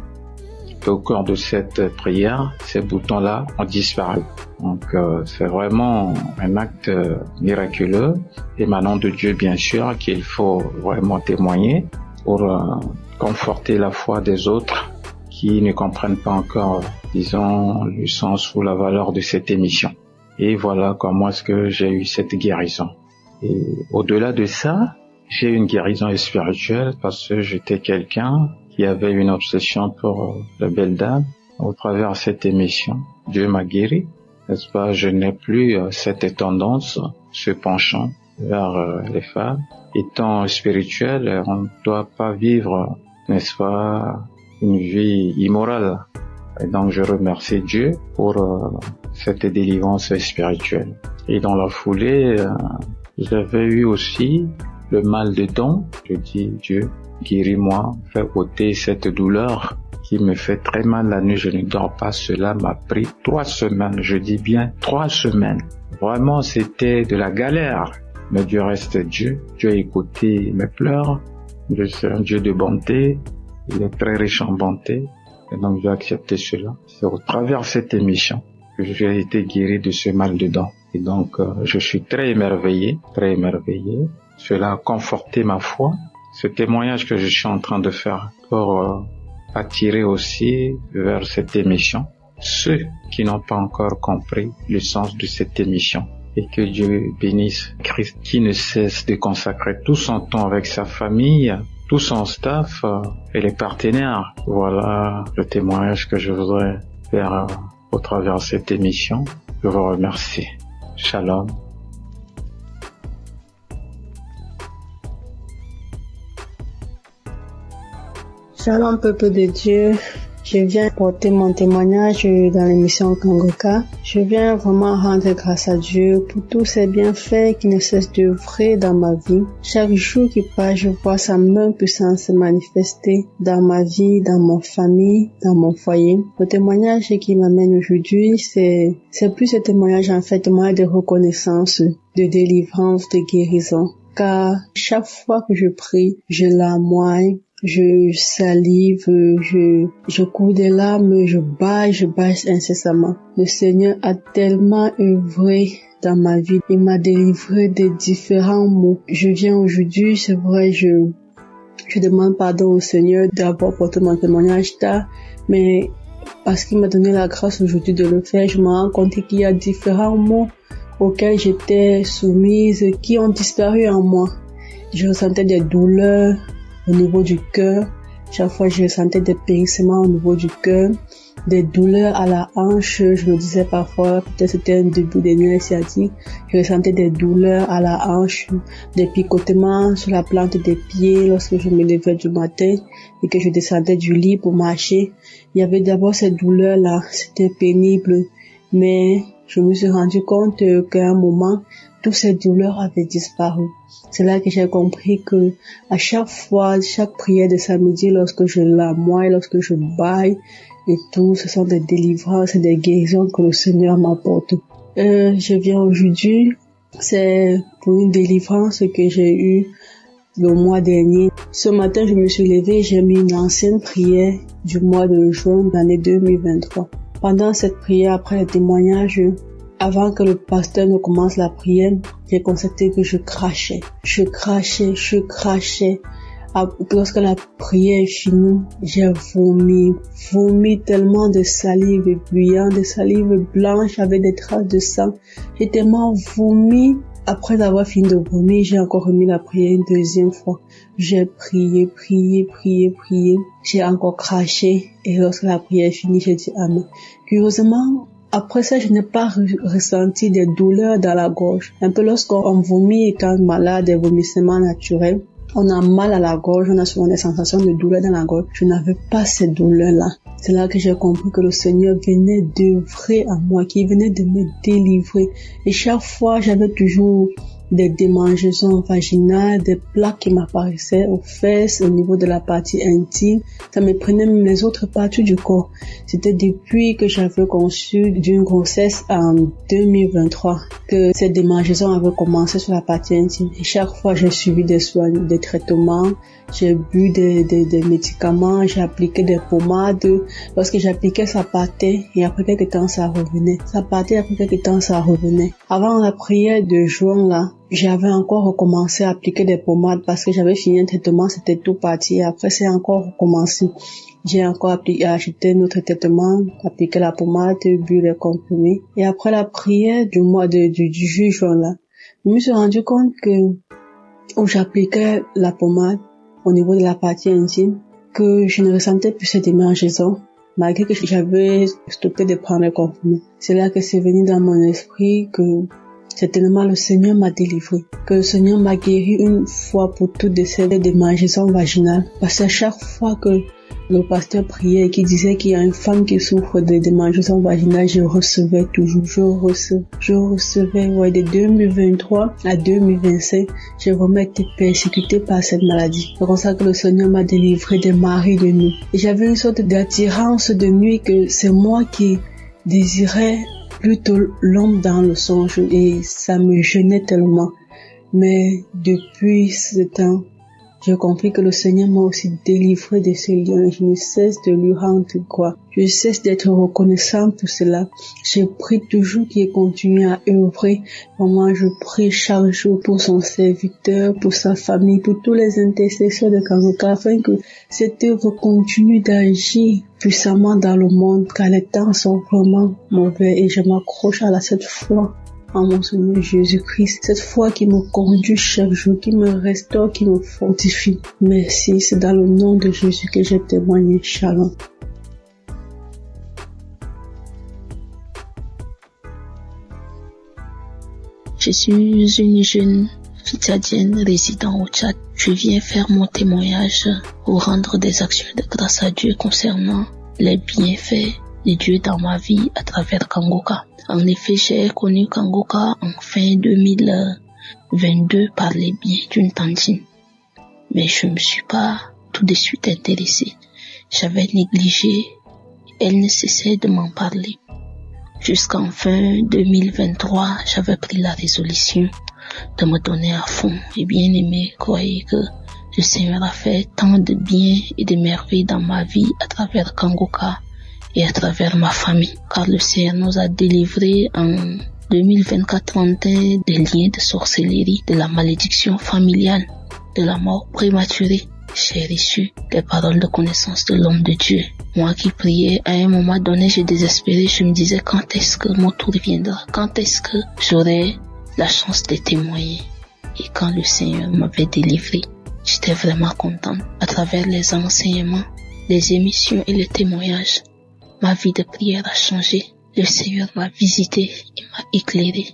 Et au cours de cette prière, ces boutons-là ont disparu. Donc c'est vraiment un acte miraculeux, émanant de Dieu bien sûr, qu'il faut vraiment témoigner pour conforter la foi des autres qui ne comprennent pas encore, disons, le sens ou la valeur de cette émission. Et voilà comment est-ce que j'ai eu cette guérison. Et au-delà de ça, j'ai eu une guérison spirituelle parce que j'étais quelqu'un qui avait une obsession pour la belle dame. Au travers de cette émission, Dieu m'a guéri. N'est-ce pas? Je n'ai plus cette tendance, ce penchant vers les femmes. Étant spirituel, on ne doit pas vivre, n'est-ce pas, une vie immorale. Et donc je remercie Dieu pour cette délivrance spirituelle. Et dans la foulée, j'avais eu aussi le mal de dents. Je dis Dieu, guéris-moi, fais ôter cette douleur qui me fait très mal la nuit, je ne dors pas. Cela m'a pris 3 semaines, je dis bien 3 semaines. Vraiment, c'était de la galère. Mais Dieu reste Dieu. Dieu a écouté mes pleurs. Dieu c'est un Dieu de bonté. Il est très riche en bonté. Et donc, j'ai accepté cela. C'est au travers de cette émission que j'ai été guéri de ce mal de dents. Et donc, je suis très émerveillé, très émerveillé. Cela a conforté ma foi. Ce témoignage que je suis en train de faire pour attirer aussi vers cette émission ceux qui n'ont pas encore compris le sens de cette émission. Et que Dieu bénisse Christ qui ne cesse de consacrer tout son temps avec sa famille, tout son staff et les partenaires. Voilà le témoignage que je voudrais faire au travers de cette émission. Je vous remercie. Shalom. Shalom peuple de Dieu, je viens porter mon témoignage dans l'émission Kangoka. Je viens vraiment rendre grâce à Dieu pour tous ses bienfaits qui ne cessent d'œuvrer dans ma vie. Chaque jour qui passe, je vois sa main puissante se manifester dans ma vie, dans mon famille, dans mon foyer. Le témoignage qui m'amène aujourd'hui, c'est plus un témoignage en fait, témoignage de reconnaissance, de délivrance, de guérison. Car chaque fois que je prie, je larmoie. Je salive, je cours des larmes, je baille incessamment. Le Seigneur a tellement œuvré dans ma vie. Il m'a délivré de différents maux. Je viens aujourd'hui, c'est vrai, je demande pardon au Seigneur d'avoir porté mon témoignage tard, mais parce qu'il m'a donné la grâce aujourd'hui de le faire, je me rends compte qu'il y a différents maux auxquels j'étais soumise qui ont disparu en moi. Je ressentais des douleurs au niveau du cœur. Chaque fois, je ressentais des périssements au niveau du cœur, des douleurs à la hanche. Je me disais parfois, peut-être c'était un début de nerfs sciatiques. Je ressentais des douleurs à la hanche, des picotements sur la plante des pieds lorsque je me levais du matin et que je descendais du lit pour marcher. Il y avait d'abord ces douleurs-là, c'était pénible, mais je me suis rendu compte qu'à un moment, toutes ces douleurs avaient disparu. C'est là que j'ai compris que à chaque fois, chaque prière de samedi, lorsque je larmoie, lorsque je baille, et tout. Ce sont des délivrances et des guérisons que le Seigneur m'apporte. Je viens aujourd'hui, c'est pour une délivrance que j'ai eue le mois dernier. Ce matin, je me suis levée, j'ai mis une ancienne prière du mois de juin de l'année 2023. Pendant cette prière, après le témoignage, avant que le pasteur ne commence la prière, j'ai constaté que je crachais. Lorsque la prière est finie, j'ai vomi tellement de salive brillante, de salive blanche avec des traces de sang. J'ai tellement vomi. Après avoir fini de vomir, j'ai encore remis la prière une deuxième fois. J'ai prié. J'ai encore craché. Et lorsque la prière est finie, j'ai dit Amen. Curieusement, après ça, je n'ai pas ressenti des douleurs dans la gorge. Un peu lorsqu'on vomit étant malade, des vomissements naturels, on a mal à la gorge, on a souvent des sensations de douleur dans la gorge. Je n'avais pas ces douleurs-là. C'est là que j'ai compris que le Seigneur venait d'œuvrer à moi, qu'il venait de me délivrer. Et chaque fois, j'avais toujours des démangeaisons vaginales, des plaques qui m'apparaissaient aux fesses, au niveau de la partie intime. Ça me prenait même les autres parties du corps. C'était depuis que j'avais conçu d'une grossesse en 2023 que ces démangeaisons avaient commencé sur la partie intime. Et chaque fois, j'ai suivi des soins, des traitements, j'ai bu des médicaments, j'ai appliqué des pommades. Lorsque j'appliquais, ça partait et après quelques temps, ça revenait. Ça partait, après quelques temps, ça revenait. Avant la prière de juin, là, j'avais encore recommencé à appliquer des pommades parce que j'avais fini un traitement, c'était tout parti. Et après, c'est encore recommencé. J'ai encore acheté notre traitement, appliqué la pommade, bu les comprimés. Et après la prière du mois du juin, là, je me suis rendu compte que où j'appliquais la pommade au niveau de la partie intime, que je ne ressentais plus cette démangeaison, malgré que j'avais stoppé de prendre les comprimés. C'est là que c'est venu dans mon esprit que certainement le Seigneur m'a délivré, que le Seigneur m'a guéri une fois pour toutes de ces démangeaisons vaginales. Parce qu'à chaque fois que le pasteur priait et qui disait qu'il y a une femme qui souffre de démangeaisons vaginales, je recevais toujours, je recevais, ouais, de 2023 à 2025, j'ai vraiment été persécutée par cette maladie. C'est comme ça que le Seigneur m'a délivré des maris de nuit. Et j'avais une sorte d'attirance de nuit que c'est moi qui désirais plutôt l'homme dans le songe et ça me gênait tellement. Mais depuis ce temps, j'ai compris que le Seigneur m'a aussi délivré de ces liens. Je ne cesse de lui rendre gloire. Je cesse d'être reconnaissant pour cela. Je prie toujours qu'il continue à œuvrer. Moi, je prie chaque jour pour son serviteur, pour sa famille, pour tous les intercesseurs de Kangoka, afin que cette œuvre continue d'agir puissamment dans le monde, car les temps sont vraiment mauvais et je m'accroche à cette foi en mon Seigneur Jésus-Christ, cette foi qui me conduit chaque jour, qui me restaure, qui me fortifie. Merci, c'est dans le nom de Jésus que j'ai témoigné. Shalom. Je suis une jeune fitadienne résidant au Tchad. Je viens faire mon témoignage pour rendre des actions de grâce à Dieu concernant les bienfaits de Dieu dans ma vie à travers Kangoka. En effet, j'ai connu Kangoka en fin 2022 par les biais d'une tantine. Mais je ne me suis pas tout de suite intéressée. J'avais négligé. Elle ne cessait de m'en parler. Jusqu'en fin 2023, j'avais pris la résolution de me donner à fond. Et bien aimé, croyez que le Seigneur a fait tant de bien et de merveilles dans ma vie à travers Kangoka et à travers ma famille, car le Seigneur nous a délivrés en 2024-31 des liens de sorcellerie, de la malédiction familiale, de la mort prématurée. J'ai reçu les paroles de connaissance de l'homme de Dieu. Moi qui priais, à un moment donné, j'ai désespéré. Je me disais, quand est-ce que mon tour viendra? Quand est-ce que j'aurai la chance de témoigner? Et quand le Seigneur m'avait délivré, j'étais vraiment contente. À travers les enseignements, les émissions et les témoignages, ma vie de prière a changé. Le Seigneur m'a visité, il m'a éclairé,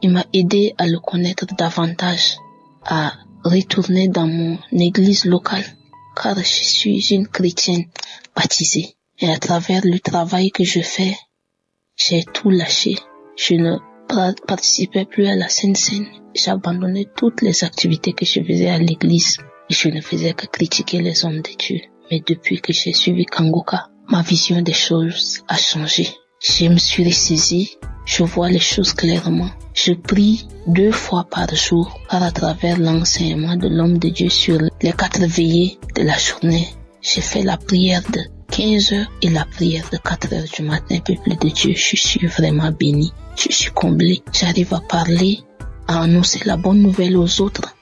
il m'a aidé à le connaître davantage, à retourner dans mon église locale, car je suis une chrétienne baptisée. Et à travers le travail que je fais, j'ai tout lâché. Je ne participais plus à la Sainte Seine. J'ai abandonné toutes les activités que je faisais à l'église et je ne faisais que critiquer les hommes de Dieu. Mais depuis que j'ai suivi Kangoka, ma vision des choses a changé. Je me suis ressaisie, je vois les choses clairement. Je prie 2 fois par jour à travers l'enseignement de l'homme de Dieu sur les 4 veillées de la journée. J'ai fait la prière de 15 heures et la prière de 4 heures du matin, peuple de Dieu. Je suis vraiment béni, je suis comblé. J'arrive à parler, à annoncer la bonne nouvelle aux autres.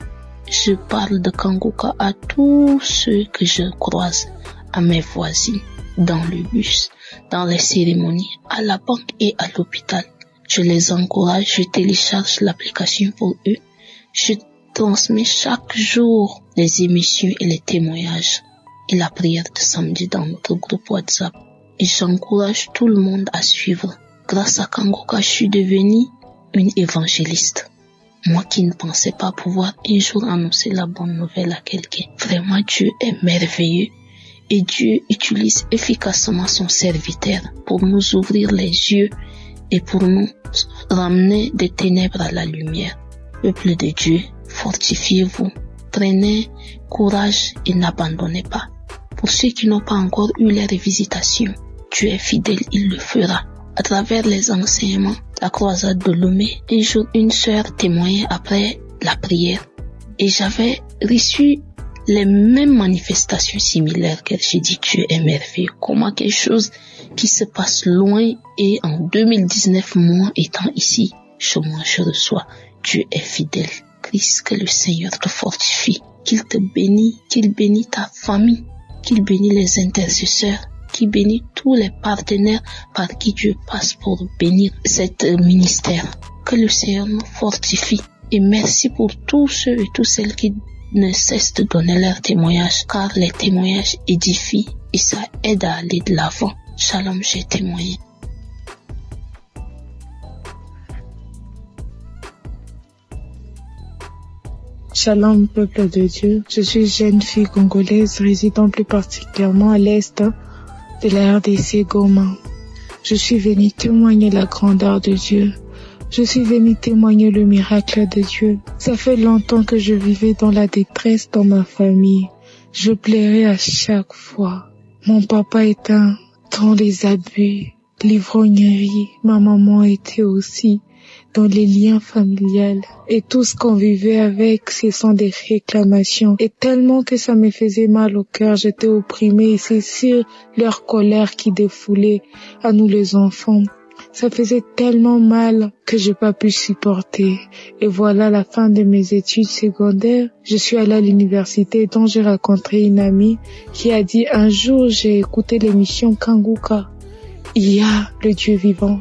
Je parle de Kanguka à tous ceux que je croise, à mes voisines, dans le bus, dans les cérémonies, à la banque et à l'hôpital. Je les encourage, je télécharge l'application pour eux. Je transmets chaque jour les émissions et les témoignages et la prière de samedi dans notre groupe WhatsApp. Et j'encourage tout le monde à suivre. Grâce à Kanguka, je suis devenue une évangéliste. Moi qui ne pensais pas pouvoir un jour annoncer la bonne nouvelle à quelqu'un. Vraiment, Dieu est merveilleux. Et Dieu utilise efficacement son serviteur pour nous ouvrir les yeux et pour nous ramener des ténèbres à la lumière. Peuple de Dieu, fortifiez-vous, prenez courage et n'abandonnez pas. Pour ceux qui n'ont pas encore eu leur visitation, Dieu est fidèle, il le fera. À travers les enseignements, la croisade de Lomé, un jour une sœur témoignait après la prière et j'avais reçu les mêmes manifestations similaires qu'elle. J'ai dit, Dieu est merveilleux. Comment quelque chose qui se passe loin et en 2019, moi étant ici, je reçois. Dieu est fidèle. Christ, que le Seigneur te fortifie, qu'il te bénisse, qu'il bénisse ta famille, qu'il bénisse les intercesseurs, qu'il bénisse tous les partenaires par qui Dieu passe pour bénir cet ministère. Que le Seigneur nous fortifie. Et merci pour tous ceux et toutes celles qui ne cessent de donner leurs témoignages, car les témoignages édifient et ça aide à aller de l'avant. Shalom, j'ai témoigné. Shalom, peuple de Dieu. Je suis jeune fille congolaise résidant plus particulièrement à l'est de la RDC Goma. Je suis venue témoigner la grandeur de Dieu. Je suis venue témoigner le miracle de Dieu. Ça fait longtemps que je vivais dans la détresse dans ma famille. Je pleurais à chaque fois. Mon papa était dans les abus, l'ivrognerie. Ma maman était aussi dans les liens familiales. Et tout ce qu'on vivait avec, ce sont des réclamations. Et tellement que ça me faisait mal au cœur, j'étais opprimée. Et c'est sur leur colère qui défoulait à nous les enfants. Ça faisait tellement mal que j'ai pas pu supporter. Et voilà la fin de mes études secondaires. Je suis allée à l'université dont j'ai rencontré une amie qui a dit un jour j'ai écouté l'émission Kanguka. Il y a le Dieu vivant.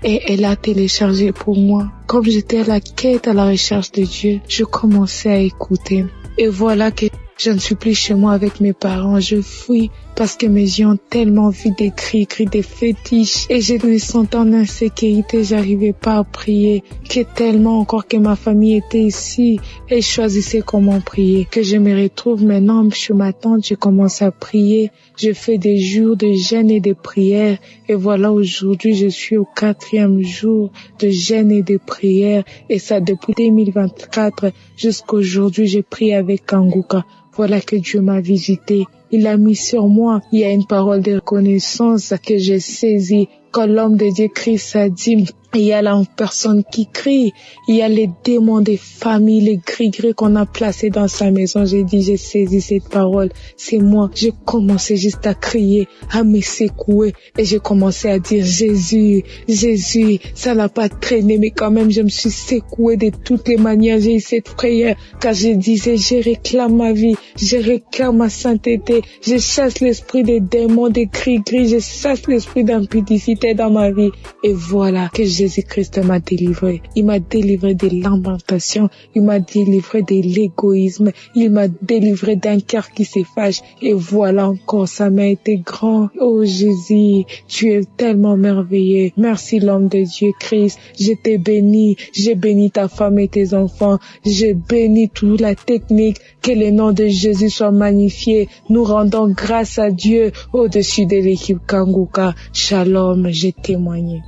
Et elle a téléchargé pour moi. Comme j'étais à la quête, à la recherche de Dieu, je commençais à écouter. Et voilà que je ne suis plus chez moi avec mes parents. Je fuis parce que mes yeux ont tellement vu des cris, des fétiches. Et je me sentais en insécurité. J'arrivais pas à prier. Que tellement encore que ma famille était ici. Et je choisissais comment prier. Que je me retrouve maintenant chez ma tante. Je commence à prier. Je fais des jours de jeûne et de prières. Et voilà, aujourd'hui, je suis au 4e jour de jeûne et de prières. Et ça, depuis 2024 jusqu'à aujourd'hui, je prie avec Kanguka. Voilà que Dieu m'a visité. Il a mis sur moi. Il y a une parole de reconnaissance que j'ai saisie. Quand l'homme de Dieu Christ a dit, il y a la personne qui crie. Il y a les démons des familles, les gris-gris qu'on a placés dans sa maison. J'ai dit, j'ai saisi cette parole. C'est moi. J'ai commencé juste à crier, à me secouer. Et j'ai commencé à dire, Jésus, Jésus. Ça n'a pas traîné, mais quand même, je me suis secouée de toutes les manières. J'ai eu cette prière. Car je disais, je réclame ma vie. Je réclame ma sainteté. Je chasse l'esprit des démons, des gris-gris. Je chasse l'esprit d'impudicité dans ma vie. Et voilà que Jésus-Christ m'a délivré. Il m'a délivré de lamentations. Il m'a délivré de l'égoïsme. Il m'a délivré d'un cœur qui se fâche. Et voilà encore, ça m'a été grand. Oh Jésus, tu es tellement merveilleux. Merci l'homme de Dieu Christ. Je t'ai béni. J'ai béni ta femme et tes enfants. J'ai béni toute la technique. Que le nom de Jésus soit magnifié. Nous rendons grâce à Dieu au-dessus de l'équipe Kanguka. Shalom, j'ai témoigné.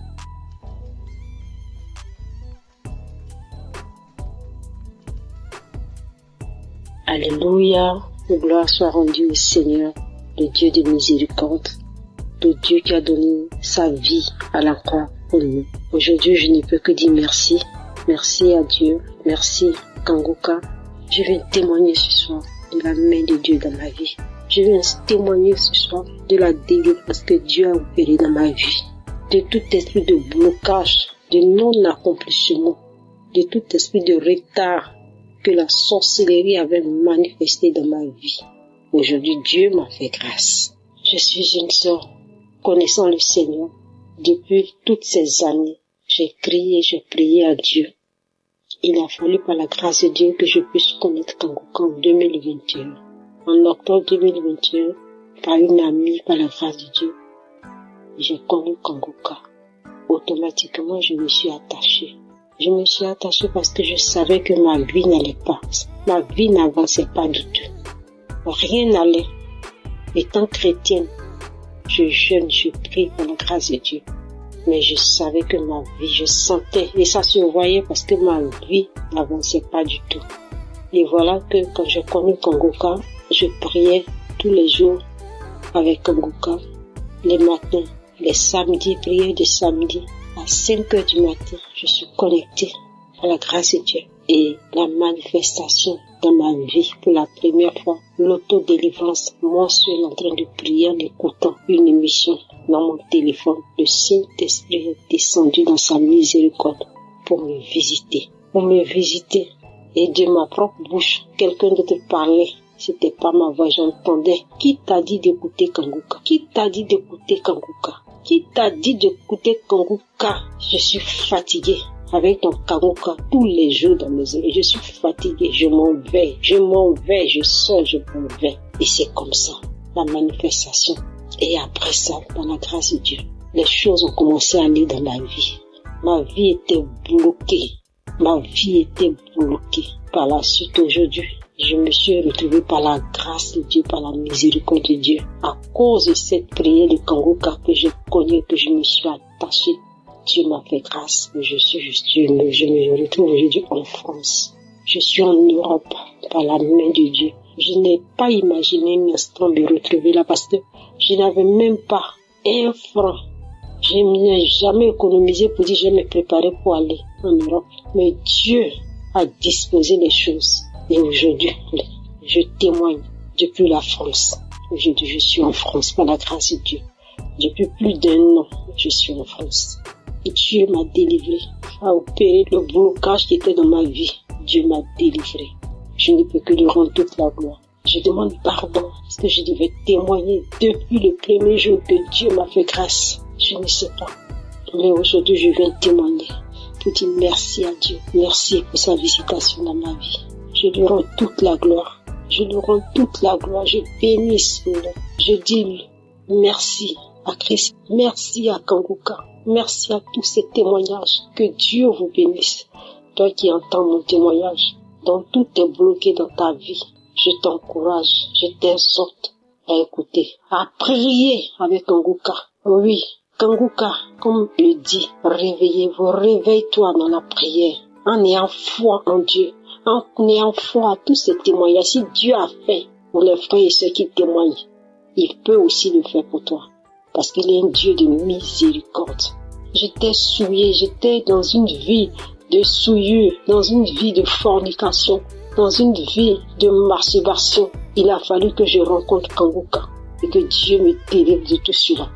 Alléluia, que gloire soit rendue au Seigneur, le Dieu de miséricorde. de Dieu qui a donné sa vie à la croix pour nous. Aujourd'hui, je ne peux que dire merci. Merci à Dieu. Merci, Kangoka. Je viens témoigner ce soir de la main de Dieu dans ma vie. Je viens témoigner ce soir de la délivrance que Dieu a opérée dans ma vie. De tout esprit de blocage, de non-accomplissement, de tout esprit de retard que la sorcellerie avait manifesté dans ma vie. Aujourd'hui, Dieu m'a fait grâce. Je suis une sœur connaissant le Seigneur. Depuis toutes ces années, j'ai crié, j'ai prié à Dieu. Il a fallu par la grâce de Dieu que je puisse connaître Kangoka en 2021. En octobre 2021, par une amie, par la grâce de Dieu, j'ai connu Kangoka. Automatiquement, je me suis attachée. Je me suis attachée parce que je savais que ma vie n'allait pas. Ma vie n'avançait pas du tout. Rien n'allait. Étant chrétienne, je jeûne, je prie par la grâce de Dieu. Mais je savais que ma vie, je sentais, et ça se voyait parce que ma vie n'avançait pas du tout. Et voilà que quand j'ai connu Kangoka, je priais tous les jours avec Kangoka, les matins, les samedis, prière de samedi. À 5 heures du matin, je suis connectée à la grâce de Dieu. Et la manifestation dans ma vie, pour la première fois, l'autodélivrance mensuelle en train de prier en écoutant une émission dans mon téléphone. Le Saint-Esprit est descendu dans sa miséricorde pour me visiter. Et de ma propre bouche, quelqu'un d'autre parlait. C'était pas ma voix, j'entendais. Qui t'a dit d'écouter Kangoka? Qui t'a dit d'écouter Kangoka? Qui t'a dit d'écouter Kangoka? Je suis fatiguée avec ton Kangoka tous les jours dans mes oreilles. Je suis fatiguée, je m'en vais, je sors, je m'en vais. Et c'est comme ça, la manifestation. Et après ça, par la grâce de Dieu, les choses ont commencé à aller dans ma vie. Ma vie était bloquée. Par la suite, aujourd'hui, je me suis retrouvée par la grâce de Dieu, par la miséricorde de Dieu. À cause de cette prière de Kangoka que j'ai connue, que je me suis attachée, Dieu m'a fait grâce. Je me retrouve aujourd'hui en France. Je suis en Europe par la main de Dieu. Je n'ai pas imaginé un instant me retrouver là parce que je n'avais même pas un franc. Je n'ai jamais économisé pour dire je vais me préparer pour aller en Europe. Mais Dieu a disposé les choses. Et aujourd'hui, je témoigne depuis la France. Aujourd'hui, je suis en France par la grâce de Dieu. Depuis plus d'1 an, je suis en France. Et Dieu m'a délivré, a opéré le blocage qui était dans ma vie. Dieu m'a délivré. Je ne peux que lui rendre toute la gloire. Je demande pardon parce que je devais témoigner depuis le premier jour que Dieu m'a fait grâce. Je ne sais pas. Mais aujourd'hui, je viens témoigner pour dire merci à Dieu. Merci pour sa visitation dans ma vie. Je lui rends toute la gloire. Je bénis son nom. Je dis merci à Christ. Merci à Kangoka. Merci à tous ces témoignages. Que Dieu vous bénisse. Toi qui entends mon témoignage, dont tout est bloqué dans ta vie, je t'encourage, je t'exhorte à écouter, à prier avec Kangoka. Oui, Kangoka, comme le dit, réveillez-vous, réveille-toi dans la prière, en ayant foi en Dieu, en ayant foi à tous ces témoignages. Si Dieu a fait pour les frères et ceux qui témoignent, il peut aussi le faire pour toi, parce qu'il est un Dieu de miséricorde. J'étais souillée, j'étais dans une vie de souillure, dans une vie de fornication, dans une vie de masturbation. Il a fallu que je rencontre Kangoka et que Dieu me délivre de tout cela.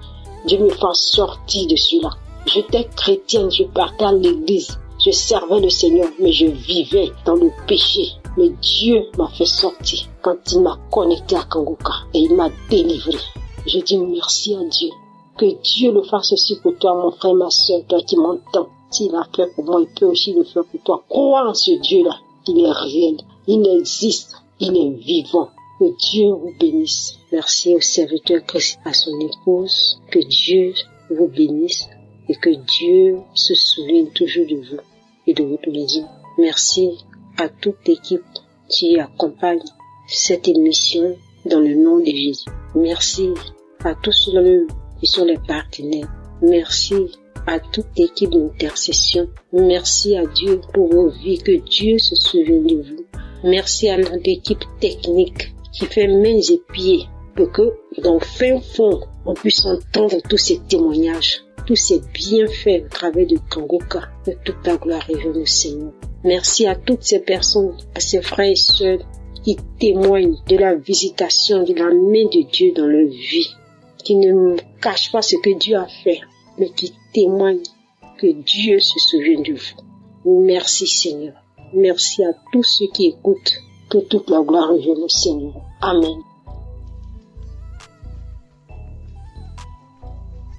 Dieu me fasse sortir de cela. J'étais chrétienne, je partais à l'église, je servais le Seigneur, mais je vivais dans le péché. Mais Dieu m'a fait sortir quand il m'a connecté à Kangoka et il m'a délivré. Je dis merci à Dieu. Que Dieu le fasse aussi pour toi, mon frère, ma soeur, toi qui m'entends. S'il a fait pour moi, il peut aussi le faire pour toi. Crois en ce Dieu-là. Il est réel. Il existe. Il est vivant. Que Dieu vous bénisse. Merci au serviteur Christ, à son épouse. Que Dieu vous bénisse et que Dieu se souvienne toujours de vous et de votre maison. Merci à toute l'équipe qui accompagne cette émission dans le nom de Jésus. Merci à tous ceux qui sont les partenaires. Merci à toute l'équipe d'intercession. Merci à Dieu pour vos vies. Que Dieu se souvienne de vous. Merci à notre équipe technique qui fait mains et pieds pour que dans le fin fond on puisse entendre tous ces témoignages, tous ces bienfaits au travers de Kangoka. Que toute la gloire revienne au Seigneur. Merci à toutes ces personnes, à ces frères et sœurs qui témoignent de la visitation de la main de Dieu dans leur vie, qui ne cachent pas ce que Dieu a fait, mais qui témoignent que Dieu se souvient de vous. Merci Seigneur. Merci à tous ceux qui écoutent. Que toute la gloire revienne au Seigneur. Amen.